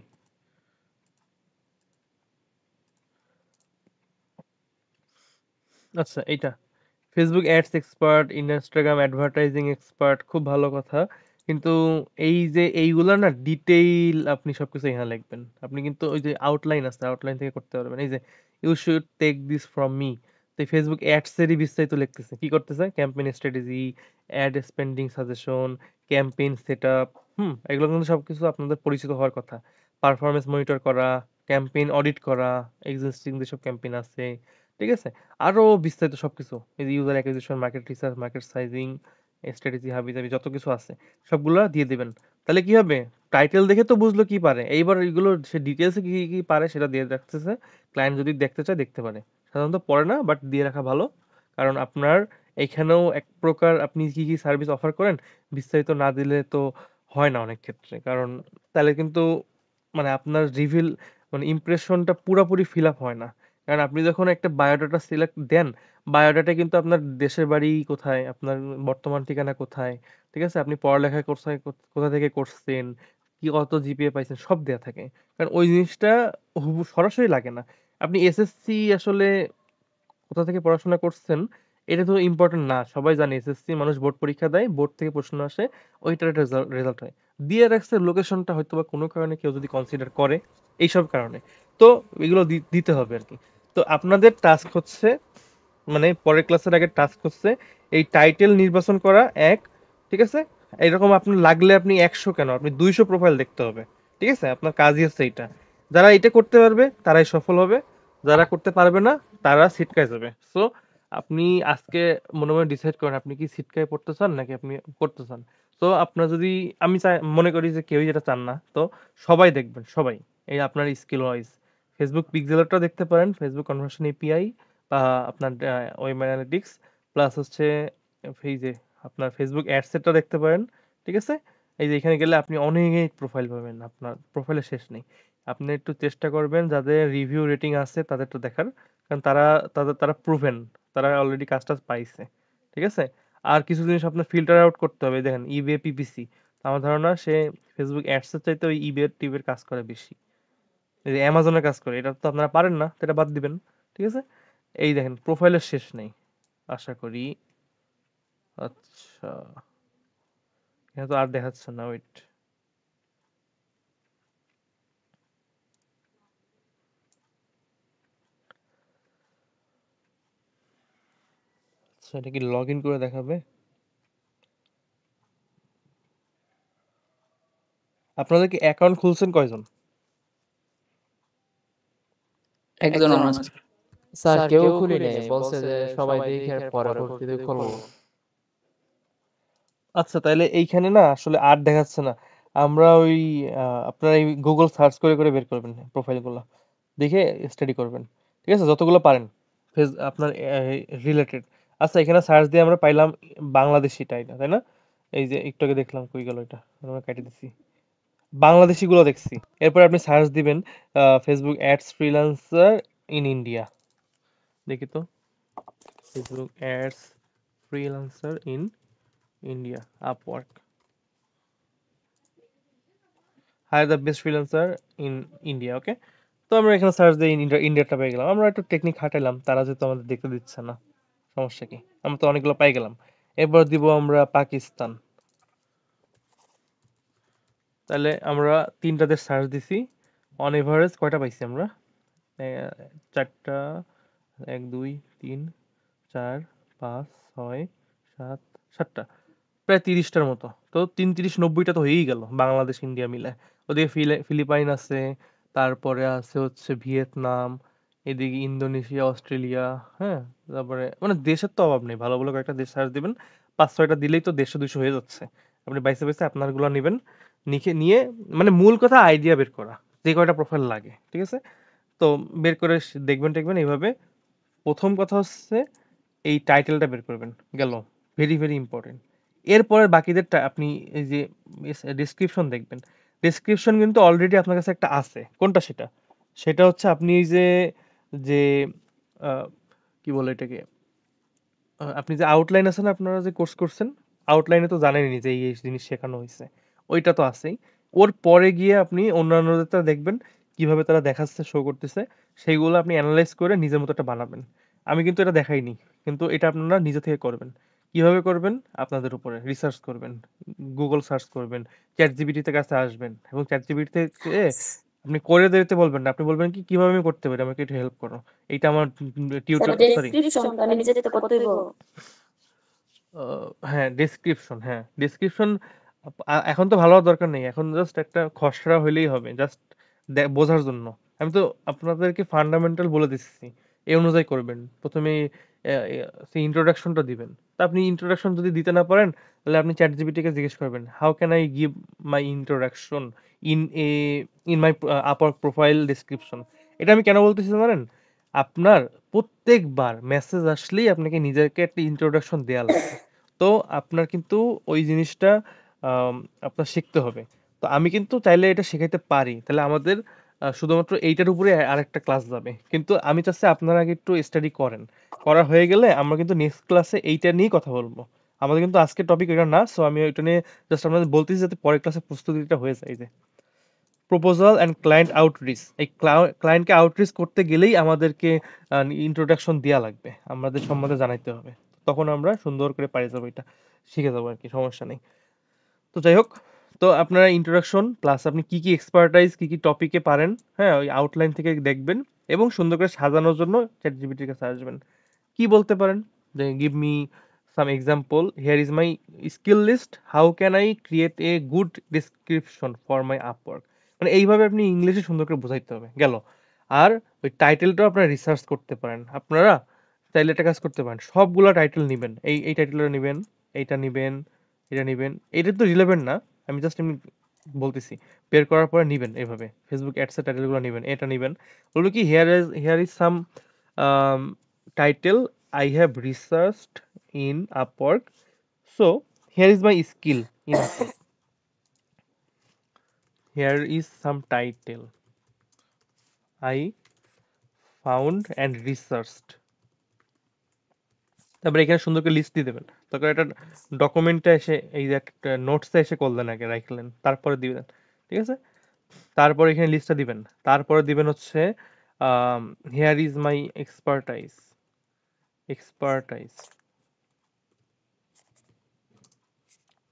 আচ্ছা, এইটা Facebook ads expert, Instagram advertising expert, খুব ভালো কথা। কিন্তু এই যে এইগুলা না ডিটেইল আপনি সবকিছু এখানে লিখবেন, আপনি কিন্তু ওই যে আউটলাইন আছে, আউটলাইন থেকে করতে পারবেন। এই যে you should take this from me, তো ফেসবুক অ্যাডস এরই বিস্তারিত লিখতেছে, কি করতেছে, campaign strategy, ad spending suggestion, campaign setup. এগুলো কিন্তু সবকিছু আপনাদের পরিচিত হওয়ার কথা। পারফরমেন্স মনিটর করা, ক্যাম্পেইন অডিট করা, এক্সিস্টিং যেসব ক্যাম্পেইন আছে, ঠিক আছে, আরো বিস্তারিত সবকিছু, এই যে user acquisition, market research, market sizing, strategy, হাবি-জাবি যত কিছু আছে সবগুলা দিয়ে দিবেন। তাহলে কি হবে, টাইটেল দেখে তো বুঝলো কি পারে, এইবার এগুলো সে ডিটেলসে কি কি পারে সেটা দিয়ে রাখতেছে, ক্লায়েন্ট যদি দেখতে চায় দেখতে পারে। সাধারণত পড়ে না, বাট দিয়ে রাখা ভালো, কারণ আপনার এখানেও এক প্রকার আপনি কি কি সার্ভিস অফার করেন বিস্তারিত না দিলে তো হয় না অনেক ক্ষেত্রে, কারণ তাহলে কিন্তু মানে আপনার রিভিল, মানে ইমপ্রেশনটা পুরোপুরি ফিল আপ হয় না। কারণ আপনি যখন একটা বায়োডাটা সিলেক্ট দেন, বায়োডাটা কিন্তু আপনার দেশের বাড়ি কোথায়, আপনার বর্তমান ঠিকানা কোথায়, ঠিক আছে, আপনি পড়ালেখা কোথায়, কোথা থেকে করছেন, কি কত জিপিএ পাইছেন, সব দেয়া থাকে। কারণ ওই জিনিসটা সরাসরি লাগে না। আপনি এসএসসি আসলে কোথা থেকে পড়াশোনা করছেন এটা তো ইম্পর্টেন্ট না, সবাই জানে এসএসসি মানুষ বোর্ড পরীক্ষা দেয়, বোর্ড থেকে প্রশ্ন আসে, ওইটার একটা রেজাল্ট হয়, দিয়ে রাখছে লোকেশনটা হয়তো বা কোনো কারণে কেউ যদি কনসিডার করে, এইসব কারণে। তো এগুলো দিতে হবে আর কি। তো আপনাদের টাস্ক হচ্ছে, মানে পরের ক্লাসের আগে টাস্ক হচ্ছে এই টাইটেল নির্বাচন করা এক, ঠিক আছে, এরকম আপনার লাগলে আপনি 100 কেন, আপনি 200 প্রোফাইল দেখতে হবে। ঠিক আছে, আপনার কাজই হচ্ছে এটা, যারা এটা করতে পারবে তারাই সফল হবে, যারা করতে পারবে না তারা ছিটকায় যাবে। সো আপনি আজকে মনে মনে ডিসাইড করেন আপনি কি ছিটকায় পড়তে চান নাকি আপনি করতে চান। তো আপনার যদি, আমি মনে করি যে কেউই যেটা চান না, তো সবাই দেখবেন, সবাই, এই আপনার স্কিল ওয়াইজ ফেসবুক পিক্সেলটা দেখতে পারেন, ফেসবুক কনভার্সন এপিআই, বা আপনার ওয়েব অ্যানালিটিক্স, প্লাস হচ্ছে এই যে আপনার ফেসবুক অ্যাডসেটটা দেখতে পারেন। ঠিক আছে, এই যে এখানে গেলে আপনি অনেক প্রোফাইল পাবেন, আপনার প্রোফাইলের শেষ নেই। আপনি একটু চেষ্টা করবেন যাদের রিভিউ রেটিং আছে তাদেরটা দেখার, কারণ তারা প্রুভেন, তারা অলরেডি কাজটা পাইছে। ঠিক আছে, আর কিছু জিনিস আপনার ফিল্টার আউট করতে হবে, দেখেন ইবে পিপিসি, আমার ধারণা সে ফেসবুক অ্যাডসের চাইতে ওই ইবে টিবের কাজ করে বেশি, এই যে অ্যামাজনের কাজ করে, এটা তো আপনারা পারেন না, তো এটা বাদ দিবেন। ঠিক আছে, এই দেখেন প্রোফাইলের শেষ নেই, আশা করি। আচ্ছা, এখানে তো আর দেখাচ্ছে না, ওয়েট, আচ্ছা এটা কি লগ ইন করে দেখাবে? আপনাদের কি অ্যাকাউন্ট খুলছেন কয়জন? একজন আমার স্যার। স্যার কেউ খুলি নেই, বলছে যে সবাই দেখে পরে পরবর্তীতে খুলবো। আচ্ছা, তাহলে এইখানে না আসলে আর দেখাচ্ছে না। আমরা ওই আপনারা এই গুগল সার্চ করে করে বের করবেন প্রোফাইলগুলো, দেখে স্টাডি করবেন, ঠিক আছে, যতগুলো পারেন আপনার রিলেটেড। আচ্ছা, এখানে সার্চ দিয়ে আমরা পাইলাম বাংলাদেশিটা, এটা তাই না? এই যে একটু আগে দেখলাম, কই গেল এটা, আমরা কেটে দিছি, বাংলাদেশি গুলো দেখছি। এরপর আপনি সার্চ দিবেন Facebook ads freelancer in India, দেখি তো, Facebook ads freelancer in India, Upwork, hire the best freelancer in India. Okay, তো আমরা এখানে সার্চ দিয়ে ইন্ডিয়াটা পেয়ে গেলাম। আমরা একটু টেকনিক খাটাইলাম, তারা যেহেতু আমাদের দেখতে দিচ্ছে না, সমস্যা কি, আমরা তো অনেকগুলো পাই গেলাম। এরপর দিব আমরা পাকিস্তান। তাহলে আমরা 3টা দেশ সার্চ দিছি, অন এভারেজ কয়টা পাইছি আমরা? 4টা, 1 2 3 4 5 6 7 7টা, প্রায় 30টার মতো। তো 3 30 90টা তো হয়েই গেল বাংলাদেশ ইন্ডিয়া মিলে। ওদিকে ফিলিপাইন আছে, তারপরে আছে হচ্ছে ভিয়েতনাম, এদিকে ইন্দোনেশিয়া, অস্ট্রেলিয়া, হ্যাঁ, তারপরে মানে দেশের তো অভাব নেই। ভালো ভালো কয়েকটা দেশ সার্চ দিবেন, 5 6টা দিলেই তো 150 200 হয়ে যাচ্ছে। আপনি বাইসে বাইসে আপনারগুলো নেবেন, নিয়ে মানে মূল কথা আইডিয়া বের করা, যে কয়টা প্রোফাইল লাগে, ঠিক আছে? তো বের করে দেখবেন এইভাবে। প্রথম কথা হচ্ছে এই টাইটেলটা বের করবেন, গেল, ভেরি ভেরি ইম্পর্টেন্ট। এরপরে বাকিদেরটা আপনি এই যে ডেসক্রিপশন দেখবেন। ডেসক্রিপশন কিন্তু অলরেডি আপনার কাছে একটা আছে, কোনটা সেটা? সেটা হচ্ছে আপনি এই যে যে আহ, কি বলে এটাকে, আপনি যে আউটলাইন আছে না, আপনারা যে কোর্স করছেন, আউটলাইনে তো জানেনই যে এই জিনিস শেখানো হয়েছে, ওইটা তো আছেই। ওর পরে গিয়ে আপনি অন্যান্যদেরটা দেখবেন, কিভাবে তারা দেখাচ্ছে, শো করতেছে, সেইগুলো আপনি অ্যানালাইজ করে নিজের মতো একটা বানাবেন। আমি কিন্তু এটা দেখাইনি, কিন্তু এটা আপনারা নিজে থেকে করবেন। কিভাবে করবেন? আপনাদের উপরে রিসার্চ করবেন, গুগল সার্চ করবেন, চ্যাট জিপিটিতে কাছে আসবেন, এবং চ্যাট জিপিটি থেকে আপনি করে দিতে বলবেন না, আপনি বলবেন কি কিভাবে আমি করতে পারি, আমাকে একটু হেল্প করো। এইটা আমার স্যার টিউটর, সরি, ডেসক্রিপশন আমি নিজে তো করতে হইব। হ্যাঁ ডেসক্রিপশন এখন তো ভালো হওয়ার দরকার নেই, এখন জাস্ট একটা খসড়া হইলেই হবে, জাস্ট বোঝার জন্য। আমি তো আপনাদেরকে ফান্ডামেন্টাল বলে দিচ্ছি, এই অনুযায়ী করবেন। প্রথমে সেই ইন্ট্রোডাকশনটা দিবেন। তা আপনি ইন্ট্রোডাকশন যদি দিতে না পারেন, তাহলে আপনি চ্যাট জিপিটিকে জিজ্ঞেস করবেন, how can I give my introduction in a in my upper profile description. এটা আমি কেন বলতেছি জানেন? আপনার প্রত্যেকবার মেসেজ আসলেই আপনাকে নিজেকে একটা ইন্ট্রোডাকশন দেওয়া লাগবে। তো আপনার কিন্তু ওই জিনিসটা আম, আপনার শিখতে হবে। তো আমি কিন্তু চাইলে এটা শেখাইতে পারি, তাহলে আমাদের শুধুমাত্র এইটার উপরে আরেকটা ক্লাস যাবে, কিন্তু আমি চাচ্ছি আপনারা আগে একটু স্টাডি করেন। করা হয়ে গেলে আমরা কিন্তু নেক্সট ক্লাসে এইটা নিয়েই কথা বলবো। আমাদের কিন্তু আজকের টপিক এটা না, সো আমি ওইটা নিয়ে জাস্ট আপনাদের বলতেছি যাতে পরের ক্লাসে প্রস্তুতিটা হয়ে যায়। এই যে প্রপোজাল অ্যান্ড ক্লায়েন্ট আউটরিচ, এই ক্লায়েন্টকে আউটরিচ করতে গেলেই আমাদেরকে ইন্ট্রোডাকশন দেওয়া লাগবে, আমাদের সম্বন্ধে জানাইতে হবে। তখন আমরা সুন্দর করে পারি যাবো, এটা শিখে যাবো আর কি, সমস্যা নেই। তো যাই হোক, তো আপনারা ইন্ট্রোডাকশন প্লাস আপনি কি কি এক্সপার্টাইজ, কি কি টপিকে পারেন, হ্যাঁ, ওই আউটলাইন থেকে দেখবেন, এবং সুন্দর করে সাজানোর জন্য চ্যাট জিপিটির কাছে আসবেন। কি বলতে পারেন যে give me some example, here is my skill list, how can I create a good description for my Upwork. মানে এইভাবে আপনি ইংলিশে সুন্দর করে বোঝাইতে হবে, গেল। আর ওই টাইটেলটাও আপনারা রিসার্চ করতে পারেন। আপনারা চাইলে একটা কাজ করতে পারেন, সবগুলা টাইটেল নিবেন, এই টাইটেলটা নিবেন, এইটা নিবেন, এটা নিবেন। এটা তো রিলেভেন্ট না, আমি জাস্ট এমনি বলতেছি। বের করার পরে নিবেন এইভাবে, ফেসবুক অ্যাডস এর টাইটেলগুলো নিবেন, এটা নিবেন। বলবো কি, here is some title I have researched in Upwork. So here is my skill in Upwork. Here is some title I found and researched. তারপরে এখানে সুন্দর করে লিস্ট দিয়ে দেবেন। তারপরে একটা ডকুমেন্টে এসে এই যে একটা নোটসে এসে করলেন, আগে রাখলেন, তারপরে দিবেন, ঠিক আছে? তারপরে এখানে লিস্টটা দিবেন, তারপরে দিবেন হচ্ছে here is my expertise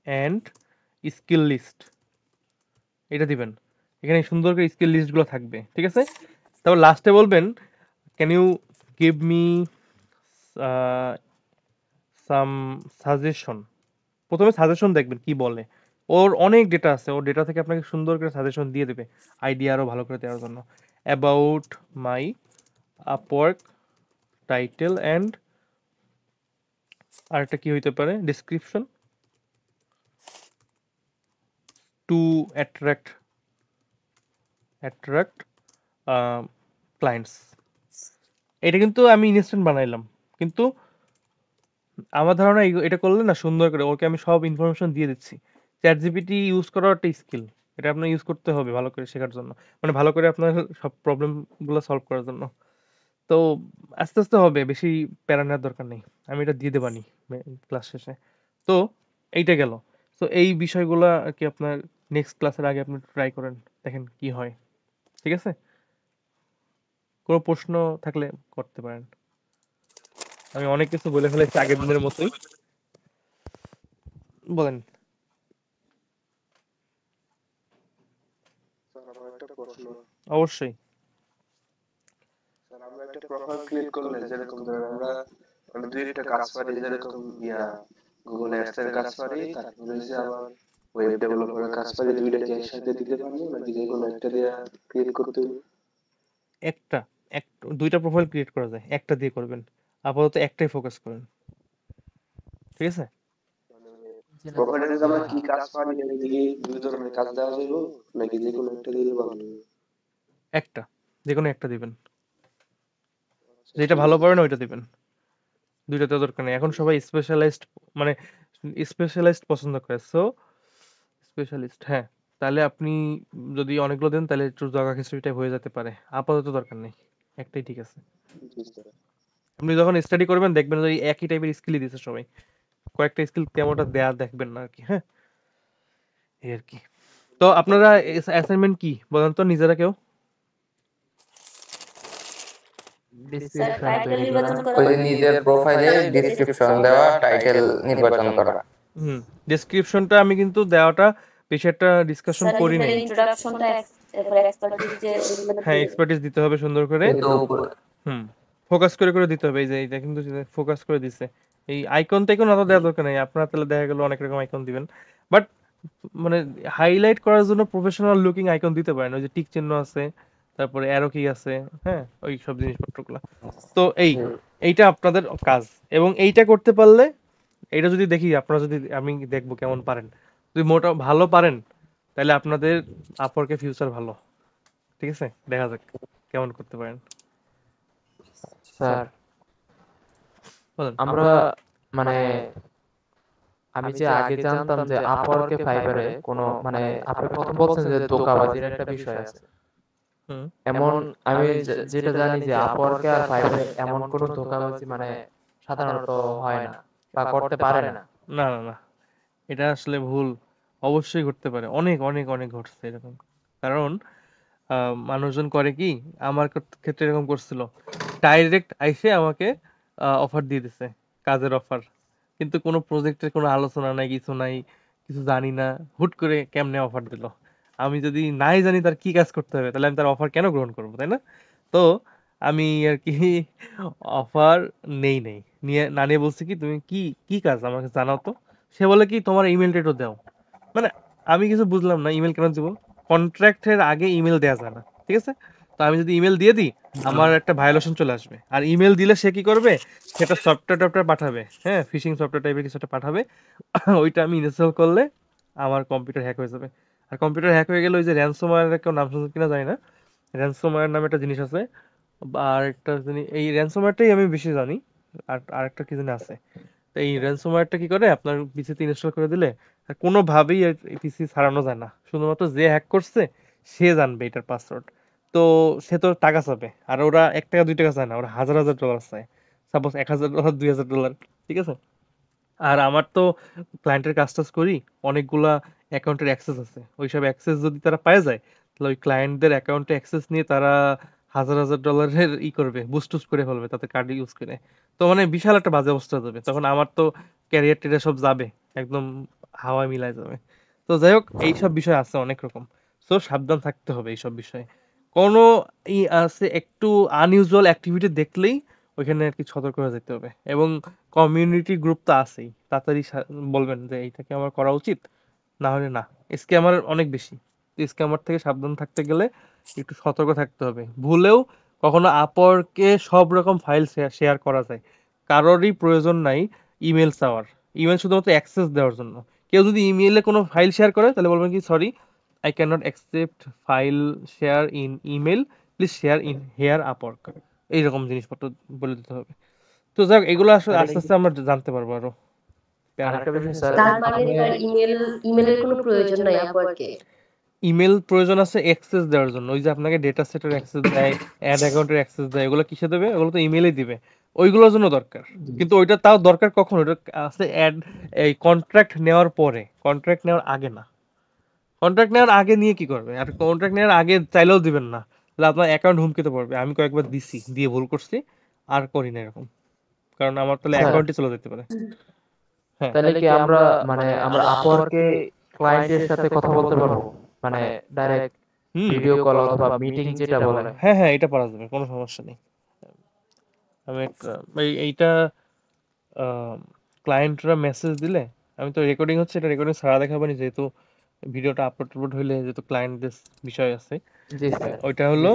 and skill list, এটা দিবেন। এখানে সুন্দর করে স্কিল লিস্টগুলো থাকবে, ঠিক আছে? তারপর লাস্টে বলবেন, can you give me some suggestion. প্রথমে সাজেশন দেখবেন কি বলে, ওর অনেক ডেটা আছে, ওর ডেটা থেকে আপনাকে সুন্দর করে সাজেশন দিয়ে দেবে, আইডিয়া আরো ভালো করে দেওয়ার জন্য। About my Upwork title and আরেকটা কি হইতে পারে, ডেসক্রিপশন টু অ্যাট্রাক্ট ক্লায়েন্টস। এটা কিন্তু আমি ইনস্ট্যান্ট বানাইলাম, কিন্তু আমার ধারণা এটা করলে না সুন্দর করে ওকে আমি সব ইনফরমেশন দিয়ে দিচ্ছি। চ্যাট জিপিটি ইউজ করার একটা স্কিল, এটা আপনার ইউজ করতে হবে ভালো করে শেখার জন্য, মানে ভালো করে আপনার সব প্রবলেমগুলো সলভ করার জন্য। তো আস্তে আস্তে হবে, বেশি প্যারা নেওয়ার দরকার নেই, আমি এটা দিয়ে দেবানি ক্লাস শেষে। তো এইটা গেল। তো এই বিষয়গুলো আর কি আপনার নেক্সট ক্লাসের আগে আপনি ট্রাই করেন, দেখেন কি হয়। ঠিক আছে, কোনো প্রশ্ন থাকলে করতে পারেন। আমি অনেক কিছু বলে ফেলেছি আগের দিনের মতোই, বলেন। স্যার আমার একটা প্রশ্ন। অবশ্যই। স্যার আমরা একটা প্রোফাইল ক্রিয়েট করলে যেরকম ধরেন আমরা মানে দুই একটা কাজ পারি, যেরকম গুগল অ্যাডস এর কাজ পারি, তারপরে যে আবার ওয়েব ডেভেলপারের কাজ পারি, দুইটা কি একসাথে দিতে পারবো নাকি যে কোনো একটা দিয়ে ক্রিয়েট করতে হবে? দুইটা প্রোফাইল ক্রিয়েট করা যায়, একটা দিয়ে করবেন। আপাতত একটাই ফোকাস করেন, ঠিক আছে? প্রোফাইলে যদি আমরা কি কাজ পারি এর দিকে দুই ধরনের কাজ দেওয়া যাবে নাকি যে কোনো একটা দিলে ভালো হবে? একটা, যে কোনো একটা দিবেন, যেটা ভালো পারেন ওইটা দিবেন, দুইটাতে দরকার নেই। এখন সবাই স্পেশালাইজড, মানে স্পেশালাইজড পছন্দ করে। সো স্পেশালিস্ট, হ্যাঁ, তাহলে আপনি যদি অনেকগুলো দেন তাহলে একটু জায়গা খিচুড়ি টাইপ হয়ে যেতে পারে। আপাতত দরকার নেই, একটাই ঠিক আছে। আপনি যখন স্টাডি করবেন দেখবেন যে একই টাইপের স্কিলই দিচ্ছে সবাই, কয়েকটা স্কিল তেমনটা দেয়া দেখবেন না আর কি। হ্যাঁ, এই আর কি। তো আপনারা অ্যাসাইনমেন্ট কি বলেন তো নিজেরা কেউ? স্যার টাইটেল নির্বাচন করা, ওই নিজের প্রোফাইলে ডেসক্রিপশন দেওয়া, টাইটেল নির্বাচন করা। ডেসক্রিপশনটা আমি কিন্তু দেওয়াটা বেশি একটা ডিসকাশন করি নাই। ইন্ট্রোডাকশনটা এরপর এক্সপার্টিস যে হ্যাঁ, এক্সপার্টিস দিতে হবে সুন্দর করে, ফোকাস করে করে দিতে হবে। এই যে এইটা কিন্তু ফোকাস করে দিছে। এই আইকন টাইকন অত দেওয়ার দরকার নেই, আপনারা তাহলে দেখা গেল অনেক রকম আইকন দিবেন, বাট মানে হাইলাইট করার জন্য প্রফেশনাল লুকিং আইকন দিতে পারেন। ওই যে টিক চিহ্ন আছে, তারপরে অ্যারো কি আছে, হ্যাঁ, ওই সব জিনিসপত্রগুলো। তো এইটা আপনাদের কাজ, এবং এইটা করতে পারলে, এইটা যদি দেখি আপনারা যদি, আমি দেখবো কেমন পারেন। যদি মোটা ভালো পারেন তাহলে আপনাদের আপওয়ার্কে ফিউচার ভালো। ঠিক আছে, দেখা যাক কেমন করতে পারেন। স্যার আমরা মানে আমি যে আগে জানতাম যে আপওয়ার্কে ফাইবারে কোনো মানে আপনি প্রথম বলছেন যে ধোঁকাবাজির একটা বিষয় আছে, এমন আমি যেটা জানি যে আপওয়ার্কে আর ফাইবারে এমন কোনো ধোঁকাবাজি মানে সাধারণত হয় না বা করতে পারে না। না না না, এটা আসলে ভুল। অবশ্যই ঘটতে পারে, অনেক অনেক অনেক ঘটছে এরকম। কারণ মানুষজন করে কি, আমার ক্ষেত্রে এরকম করছিল, ডাইরেক্ট আইসে আমাকে অফার দিয়ে দিছে, কাজের অফার, কিন্তু কোনো প্রজেক্টের কোনো আলোচনা নাই, কিছু নাই, কিছু জানি না, হুট করে কেমনে অফার দিল। আমি যদি নাই জানি তার কি কাজ করতে হবে, তাহলে আমি তার অফার কেন গ্রহণ করবো, তাই না? তো আমি আর কি অফার নেই নিয়ে না নিয়ে বলছি কি, তুমি কি কি কাজ আমাকে জানাও তো। সে বলে কি, তোমার ইমেলটা একটু দাও। মানে আমি কিছু বুঝলাম না, ইমেল কেন দিব? কন্ট্রাক্টের আগে ইমেল দেওয়া যায় না, ঠিক আছে? তো আমি যদি ইমেল দিয়ে দিই আমার একটা ভায়োলেশন চলে আসবে। আর ইমেল দিলে সে কি করবে, সেটা সফটওয়্যার পাঠাবে, হ্যাঁ, ফিশিং সফটওয়্যার টাইপের কিছু একটা পাঠাবে। ওইটা আমি ইনস্টল করলে আমার কম্পিউটার হ্যাক হয়ে যাবে। আর কম্পিউটার হ্যাক হয়ে গেলে ওই যে র্যানসমওয়্যারের কেউ নাম শুনছেন কিনা জানি না, র্যানসমওয়্যার নামে একটা জিনিস আছে। আর একটা জিনিস, এই র্যানসমওয়্যারটাই আমি বেশি জানি, আর আরেকটা কি জানি আছে। তো এই র্যানসমওয়্যারটা কি করে, আপনার পিসিতে ইনস্টল করে দিলে কোনোভাবেই পিসি ছাড়ানো যায় না, শুধুমাত্র যে হ্যাক করছে সে জানবে এটার পাসওয়ার্ড। তো সে তো টাকা চাবে, আর ওরা 1 টাকা 2 টাকা চায় না, ওরা হাজার হাজার ডলার চায়। সাপোজ $1000 $2000, ঠিক আছে? আর আমার তো ক্লায়েন্টের কাজ টাজ করি, অনেকগুলা অ্যাকাউন্টের অ্যাক্সেস আছে। ওইসব অ্যাক্সেস যদি তারা পায় যায়, তাহলে ওই ক্লায়েন্টদের অ্যাকাউন্টে অ্যাক্সেস নিয়ে তারা হাজার হাজার ডলারের করবে, বুস্ট টুস্ট করে ফেলবে তাদের কার্ড ইউজ করে। তো মানে বিশাল একটা বাজে অবস্থা হয়ে যাবে, তখন আমার তো ক্যারিয়ার টেরিয়ার সব যাবে, একদম হাওয়ায় মিলাই যাবে। তো যাই হোক, এইসব বিষয় আছে অনেক রকম। সো সাবধান থাকতে হবে এইসব বিষয়ে। কোনো আছে একটু আনইউজুয়াল অ্যাক্টিভিটি দেখলেই ওইখানে আর কি সতর্ক হয়ে যেতে হবে। এবং কমিউনিটি গ্রুপ তো আছেই, তাড়াতাড়ি বলবেন যে এইটাকে আমার করা উচিত, না হলে না। স্ক্যামার অনেক বেশি, স্ক্যামার থেকে সাবধান থাকতে গেলে একটু সতর্ক থাকতে হবে। ভুলেও কখনো আপওয়ার্কে সব রকম ফাইল শেয়ার করা যায়, কারোরই প্রয়োজন নাই ইমেল চাওয়ার। ইমেল শুধুমাত্র অ্যাক্সেস দেওয়ার জন্য। কেউ যদি ইমেইলে কোনো ফাইল শেয়ার করে তাহলে বলবেন কি sorry, I can not accept file share in email, please share in here Upwork, এইরকম জিনিসপত্র বলে দিতে হবে। তো যাক, এগুলো আসলে আস্তে আস্তে আমরা জানতে পারবো আরো। আরেকটা বিষয় স্যার, তার মানে স্যার ইমেলের কোনো প্রয়োজন নাই আপওয়ার্কে। ইমেল প্রয়োজন আছে অ্যাক্সেস দেওয়ার জন্য। ওই যে আপনাকে ডেটা সেটের অ্যাক্সেস দেয়, অ্যাড অ্যাকাউন্টের অ্যাক্সেস দেয়, ওগুলো কিসে দেবে? ওগুলো তো ইমেলেই দিবে, ওইগুলোর জন্য দরকার। কিন্তু ওইটা তাও দরকার কখন? ওটা আছে অ্যাড, এই কন্ট্রাক্ট নেওয়ার পরে, কন্ট্রাক্ট নেওয়ার আগে না। কন্ট্রাক্ট নেওয়ার আগে নিয়ে কি করবে? আর কন্ট্রাক্ট নেওয়ার আগে চাইলেও দিবেন না, তাহলে আপনার অ্যাকাউন্ট হুমকিতে পড়বে। আমি কয়েকবার দিছি, দিয়ে ভুল করছি, আর করি না এরকম, কারণ আমার তাহলে স্যার অ্যাকাউন্টই চলে যেতে পারে। হ্যাঁ, তাহলে কি আমরা আমরা আপওয়ার্কে ক্লায়েন্টের সাথে কথা বলতে পারবো, মানে ডাইরেক্ট ভিডিও কল অথবা মিটিং যেটা বলে? হ্যাঁ হ্যাঁ, এটা পারা যাবে, কোনো সমস্যা নেই। আমি এইটা ক্লায়েন্টরা মেসেজ দিলে, আমি তো রেকর্ডিং হচ্ছে, এটা রেকর্ডিং ছাড়া দেখাবো না, যেহেতু ভিডিওটা আপলোড হইলে যেহেতু ক্লায়েন্টদের বিষয় আছে। জি স্যার, ওইটা হলো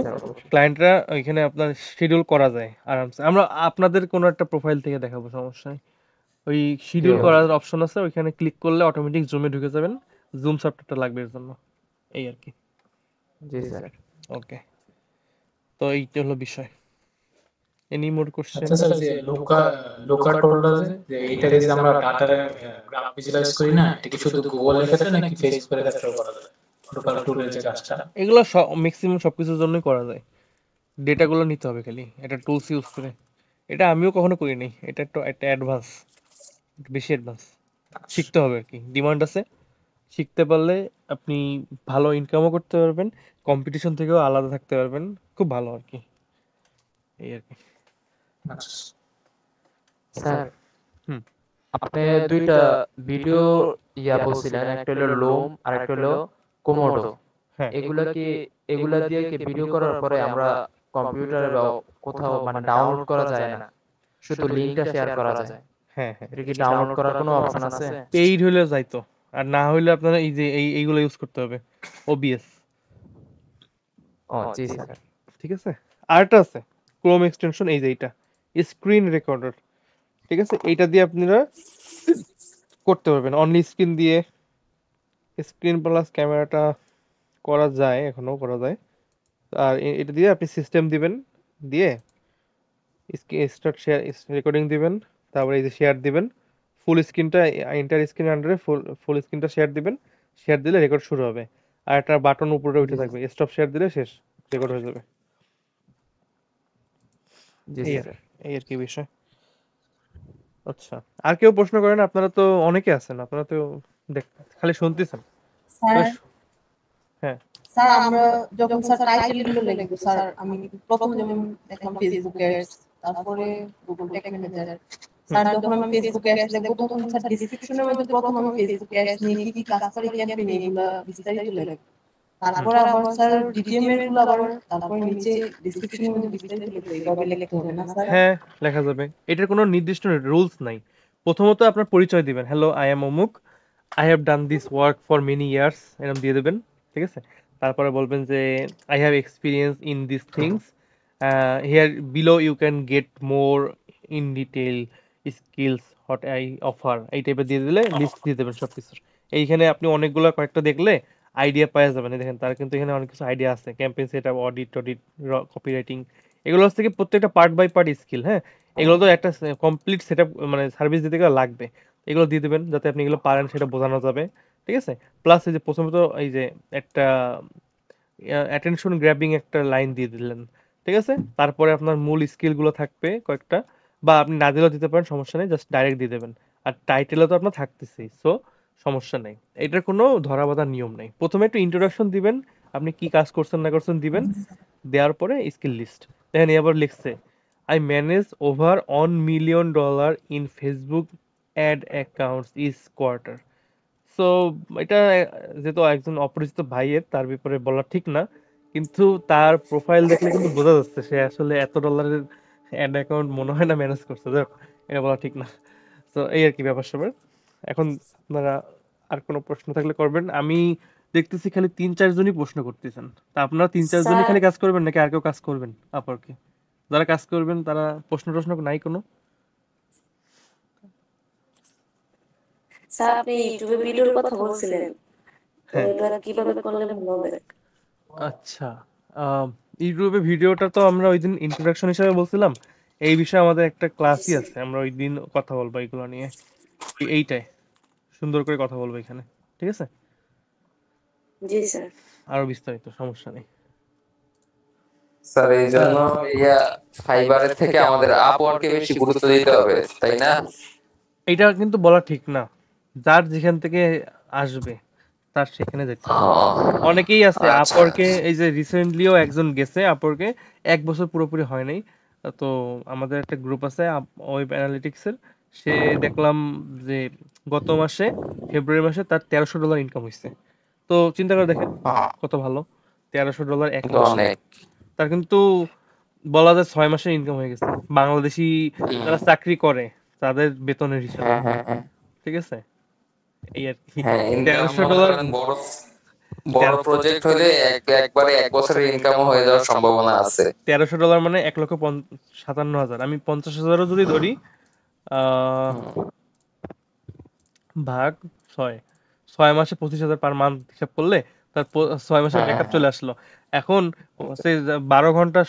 ক্লায়েন্টরা ওইখানে আপনার শিডিউল করা যায় আরামসে। আমরা আপনাদের কোনো একটা প্রোফাইল থেকে দেখাবো, সমস্যা নেই। ওই শিডিউল করার অপশন আছে, ওইখানে ক্লিক করলে অটোমেটিক জুমে ঢুকে যাবেন। জুম সফটওয়্যারটা লাগবে এর জন্য, এই আর কি। জি স্যার। ওকে, তো এইটা হলো বিষয়। Any more question? আচ্ছা স্যার, যে লোকা টোলটা যে এইটাকে যে আমরা ডাটা গ্রাফ ভিজুয়ালাইজ করি না, এটা কি শুধু গুগলের ক্ষেত্রে নাকি ফেসবুকের ক্ষেত্রেও করা যায়? লোকাল টুলের যে কাজটা, এগুলো ম্যাক্সিমাম সবকিছুর জন্যই করা যায়। ডেটাগুলো নিতে হবে খালি, এটা টুলস ইউজ করে। এটা আমিও কখনো করি নাই, এটা একটু একটা অ্যাডভান্স, বেশি অ্যাডভান্স, শিখতে হবে আর কি। ডিমান্ড আছে, শিখতে পারলে আপনি ভালো ইনকামও করতে পারবেন, কম্পিটিশন থেকেও আলাদা থাকতে পারবেন, খুব ভালো আর কি, এই আর কি। স্যার আপনি দুইটা ভিডিও বলছিলেন, একটা হলো লোম আর একটা হলো কোমোডো। এগুলা দিয়ে কি ভিডিও করার পরে আমরা কম্পিউটারে বা কোথাও ডাউনলোড করা যায় না, শুধু লিংকটা শেয়ার করা যায়? হ্যাঁ হ্যাঁ, এটা কি ডাউনলোড করার কোনো অপশন আছে? পেইড হইলে যাইতো, আর না হইলে আপনারা এই যে এইগুলো ইউজ করতে হবে, ওবিএস। জি স্যার, ঠিক আছে। আরেকটা আছে ক্রোম এক্সটেনশন, এই যে এইটা স্ক্রিন রেকর্ডার, ঠিক আছে। এইটা দিয়ে আপনারা করতে পারবেন অনলি স্ক্রিন দিয়ে। স্ক্রিন প্লাস ক্যামেরাটা করা যায়, এখনো করা যায়। আর এটা দিয়ে আপনি সিস্টেম দিবেন, দিয়ে স্টার্ট শেয়ার রেকর্ডিং দিবেন, তারপরে এই যে শেয়ার দিবেন, ফুল স্ক্রিনটা এন্টার স্ক্রিন আন্ডারে ফুল স্ক্রিনটা শেয়ার দিবেন। শেয়ার দিলে রেকর্ড শুরু হবে, আর একটা বাটন উপরে উঠে থাকবে, স্টপ শেয়ার দিলে শেষ, রেকর্ড হয়ে যাবে। এই আর কি বিষয়। আচ্ছা, আর কেউ প্রশ্ন করেন? আপনারা তো অনেকে আছেন, আপনারা তো খালি শুনতেছেন। স্যার হ্যাঁ স্যার, আমরা যখন স্যার টাইটেল গুলো লিখবো স্যার, আমি প্রথম যেমন দেখলাম ফেসবুক অ্যাডস, তারপরে গুগল ট্যাগ ম্যানেজার। স্যার যখন আমি ফেসবুক অ্যাডস লিখবো তখন স্যার ডেসক্রিপশনের মধ্যে প্রথম আমি ফেসবুক অ্যাডস নিয়ে কি কি কাজ করে ক্যাম্পেইন এগুলো বিস্তারিত লিখবো। তারপরে আবার স্যার ডিটিএম এর গুলো আবার তারপরে নিচে ডেসক্রিপশনের মধ্যে বিস্তারিত লিখবো, এইভাবে লিখতে হবে না স্যার? হ্যাঁ, লেখা যাবে। এটার কোনো নির্দিষ্ট রুলস নাই। প্রথমত আপনার পরিচয় দিবেন, হ্যালো আই এম অমুক, I have done this work for many years, এরকম দিয়ে দেবেন, ঠিক আছে। তারপরে বলবেন যে I have experience in this things, here below you can get more in detail skills what I offer, এই টাইপের দিয়ে দিলে লিস্ট দিয়ে দেবেন সব কিছুর। এইখানে আপনি অনেকগুলো কয়েকটা দেখলে আইডিয়া পাওয়া যাবেন। দেখেন তার কিন্তু এখানে অনেক কিছু আইডিয়া আছে, campaign set up, audit copywriting, এগুলো থেকে প্রত্যেকটা পার্ট বাই পার্ট স্কিল। হ্যাঁ, এগুলো তো একটা কমপ্লিট সেট আপ মানে সার্ভিস দিতে গেলে লাগবে, এগুলো দিয়ে দেবেন যাতে আপনি এগুলো পারেন সেটা বোঝানো যাবে, ঠিক আছে। প্লাস এই যে প্রথমত এই যে একটা অ্যাটেনশন গ্র্যাবিং একটা লাইন দিয়ে দিলেন, ঠিক আছে। তারপরে আপনার মূল স্কিলগুলো থাকবে কয়েকটা, বা আপনি না দিলেও দিতে পারেন, সমস্যা নেই, জাস্ট ডাইরেক্ট দিয়ে দেবেন। আর টাইটেলও তো আপনার থাকতেছেই, সো সমস্যা নেই, এটার কোনো ধরা বাঁধার নিয়ম নেই। প্রথমে একটু ইন্ট্রোডাকশন দিবেন, আপনি কি কাজ করছেন না করছেন দিবেন, দেওয়ার পরে স্কিল লিস্ট দেখেন। এবার লিখছে I manage over $1 million in Facebook ad accounts is quarter. So এটা যেহেতু একজন অপরিচিত ভাইয়ের, তার ব্যাপারে বলা ঠিক না, কিন্তু তার প্রোফাইল দেখলে কিন্তু বোঝা যাচ্ছে সে আসলে এত ডলারের অ্যাড অ্যাকাউন্ট মনে হয় না ম্যানেজ করছে, যাক এটা বলা ঠিক না। তো এই আর কি ব্যাপার স্যাপার। এখন আপনারা আর কোনো প্রশ্ন থাকলে করবেন। আমি দেখতেছি খালি 3-4 জনই প্রশ্ন করতেছেন। তা আপনারা 3-4 জনই স্যার খালি কাজ করবেন নাকি আর কেউ কাজ করবেন আপরকে? যারা কাজ করবেন তারা প্রশ্ন নাই কোনো? স্যার আপনি ইউটিউবে ভিডিওর কথা বলছিলেন, তো হ্যাঁ এটা কিভাবে করলে ভালো হবে? আচ্ছা, ইউটিউবে ভিডিওটা তো আমরা ওই দিন ইন্ট্রোডাকশন হিসেবে বলছিলাম। এই বিষয়ে আমাদের একটা জি ক্লাসই স্যার। আছে, আমরা ওই দিন কথা বলবো এগুলো নিয়ে। এইটাই সুন্দর করে কথা বলবো এখানে, ঠিক আছে? জি স্যার। আরো বিস্তারিত, সমস্যা নেই। স্যার এই জন্য ইয়া ফাইবারের থেকে আমাদের আপওয়ার্কে বেশি গুরুত্ব দিতে হবে, তাই না? এটা কিন্তু বলা ঠিক না, যার যেখান থেকে আসবে তার সেখানে যেতে হবে। অনেকেই আছে আচ্ছা আপওয়ার্কে, এই যে রিসেন্টলিও একজন গেছে আপওয়ার্কে, 1 বছর পুরোপুরি হয় নাই। তো আমাদের একটা গ্রুপ আছে ওয়েব অ্যানালিটিক্সের, সে দেখলাম যে গত মাসে ফেব্রুয়ারি মাসে তার $1300 ইনকাম হয়েছে। তো চিন্তা করে দেখেন কত ভালো, $1300 এক কিন্তু মাসে। অনেক। তার কিন্তু বলা যায় 6 মাসের ইনকাম হয়ে গেছে বাংলাদেশি যারা চাকরি করে তাদের বেতনের হিসাবে, হ্যাঁ হ্যাঁ হ্যাঁ ঠিক আছে? এই আর কি। হ্যাঁ, ইনকাম মনে $1300 করেন বড় বড় প্রজেক্ট হলে একবারে এক বছরের ইনকামও হয়ে যাওয়ার সম্ভাবনা আছে। $1300 মানে 1,57,000। আমি 50,000ও যদি ধরি, আহ ভাগ 6 মাসে 25,000 পার মান্থ হিসাব করলে তার 6 মাসের হ্যাঁ ব্যাকআপ চলে আসলো। এখন সে 12 ঘন্টা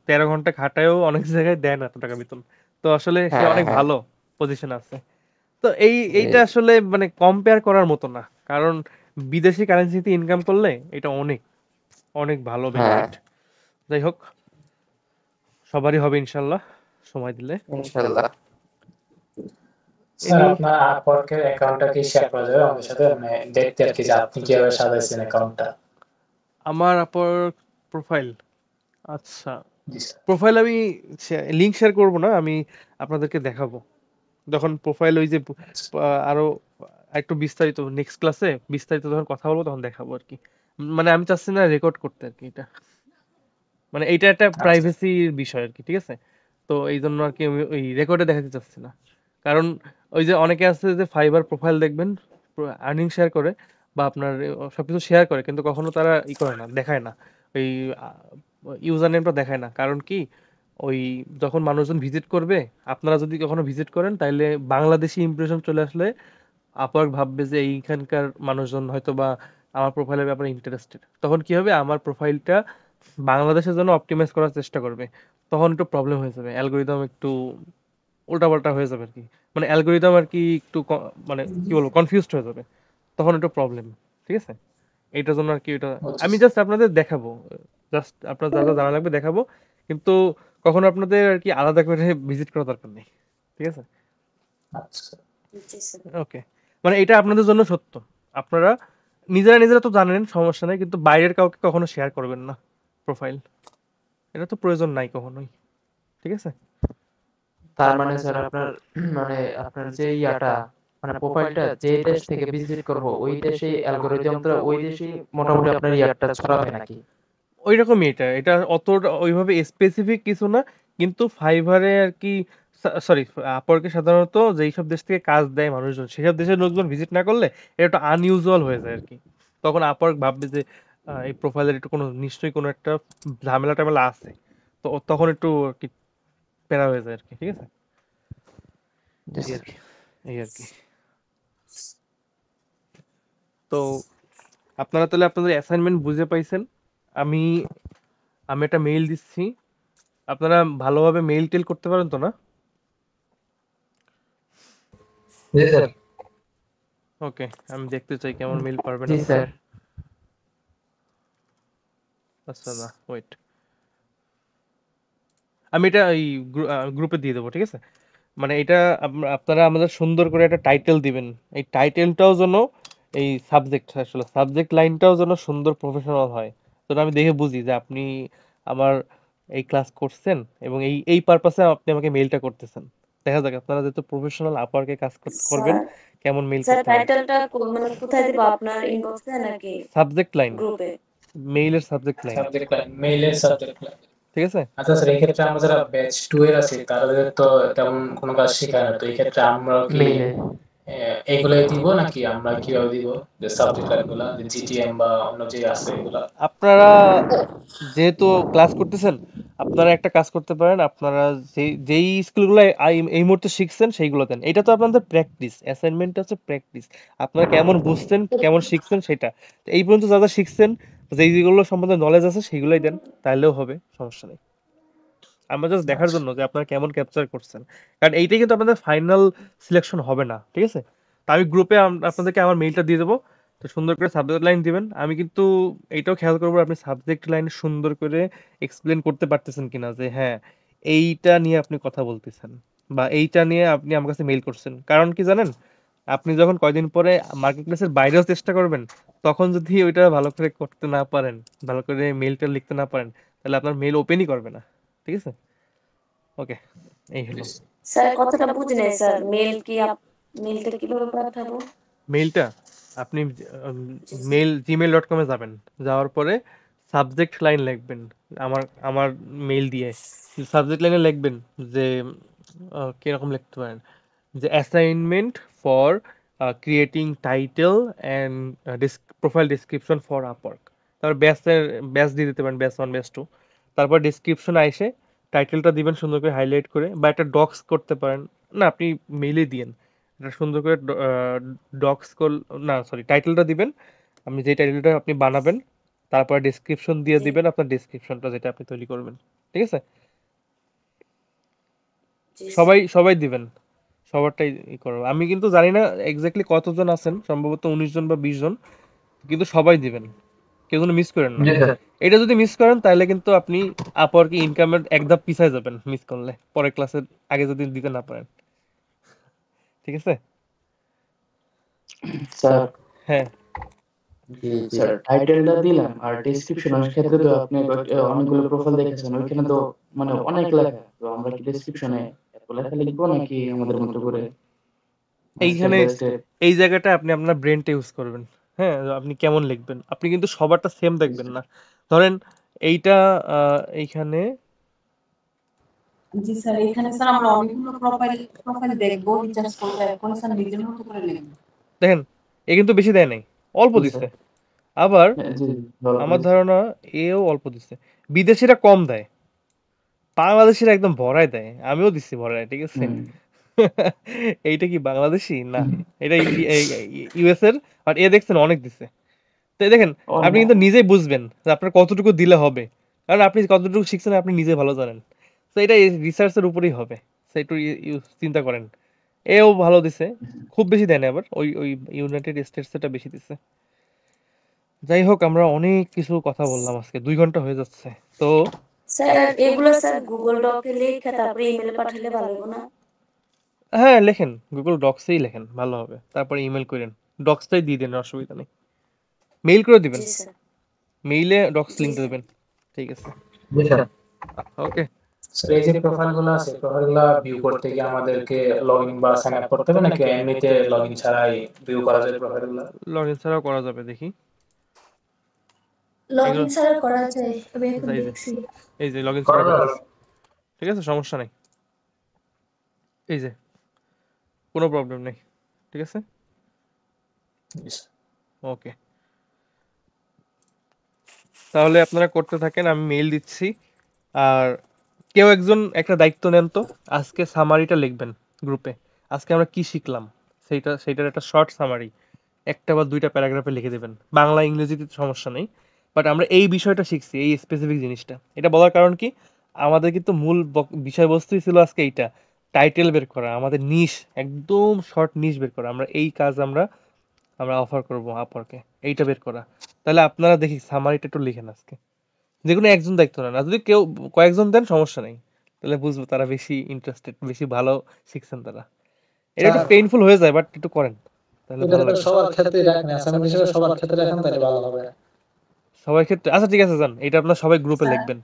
13 ঘন্টা খাটায়ও অনেক জায়গায় দেয় না এত টাকা বেতন। তো আসলে সে হ্যাঁ অনেক হ্যাঁ ভালো পজিশন আছে। তো এইটা আসলে মানে কম্পেয়ার করার মতো না, কারণ বিদেশি কারেন্সিতে ইনকাম করলে এটা অনেক অনেক ভালো হ্যাঁ বেনিফিট। যাই হোক, সবারই হবে ইনশাল্লাহ সময় দিলে। ইনশাআল্লাহ। স্যার আপনার আপওয়ার্কের অ্যাকাউন্টটা কি শেয়ার করা যাবে আমাদের সাথে, মানে দেখতে আর কি যে আপনি কিভাবে সাজাইছেন অ্যাকাউন্টটা? আমার আপওয়ার্ক প্রোফাইল, আচ্ছা জি স্যার। প্রোফাইল আমি লিংক শেয়ার করব না, আমি আপনাদেরকে দেখাবো যখন প্রোফাইল ওই যে আরো একটু বিস্তারিত নেক্সট ক্লাসে বিস্তারিত যখন কথা বলবো তখন দেখাবো আর কি। মানে আমি চাচ্ছি না রেকর্ড করতে আর কি, এটা মানে এইটা একটা প্রাইভেসির বিষয় আর কি, ঠিক আছে? তো এই জন্য আর কি আমি ওই রেকর্ডে দেখাতে চাচ্ছি না, কারণ ওই যে অনেকে আছে যে ফাইবার প্রোফাইল দেখবেন আর্নিং শেয়ার করে বা আপনার সবকিছু শেয়ার করে, কিন্তু কখনো তারা করে না, দেখায় না ওই ইউজার নেমটা দেখায় না। কারণ কি, ওই যখন মানুষজন ভিজিট করবে, আপনারা যদি কখনো ভিজিট করেন তাহলে বাংলাদেশি ইমপ্রেশন চলে আসলে আপওয়ার্ক ভাববে যে এইখানকার মানুষজন হয়তো বা আমার প্রোফাইলের ব্যাপারে ইন্টারেস্টেড। তখন কি হবে, আমার প্রোফাইলটা বাংলাদেশের জন্য অপটিমাইজ করার চেষ্টা করবে, তখন একটু প্রবলেম হয়ে যাবে, অ্যালগোরিদম একটু উল্টাপাল্টা হয়ে যাবে আর কি। মানে অ্যালগোরিদম আর কি একটু মানে কি বলবো কনফিউজড হয়ে যাবে, তখন একটু প্রবলেম, ঠিক আছে? এইটার জন্য আর কি এটা আমি জাস্ট আপনাদের দেখাবো, জাস্ট আপনার যা যা জানা লাগবে দেখাবো, কিন্তু কখনো আপনাদের আর কি আলাদা করে ভিজিট করার দরকার নেই, ঠিক আছে? আচ্ছা জি স্যার। ওকে, মানে এটা আপনাদের জন্য সত্য, আপনারা নিজেরা তো জানেন, সমস্যা নাই, কিন্তু বাইরের কাউকে কখনো শেয়ার করবেন না প্রোফাইল, এটা তো প্রয়োজন নাই কখনোই, ঠিক আছে? তার মানে স্যার আপনার মানে আপনার যে ইয়াটা মানে প্রোফাইলটা যে দেশ থেকে ভিজিট করব ওই দেশে অ্যালগরিদমটা ওই দেশে মোটামুটি আপনার ইয়াটা ছড়াবে নাকি? ওইরকমই, এটা অত ওইভাবে স্পেসিফিক কিছু না, কিন্তু ফাইবারে আর কি, সরি আপওয়ার্কে সাধারণত যেই সব দেশ থেকে কাজ দেয় মানুষজন, সেসব দেশের লোকজন ভিজিট না করলে এটা একটু আনইউজুয়াল হয়ে যায় আর কি। তখন আপওয়ার্ক ভাববে যে এই প্রোফাইলের একটু কোনো নিশ্চয়ই কোনো একটা ঝামেলা টামেলা আছে, তো তখন একটু আর কি প্যারা হয়ে যায় আর কি, ঠিক আছে? এই আর কি, এই আর কি। তো আপনারা তাহলে আপনাদের অ্যাসাইনমেন্ট বুঝে পাইছেন। আমি আমি একটা মেইল দিচ্ছি, আপনারা ভালোভাবে মেইল টেল করতে পারেন তো না? জি স্যার। ওকে, আমি দেখতে চাই কেমন মেইল পারবেন জি আপনারা। স্যার। আচ্ছা না ওয়েট, আমি এটা এই গ্রুপে দিয়ে দেবো, ঠিক আছে? মানে এটা আপনারা আমাদের সুন্দর করে একটা টাইটেল দিবেন, এই টাইটেলটাও যেন এই সাবজেক্ট, আসলে সাবজেক্ট লাইনটাও যেন সুন্দর প্রফেশনাল হয়, যেন আমি দেখে বুঝি যে আপনি আমার এই ক্লাস করছেন এবং এই পারপাসে আপনি আমাকে মেইলটা করতেছেন। দেখা যাক আপনারা যেহেতু প্রফেশনাল আপওয়ার্কে কাজ করবেন, স্যার কেমন মেইল স্যার করতে হয়। টাইটেলটা মানে কোথায় দিব, আপনার ইনবক্সে নাকি সাবজেক্ট লাইন, গ্রুপে? মেইলের সাবজেক্ট লাইন, সাবজেক্ট লাইন, মেইলের সাবজেক্ট লাইন। ঠিক আছে? আচ্ছা স্যার, এই ক্ষেত্রে আমরা যারা ব্যাচ 2 এর আছি তাদের তো তেমন কোনো কাজ শেখায় না, তো এই ক্ষেত্রে আমরা কি মেইলে এগুলাই দিব নাকি আমরা কিভাবে দিব, যে সাবজেক্ট লাইনগুলা, যে জিটিএম বা অন্য যে আছে এগুলা? আপনারা যেহেতু ক্লাস করতেছেন, আপনারা একটা কাজ করতে পারেন, আপনারা যেই স্কিলগুলো এই মুহূর্তে শিখছেন সেইগুলো দেন। এটা তো আপনাদের প্র্যাকটিস, অ্যাসাইনমেন্ট হচ্ছে প্র্যাকটিস। আপনারা কেমন বুঝছেন, কেমন শিখছেন সেটা। তো এই পর্যন্ত যা যা শিখছেন, যেগুলো সম্বন্ধে নলেজ আছে সেগুলোই দেন, তাহলেও হবে, সমস্যা নেই। আমরা জাস্ট দেখার জন্য যে আপনারা কেমন ক্যাপচার করছেন, কারণ এইটাই কিন্তু আপনাদের ফাইনাল সিলেকশন হবে না, ঠিক আছে? তো আমি গ্রুপে আপনাদেরকে আমার মেইলটা দিয়ে দেবো, তো সুন্দর করে সাবজেক্ট লাইন দিবেন। আমি কিন্তু এইটাও খেয়াল করবো আপনি সাবজেক্ট লাইন সুন্দর করে এক্সপ্লেন করতে পারতেছেন কিনা, যে হ্যাঁ এইটা নিয়ে আপনি কথা বলতেছেন বা এইটা নিয়ে আপনি আমার কাছে মেইল করছেন। কারণ কি জানেন, আপনি যখন কয়দিন পরে মার্কেট প্লেসের বাইরেও চেষ্টা করবেন, তখন যদি ওইটা ভালো করে করতে না পারেন, ভালো করে মেইলটা লিখতে না পারেন, তাহলে আপনার মেইল ওপেনই করবে না, ঠিক আছে? ওকে, এই হলো স্যার কথাটা বুঝি নাই স্যার, মেলটা কিভাবে পাঠাবো? মেইলটা। আপনি gmail.com এ যাবেন, যাওয়ার পরে সাবজেক্ট লাইন লিখবেন আমার আমার মেইল দিয়ে। সাবজেক্ট লাইনে লিখবেন যে কিরকম লিখতে পারেন, যে assignment for creating title and profile description for Upwork. তারপর ব্যাচ দিয়ে দিতে পারেন, ব্যাচ 1 ব্যাচ 2। তারপর ডিসক্রিপশন এসে টাইটেলটা দিবেন সুন্দর করে হাইলাইট করে, বা একটা ডক্স করতে পারেন, না আপনি মেইলে দিয়েন এটা সুন্দর করে, ডক্স কল, না সরি টাইটেলটা দিবেন, আপনি যে টাইটেলটা আপনি বানাবেন, তারপর ডিসক্রিপশন দিয়ে দিবেন আপনার ডিসক্রিপশনটা যেটা আপনি তৈরি করবেন, ঠিক আছে? সবাই সবাই দিবেন, সবারটাই করবো। আমি কিন্তু জানি না এক্স্যাক্টলি কতজন আছেন, সম্ভবত 19 জন বা 20 জন, কিন্তু সবাই দিবেন, কেউ যেন মিস করেন না। এটা যদি মিস করেন তাহলে কিন্তু আপনি আপওয়ার্কে ইনকামের এক ধাপ পিছায় যাবেন, মিস করলে পরের ক্লাসের আগে যদি দিতে না পারেন, ঠিক আছে? স্যার হ্যাঁ স্যার টাইটেলটা দিলাম আর ডেসক্রিপশনের ক্ষেত্রে তো আপনি অনেকগুলো প্রোফাইল দেখেছেন, ওইখানে তো মানে অনেক লেখা, তো আমরা কি ডেসক্রিপশনে এত লেখা লিখবো নাকি আমাদের মতো করে স্টেপ এইখানে বাই স্টেপ? এই জায়গাটা আপনি আপনার ব্রেনটা ইউজ করবেন। হ্যাঁ, আপনি কেমন লিখবেন, আপনি কিন্তু সবারটা সেম দেখবেন না। ধরেন এইটা এইখানে জি স্যার, এখানে স্যার আমরা অনেকগুলো প্রোফাইল দেখবো, রিচার্জ করবো, এখন স্যার নিজের মতো করে লিখবো। দেখেন এ কিন্তু বেশি দেয় নাই, অল্প জি দিছে। স্যার। আবার জি ভালো আমার করেছেন। ধারণা এও অল্প দিছে। বিদেশিরা কম দেয়, বাংলাদেশিরা একদম ভরায় দেয়। আমিও দিচ্ছি ভরায়, ঠিক আছে? এইটা কি বাংলাদেশি না, এটা ইউএস এর, আর এ দেখছেন অনেক দিছে। তো দেখেন আপনি কিন্তু নিজেই বুঝবেন যে আপনার কতটুকু দিলে হবে, কারণ আপনি কতটুকু শিখছেন আপনি নিজে ভালো জানেন। তো এটা রিসার্চের উপরেই হবে, তো একটু চিন্তা করেন। এও ভালো দিছে, খুব বেশি দেয় না, আবার ওই ওই ইউনাইটেড স্টেটস এটা বেশি দিছে। যাই হোক, আমরা অনেক কিছু কথা বললাম আজকে, 2 ঘন্টা হয়ে যাচ্ছে। তো স্যার এগুলো স্যার গুগল ডকে লিখে তারপরে ইমেল পাঠালে ভালো হবে না? হ্যাঁ লেখেন, গুগল ডক্সেই লেখেন, ভালো হবে। তারপরে ইমেল করেন, ডক্সটাই দিয়ে দেন, অসুবিধা নেই। মেইল করে দিবেন, জি স্যার। মেইলে ডক্স জি লিংক স্যার। দেবেন, ঠিক আছে? জি স্যার। ওকে। স্যার এই যে প্রোফাইলগুলো আছে, প্রোফাইলগুলো ভিউ করতে গিয়ে আমাদেরকে লগইন বা সাইন আপ করতে হবে নাকি এমনিতে লগইন ছাড়াই ভিউ করা যায় প্রোফাইলগুলো? লগইন ছাড়াও করা যাবে, দেখি লগইন ছাড়া করা যায়, আমি এখন এই যে দেখছি। এই যে লগইন ছাড়া করতেছি, ঠিক আছে, সমস্যা নেই। এই যে কোনো প্রবলেম নেই, ঠিক আছে? ওকে, তাহলে আপনারা করতে থাকেন, আমি মেইল দিচ্ছি। আর কেউ একজন একটা দায়িত্ব নেন তো, আজকে সামারিটা লিখবেন গ্রুপে। আজকে আমরা কি শিখলাম সেইটার একটা শর্ট সামারি, একটা বা 2টা প্যারাগ্রাফে লিখে দেবেন, বাংলা ইংরেজিতে সমস্যা নেই। বাট আমরা এই বিষয়টা শিখছি, এই স্পেসিফিক জিনিসটা। এটা বলার কারণ কি, আমাদের কিন্তু মূল বিষয়বস্তুই ছিল আজকে এইটা, টাইটেল বের করা, আমাদের নিশ, একদম শর্ট নিশ বের করা। আমরা এই কাজ আমরা আমরা অফার করবো আপওয়ার্কে, এইটা বের করা। তাহলে আপনারা দেখি সামারিটা একটু লিখেন আজকে, যেকোনো একজন দায়িত্ব নেন, আর যদি কেউ কয়েকজন দেন সমস্যা নেই, তাহলে বুঝবো তারা বেশি ইন্টারেস্টেড, বেশি ভালো শিখছেন তারা। এটা একটু পেইনফুল হয়ে যায়, বাট একটু করেন, তাহলে এটা ভালো তো লাগবে। সবার ক্ষেত্রে রাখেন, অ্যাসাইনমেন্ট হিসেবে সবার ক্ষেত্রে রাখেন, তাহলে ভালো হবে। সবার ক্ষেত্রে আচ্ছা ঠিক আছে, যান এটা আপনার সবাই গ্রুপে লিখবেন,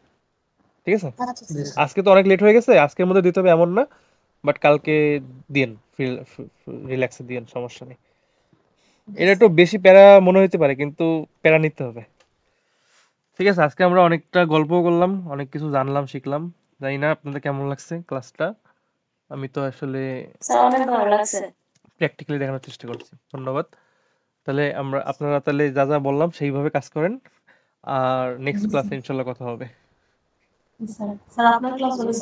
ঠিক আছে? আচ্ছা স্যার। আজকে তো অনেক লেট হয়ে গেছে, আজকের মধ্যে দিতে হবে এমন না, বাট কালকে দিন, রিল্যাক্সে দিন, সমস্যা নেই। এটা একটু বেশি প্যারা মনে হতে পারে, কিন্তু প্যারা নিতে হবে, ঠিক আছে? আজকে আমরা অনেকটা গল্প করলাম, অনেক কিছু জানলাম, শিখলাম। জানি না আপনাদের কেমন লাগছে ক্লাসটা। আমি তো আসলে স্যার অনেক ভালো লাগছে। প্র্যাকটিক্যালি দেখানোর চেষ্টা করছি। ধন্যবাদ। তাহলে আপনারা তাহলে যা যা বললাম সেইভাবে কাজ করেন, আর নেক্সট ক্লাসে ইনশাল্লাহ কথা হবে। স্যার আপনার ক্লাস হলে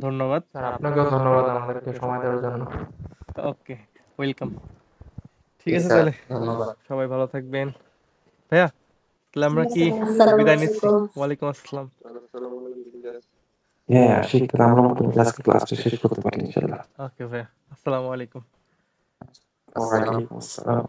ধন্যবাদ। স্যার আপনাকেও ধন্যবাদ আমাদেরকে সময় দেওয়ার জন্য। ওকে, ওয়েলকাম। ঠিক জি আছে, স্যার, তাহলে ধন্যবাদ। সবাই ভালো থাকবেন। ভাইয়া তাহলে আমরা কি আসসালামু বিদায় নিচ্ছি? আলাইকুম। ওয়ালাইকুম আসসালাম। হ্যাঁ আশিক, তাহলে আমরা মোটামুটি আজকে ক্লাসটা শেষ করতে পারি ইনশাল্লাহ। ওকে ভাইয়া, আসসালামু আলাইকুম। ওয়ালাইকুম আসসালাম।